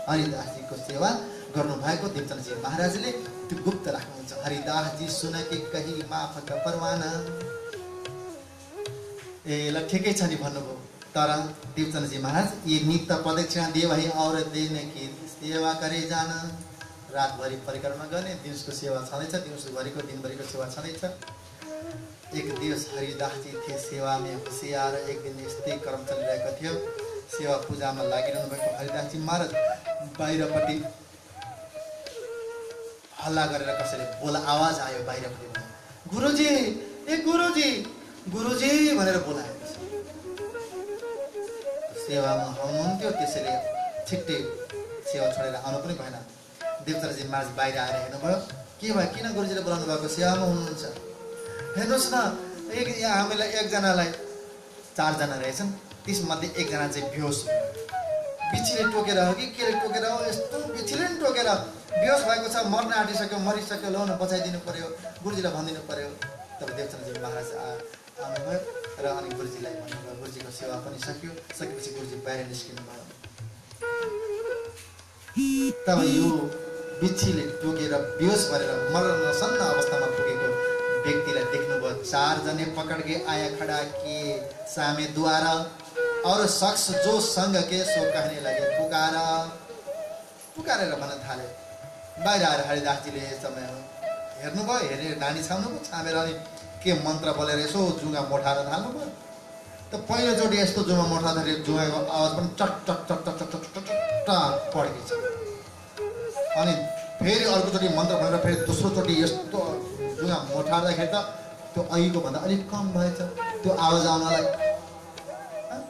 S1: हरिदासजीको सेवा गर्नुभएको देवचन्द्रजी महाराजले त्यो गुप्त राख्नुहुन्छ। हरिदासजी सुन के कही माफ का परवाना। ए ल ठिकै छ नि भन्नुभयो। तर देवचन्द्रजी महाराज ये नित्य प्रदक्षिणा दिए भाइ और दिन की सेवा करे जान। रातभरि परिक्रमा गर्ने, दिउँसोको सेवा छँदैछ, दिउँसोभरिको दिनभरिको सेवा छँदैछ। एक दिवस हरिदासजी थिए सेवा में होशियार। एक दिन यस्तै क्रम चलिरहेको थियो। सेवा पूजामा लागिरहनु भएको हरिदासजी महाराज बाहिरपट्टि हल्ला गरेर कसैले बोला आवाज आयो बाहिरपट्टि, गुरुजी, ए गुरुजी, गुरुजी भनेर बोलायो। सेवामा हुनुहुन्थ्यो, त्यसैले छिट्टै सेवा छोडेर आउनु पनि भएन। देवचन्द्रजी महाराज बाहिर आएर हेर्नुभयो, के भयो, किन गुरुजीले बोलाउनु भएको, सेवामा हुनुहुन्छ, हेर्नुहोस् न, यहाँ हामीलाई एकजनालाई 4 जना रहेछन्, त्यसमध्ये 1 जना चाहिँ बेहोस, बिच्छीले टोकेर हो कि केले टोकेर हो, यस्तो बिच्छीले नि टोकेर बेहोस भएको छ, मर्न आँटिसक्यो, मरिसक्यो, ल्याउनु बचाइदिनु पर्यो, गुरुजीलाई भनिदिनु पर्यो। तब देवचन्द्रजी महाराज आउनुभयो र अनि गुरुजीलाई भन्नुभयो, गुरुजीको सेवा पनि सकेपछि गुरुजी बाहिर निस्किनु भयो। तब यो बिच्छीले टोकेर बेहोस भएर मर्नसन्न अवस्थामा पुगेको व्यक्तिलाई देख्नुभयो। 4 जने पकड़ के आया खड़ा किए सामे द्वारा, और शख्स जो संग के सो कहने लगे पुकारा, पुकारेर भन्न थाले। बाहिर आएर हरिदासजीले समय हेर्नुभयो, हेरेर नानी छाउनुभयो, छामेर अनि के मन्त्र बोलेर यसो जुङ्गा मोठाएर थाल्नुभयो। त पहिलोचोटि यस्तो जुङ्गा मोठाउँदाखेरि जुङ्गाको आवाज पनि चट चट चट चट चट चट चट पड्केछ। अनि फेरि अर्कोचोटि मन्त्र भनेर फेरि दोस्रोचोटि यस्तो जुङ्गा मोठार्दाखेरि त त्यो अघिको भन्दा अलिक कम भएछ त्यो आवाज आउनलाई।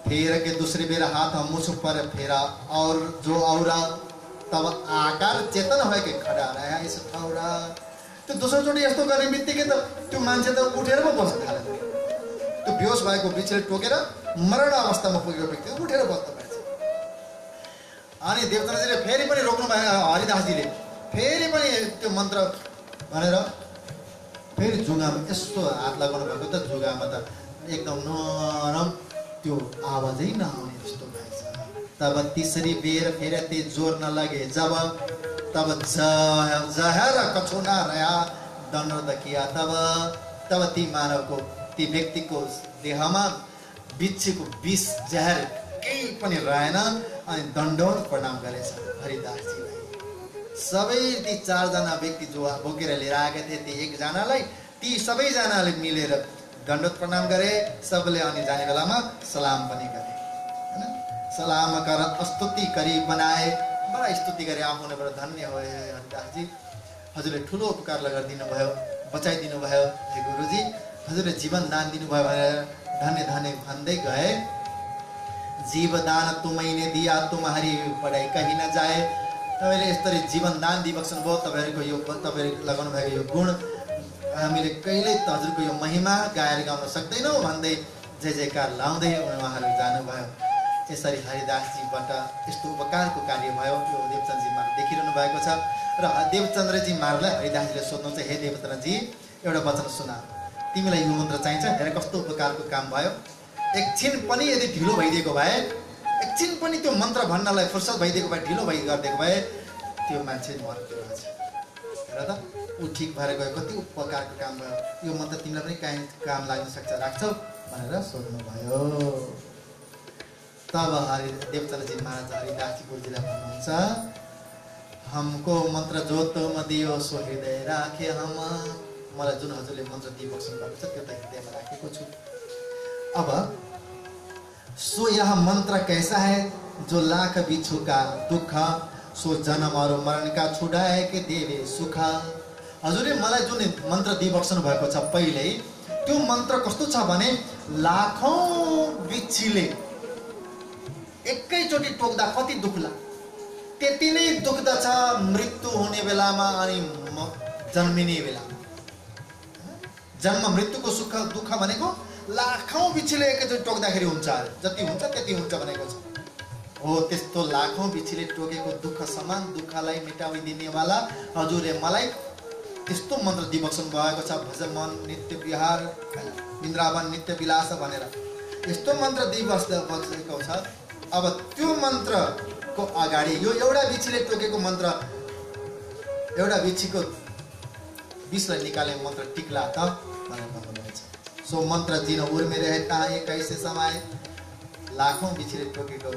S1: फेर के दूसरी बेर हाथ मुछ पर फेरा और जो औरा, तब आकार चेतन हो के खड़ा रहा इस ठौरा। त्यो दोस्रोचोटि यस्तो गर्ने बित्तिकै त त्यो मान्छे त उठेर पो बस्न थाल्यो। त्यो बेहोस भएको बिच्छीले टोकेर मरण अवस्थामा पुगेको व्यक्ति उठेर बस्न भएछ। अनि देवचन्द्रजीले फेरि पनि रोक्नु भयो, हरिदासजीले फेरि पनि त्यो मन्त्र भनेर फेरि जुङ्गामा यस्तो हात लगाउनु भएको, त जुङ्गामा त एकदम नरम त्यो आवाजै नआउने जस्तो भएछ। तब तीसरी बेर फेर ते जोर न लगे जब, तब जहर कछुना रहा दण्ड किया। तब ती मानवको, ती व्यक्तिको देहमा बिच्छीको विष जहर केही पनि रहेन। अनि दण्डवत प्रणाम गरेछ हरिदासजीलाई। सबै ती 4 जना व्यक्ति जो बोकेर लिएर आएका थिए, ती 1 जनालाई ती सबैजनाले मिलेर दण्डवत प्रणाम गरे सबले। अनि जाने बेलामा सलाम पनि गरे, हैन? सलाम कर स्तुति करी बनाए, बडा स्तुति गरे, आफूबाट धन्य हो हरिदासजी, हजुरले ठुलो उपकार गरिदिनु भयो, बचाइदिनु भयो हे गुरुजी, हजुरले जीवन दान दिनुभयो भनेर धन्य धन्य भन्दै गए। जीवदान तुमैले दिया तुम्हारी पढाइ कहीँ न जाए। तपाईँले यसरी जीवन दान दिइबक्सनु भयो, तपाईँहरूको यो तपाईँले लगाउनु भएको यो गुण हामीले कहिल्यै त हजुरको यो महिमा गाएर गाउन सक्दैनौँ भन्दै जय जयकार लाउँदै उहाँहरू जानुभयो। यसरी हरिदासजीबाट यस्तो उपकारको कार्य भयो, यो देवचन्द्रजी महाराज देखिरहनु भएको छ। र देवचन्द्रजी महाराजलाई हरिदासजीले सोध्नु चाहिँ, हे देवचन्द्रजी, एउटा वचन सुना, तिमीलाई यो मन्त्र चाहिन्छ, हेर कस्तो उपकारको काम भयो। एकछिन पनि यदि ढिलो भइदिएको भए, एकछिन पनि त्यो मन्त्र भन्नलाई फुर्सद भइदिएको भए, ढिलो गरिदिएको भए, त्यो मान्छे मर्थ्यो रहेछ। हेर त, ऊ ठिक भएर गयो, कति उपकारको काम भयो, यो मन्त्र तिमीलाई पनि काहीँ काम लाग्न सक्छ, राख्छौ भनेर सोध्नुभयो। तब देवचन्द्रजी महाराज हरिदासजी गुरुजीलाई भन्नुहुन्छ, हमको मन्त्र जो तुम दियो सो हृदय राखे हम। मलाई जुन हजुरले मन्त्र दिइबक्सनु भएको छ त्यो त हृदयमा राखेको छु। अब सो यह मंत्र कैसा है जो लाख बिच्छू का दुख, सो जन्म और मरण का छुड़ाए के देवे सुख। हजुरले मलाई जुन मन्त्र दिइबक्सनु भएको छ पहिल्यै, त्यो मन्त्र कस्तो छ भने लाखौं बिच्छीले एकैचोटि टोक्दा कति दुख्ला, त्यति नै दुख्दछ मृत्यु हुने बेलामा अनि जन्मिने बेलामा। जन्म मृत्युको सुख दुःख भनेको लाखौं बिच्छीले एकैचोटि टोक्दाखेरि हुन्छ, जति हुन्छ त्यति हुन्छ भनेको छ। हो त्यस्तो लाखौं बिच्छीले टोकेको दुःख समान दुःखलाई मेटाइदिनेवाला हजुरले मलाई त्यस्तो मन्त्र दिइबक्सनु भएको छ। भजमन नित्य विहार वृन्दावन नित्य विलास भनेर यस्तो मन्त्र दिइबक्सेको छ। अब त्यो मन्त्रको अगाडि यो एउटा बिच्छीले टोकेको मन्त्र, एउटा बिच्छीको विषलाई निकाले मन्त्र टिक्ला त भनेर भन्नुहुन्छ। सो मन्त्र जिन उर्मे रहता है कैसे समाए, लाखौं बिच्छीले टोकेको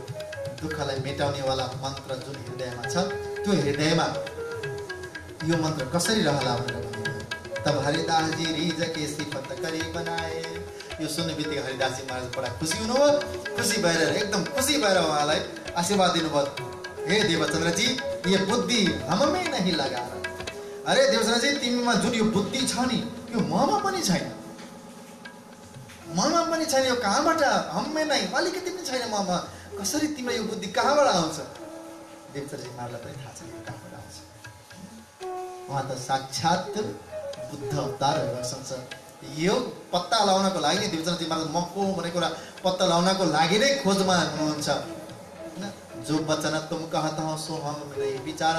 S1: दुःखलाई मेटाउनेवाला मन्त्र जुन हृदयमा छ, त्यो हृदयमा यो मन्त्र कसरी रहला भनेर भन्नुभयो। तब हरिदासजी रिज के सिफत करी बनाए। यो सुन्ने बित्तिकै हरिदासजी महाराज बडा खुसी हुनुभयो। खुसी भएर एकदम खुसी भएर उहाँलाई आशीर्वाद दिनुभयो, हे देवचन्द्र जी, ये बुद्धि हम में नहीं लगा, अरे देवचन्द्रजी तिमीमा जुन यो बुद्धि छ नि यो ममा पनि छैन, ममा पनि छैन, यो कहाँबाट हम्मे नै अलिकति पनि छैन ममा, कसरी तिम्रो यो बुद्धि कहाँबाट आउँछ? देवचन्द्रजी महाराजलाई पनि थाहा छ यो कहाँबाट आउँछ। उहाँ त साक्षात् बुद्ध अवतार भइसक्छ। यो पत्ता लगाउनको लागि नै देवचन्द्रजी महाराज म को भनेको कुरा पत्ता लगाउनको लागि नै खोजमा हुनुहुन्छ हैन। जो वचन तुम कहता हो सो हम नहीं विचार।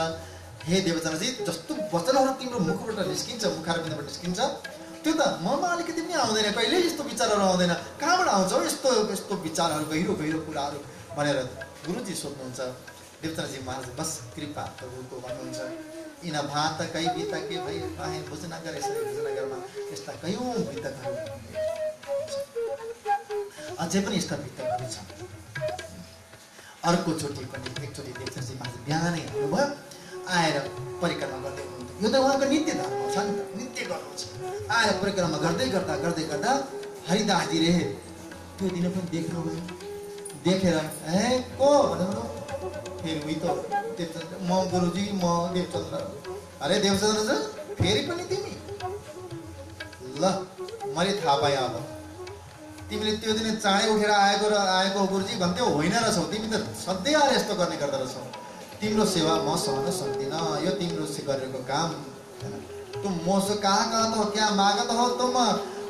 S1: हे देवचन्द्रजी जस्तो वचनहरू तिम्रो मुखबाट निस्किन्छ, मुखारविन्दबाट निस्किन्छ, त्यो त ममा अलिकति पनि आउँदैन, कहिले यस्तो विचारहरू आउँदैन, कहाँबाट आउँछ यस्तो यस्तो विचारहरू, गहिरो गहिरो कुराहरू भनेर गुरुजी सोध्नुहुन्छ। देवचन्द्रजी महाराज बस कृपा प्रभुको भन्नुहुन्छ। यिन भात कई बितके भई पाए बुझनगर, यसरी बुझनगरमा यस्ता कयौँ बितकहरू अझै पनि यस्ता बितकहरू छन्। अर्कोचोटि पनि एकचोटि देवचन्द्रजी महाराज बिहानै आउनुभयो, आएर परिक्रमा गर्दै हुनुहुन्थ्यो। यो त उहाँको नित्य धर्म छ नि त, नित्य गर्नुहुन्छ। आएर परिक्रमा गर्दै गर्दा गर्दै गर्दा हरिदासजीले त्यो दिन पनि देख्नुभयो। देखेर ए को भन्नु, फेरि उही त देवचन्द्र, म गुरुजी म देवचन्द्र। अरे देवचन्द्र फेरि पनि तिमी? ल मैले थाहा पाएँ अब तिमीले त्यो दिन चाँडै उठेर आएको गुरुजी भन्थ्यौ, होइन रहेछौ तिमी त सधैँ आएर यस्तो गर्ने गर्दो रहेछौ। तिम्रो सेवा म सहन सक्दिनँ, यो तिम्रो गरेको काम हैन। तुम मोसो कहाँ कहत हो, क्या मागत हो तुम,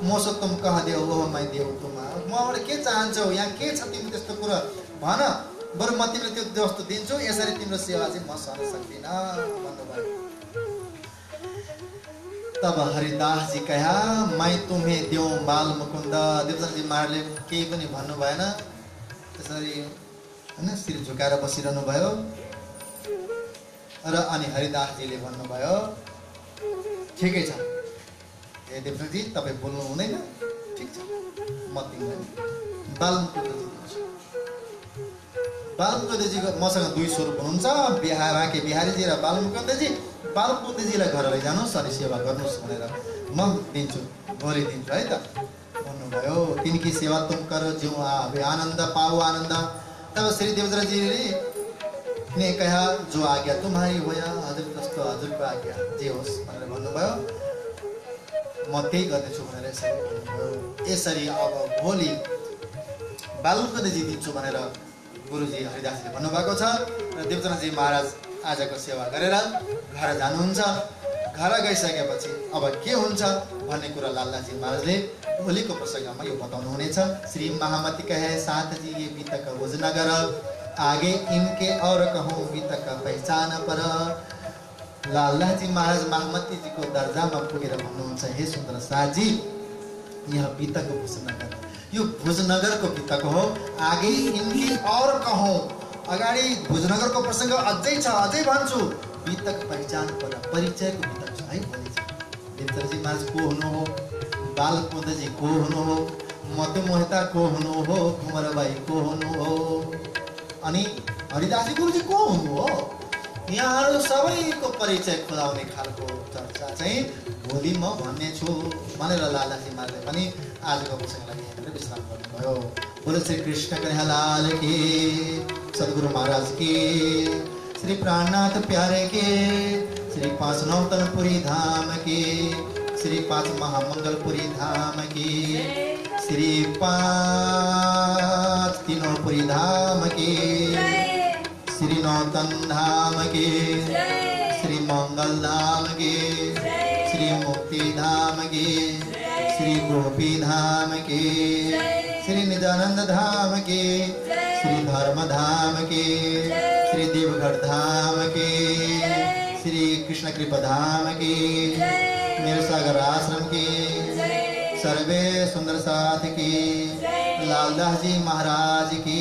S1: मोसो तुम कह देऊ ओह मैं देऊ तुम। मबाट के चाहन्छौ, यहाँ के छ तिमी त्यस्तो कुरा भन, बरु म तिमीले त्यो वस्तु दिन्छु, यसरी तिम्रो सेवा चाहिँ म सहन सक्दिनँ भन्नुभयो। तब हरिदासजी कहा मैं तुम्हें देऊ बाल मुकुन्द। देवचन्द्रजी महाराजले केही पनि भन्नु भएन, त्यसरी हैन शिर झुकाएर बसिरहनु भयो। र अनि हरिदासजीले भन्नुभयो ठिकै छ, ए देवचन्द्रजी तपाईँ बोल्नु हुँदैन, ठिक छ म तिमीलाई बालमुकुन्दजी दिन्छु। बालमुकुन्दजीको मसँग दुई स्वरूप हुनुहुन्छ, बाँके बिहारीजी र बालमुकुन्दजी। बालमुकुन्दजीलाई घर लैजानुहोस् अनि सेवा गर्नुहोस् भनेर म दिन्छु, भोलि दिन्छु है त भन्नुभयो। तिनकी सेवा तुम करो ज्यू आवे आनन्द पाओ आनन्द। तब श्री देवचन्द्रजी ने कहा जो आज्ञा तुम्हारी हो या हजुर जस्तो हजुरको आज्ञा जे होस् भनेर भन्नुभयो। म त्यही गर्नेछु भनेर यसरी भन्नुभयो। यसरी अब भोलि बालमुकुन्दजी दिन्छु भनेर गुरुजी हरिदासजीले भन्नुभएको छ। र देवचन्द्रजी महाराज आजको सेवा गरेर घर जानुहुन्छ। घर गइसकेपछि अब के हुन्छ भन्ने कुरा लालदासजी महाराजले भोलिको प्रसङ्गमा यो बताउनु हुनेछ। श्री महामती कहे साथ जी ये बीतक भोजनगर, आगे इनके और कहूँ बीतक पहचान पर। लालदासजी महाराज महामती जी को दर्जामा पुगेर भन्नुहुन्छ, हे सुन्दर साथजी यह बीतक भोजनगर, यो भोजनगरको बीतक हो। आगे इनके और कहूँ, अगाडि भोजनगरको प्रसङ्ग अझै छ, अझै भन्छु। बीतक पहिचान पर, परिचयको बीतक छ है भोलि। देवचन्द्रजी महाराज को हुनु हो, बालमुकुन्दजी को हुनु हो, मधुमोहिता को हुनु हो, कुमारबाई को हुनु हो, अनि हरिदासजी गुरुजी को हुनु हो। यहाँहरू सबैको परिचय खुलाउने खालको चर्चा चाहिँ भोलि म भन्ने छु भनेर लालदासजी महाराजले पनि आजको प्रसङ्गलाई यहाँनिर विश्राम गर्नुभयो। बोलो श्री कृष्ण कन्हैयालाल की, सद्गुरु महाराज की, श्री प्राणनाथ प्यारे के, श्री पाँच नौतनपुरी धाम की, श्री पाँच महामंगलपुरी धाम की, श्री पाँच तीनोंपुरी धाम की, श्री नौतन धाम की, श्री मंगल धाम की, श्री मुक्ति धाम की, श्री गोपी धाम की, श्री निजानंद धाम की, श्री धर्म धाम की, श्री देवघर धाम की, श्री कृष्ण कृपा धाम की, मेरे सागर आश्रम की, सर्वे सुंदर साथ की, लालदास जी महाराज की।